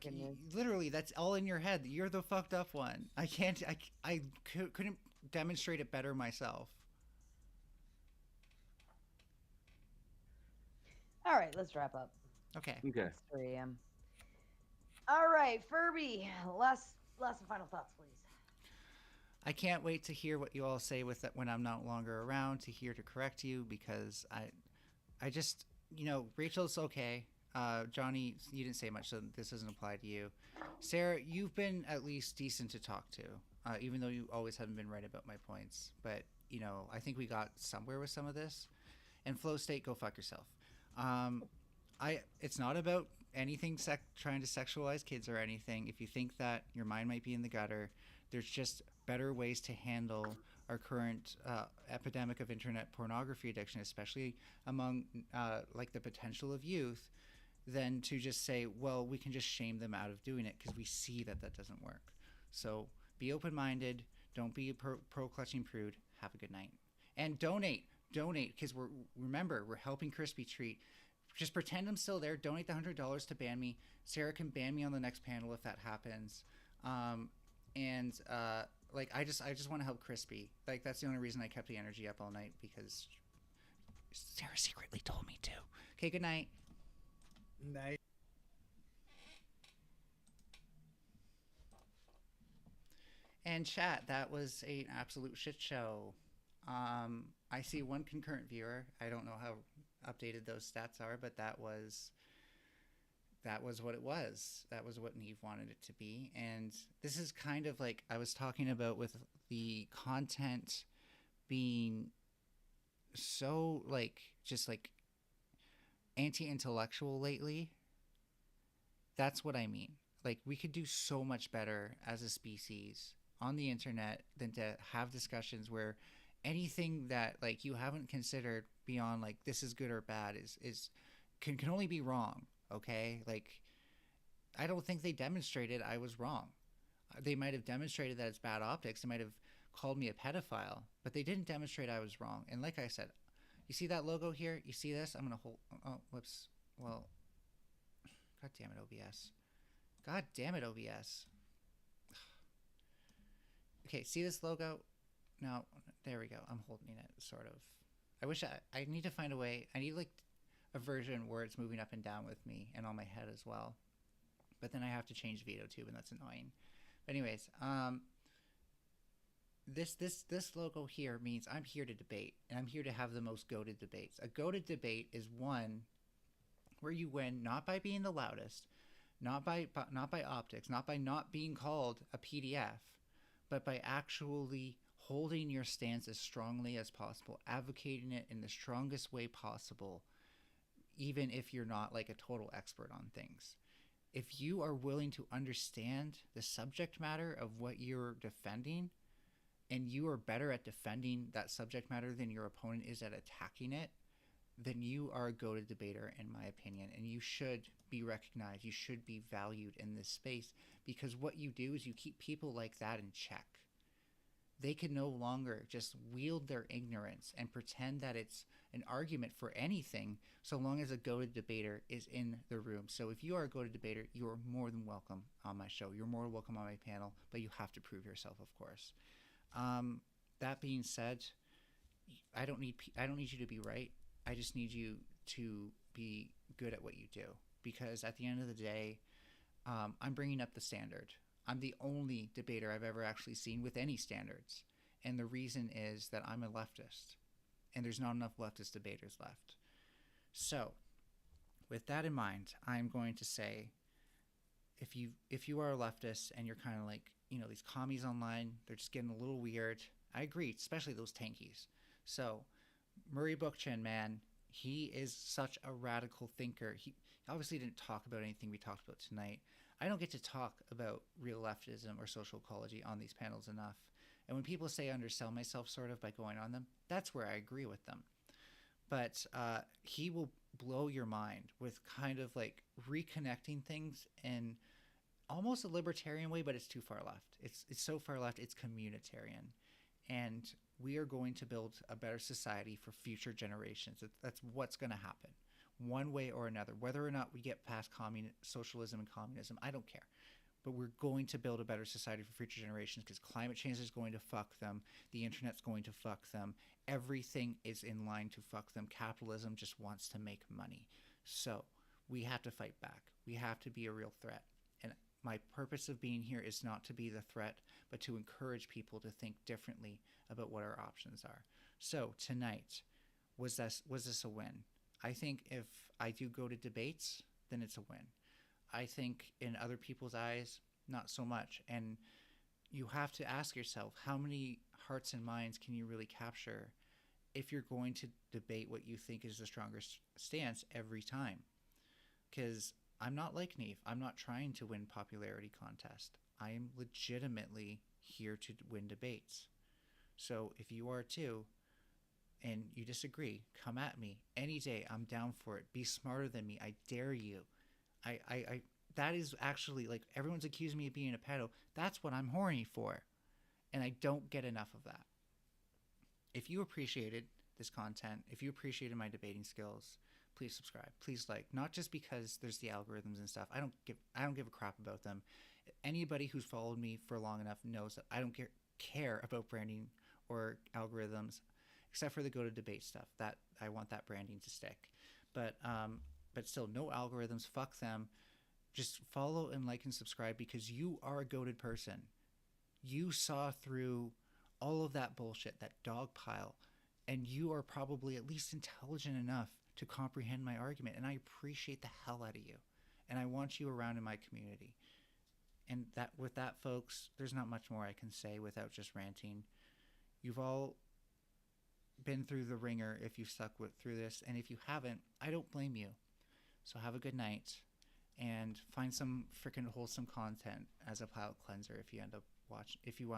literally, that's all in your head. You're the fucked up one. I can't. I couldn't demonstrate it better myself. All right, let's wrap up. Okay. Okay. It's 3 a.m. All right, Furby. Last and final thoughts, please. I can't wait to hear what you all say with that when I'm no longer around, to hear to correct you, because I just, Rachel's okay. Johnny, you didn't say much, so this doesn't apply to you. Sarah, you've been at least decent to talk to, even though you always haven't been right about my points. But, I think we got somewhere with some of this. And Flow State, go fuck yourself. It's not about anything trying to sexualize kids or anything. If you think that your mind might be in the gutter, there's just better ways to handle our current epidemic of internet pornography addiction, especially among like the potential of youth, than to just say, well, we can just shame them out of doing it, because we see that doesn't work. So be open-minded. Don't be a pro-clutching prude. Have a good night. And donate, because we're helping KrispyTreat. Just pretend I'm still there. Donate the $100 to ban me. Sarah can ban me on the next panel if that happens. Like I just want to help Crispy. Like that's the only reason I kept the energy up all night, because Sarah secretly told me to. Okay, good night. Night. And chat, that was an absolute shit show. I see one concurrent viewer. I don't know how updated those stats are, but that was what it was. That was what Neve wanted it to be. And this is kind of like I was talking about with the content being so just anti-intellectual lately. That's what I mean. Like, we could do so much better as a species on the internet than to have discussions where anything that you haven't considered beyond this is good or bad can only be wrong. Okay, I don't think they demonstrated I was wrong. They might have demonstrated that it's bad optics. They might have called me a pedophile, but they didn't demonstrate I was wrong. And like I said, you see that logo here? You see this? I'm gonna hold. Oh, whoops. Well, God damn it, OBS. God damn it, OBS. Okay, see this logo? No, there we go. I'm holding it, sort of. I wish I need to find a way. I need a version where it's moving up and down with me and on my head as well. But then I have to change VideoTube, and that's annoying. But anyways, this logo here means I'm here to debate, and I'm here to have the most goated debates. A goated debate is one where you win not by being the loudest, not by optics, not by not being called a PDF, but by actually holding your stance as strongly as possible, advocating it in the strongest way possible, even if you're not a total expert on things. If you are willing to understand the subject matter of what you're defending, and you are better at defending that subject matter than your opponent is at attacking it, then you are a goated debater, in my opinion, and you should be recognized. You should be valued in this space, because what you do is you keep people like that in check. They can no longer just wield their ignorance and pretend that it's an argument for anything, so long as a goated debater is in the room. So if you are a goated debater, you are more than welcome on my show. You're more than welcome on my panel, but you have to prove yourself, of course. That being said, I don't need you to be right. I just need you to be good at what you do, because at the end of the day, I'm bringing up the standard. I'm the only debater I've ever actually seen with any standards, and the reason is that I'm a leftist, and there's not enough leftist debaters left. So, with that in mind, I'm going to say, if you are a leftist and you're kind of these commies online, they're just getting a little weird. I agree, especially those tankies. So Murray Bookchin, man, he is such a radical thinker. He obviously didn't talk about anything we talked about tonight. I don't get to talk about real leftism or social ecology on these panels enough. And when people say I undersell myself sort of by going on them, that's where I agree with them. But he will blow your mind with kind of like reconnecting things in almost a libertarian way, but it's too far left. It's so far left, it's communitarian. And we are going to build a better society for future generations. That's what's going to happen, one way or another. Whether or not we get past socialism and communism, I don't care. But we're going to build a better society for future generations because climate change is going to fuck them. The internet's going to fuck them. Everything is in line to fuck them. Capitalism just wants to make money. So we have to fight back. We have to be a real threat. And my purpose of being here is not to be the threat, but to encourage people to think differently about what our options are. So tonight, was this a win? I think if I do go to debates, then it's a win. I think in other people's eyes, not so much. And you have to ask yourself, how many hearts and minds can you really capture if you're going to debate what you think is the strongest stance every time? Because I'm not like Neve. I'm not trying to win popularity contest. I am legitimately here to win debates. So if you are too, and you disagree, come at me any day. I'm down for it. Be smarter than me. I dare you. I that is actually, like, everyone's accusing me of being a pedo. That's what I'm horny for. And I don't get enough of that. If you appreciated this content, if you appreciated my debating skills, please subscribe. Please like, not just because there's the algorithms and stuff. I don't give a crap about them. Anybody who's followed me for long enough knows that I don't care about branding or algorithms, except for the go to debate stuff. That I want that branding to stick. But still, no algorithms. Fuck them. Just follow and like and subscribe because you are a goated person. You saw through all of that bullshit, that dog pile, and you are probably at least intelligent enough to comprehend my argument. And I appreciate the hell out of you. And I want you around in my community. And that, with that, folks, there's not much more I can say without just ranting. You've all been through the ringer if you've stuck through this. And if you haven't, I don't blame you. So have a good night. And find some freaking wholesome content as a palate cleanser if you end up watching, if you want.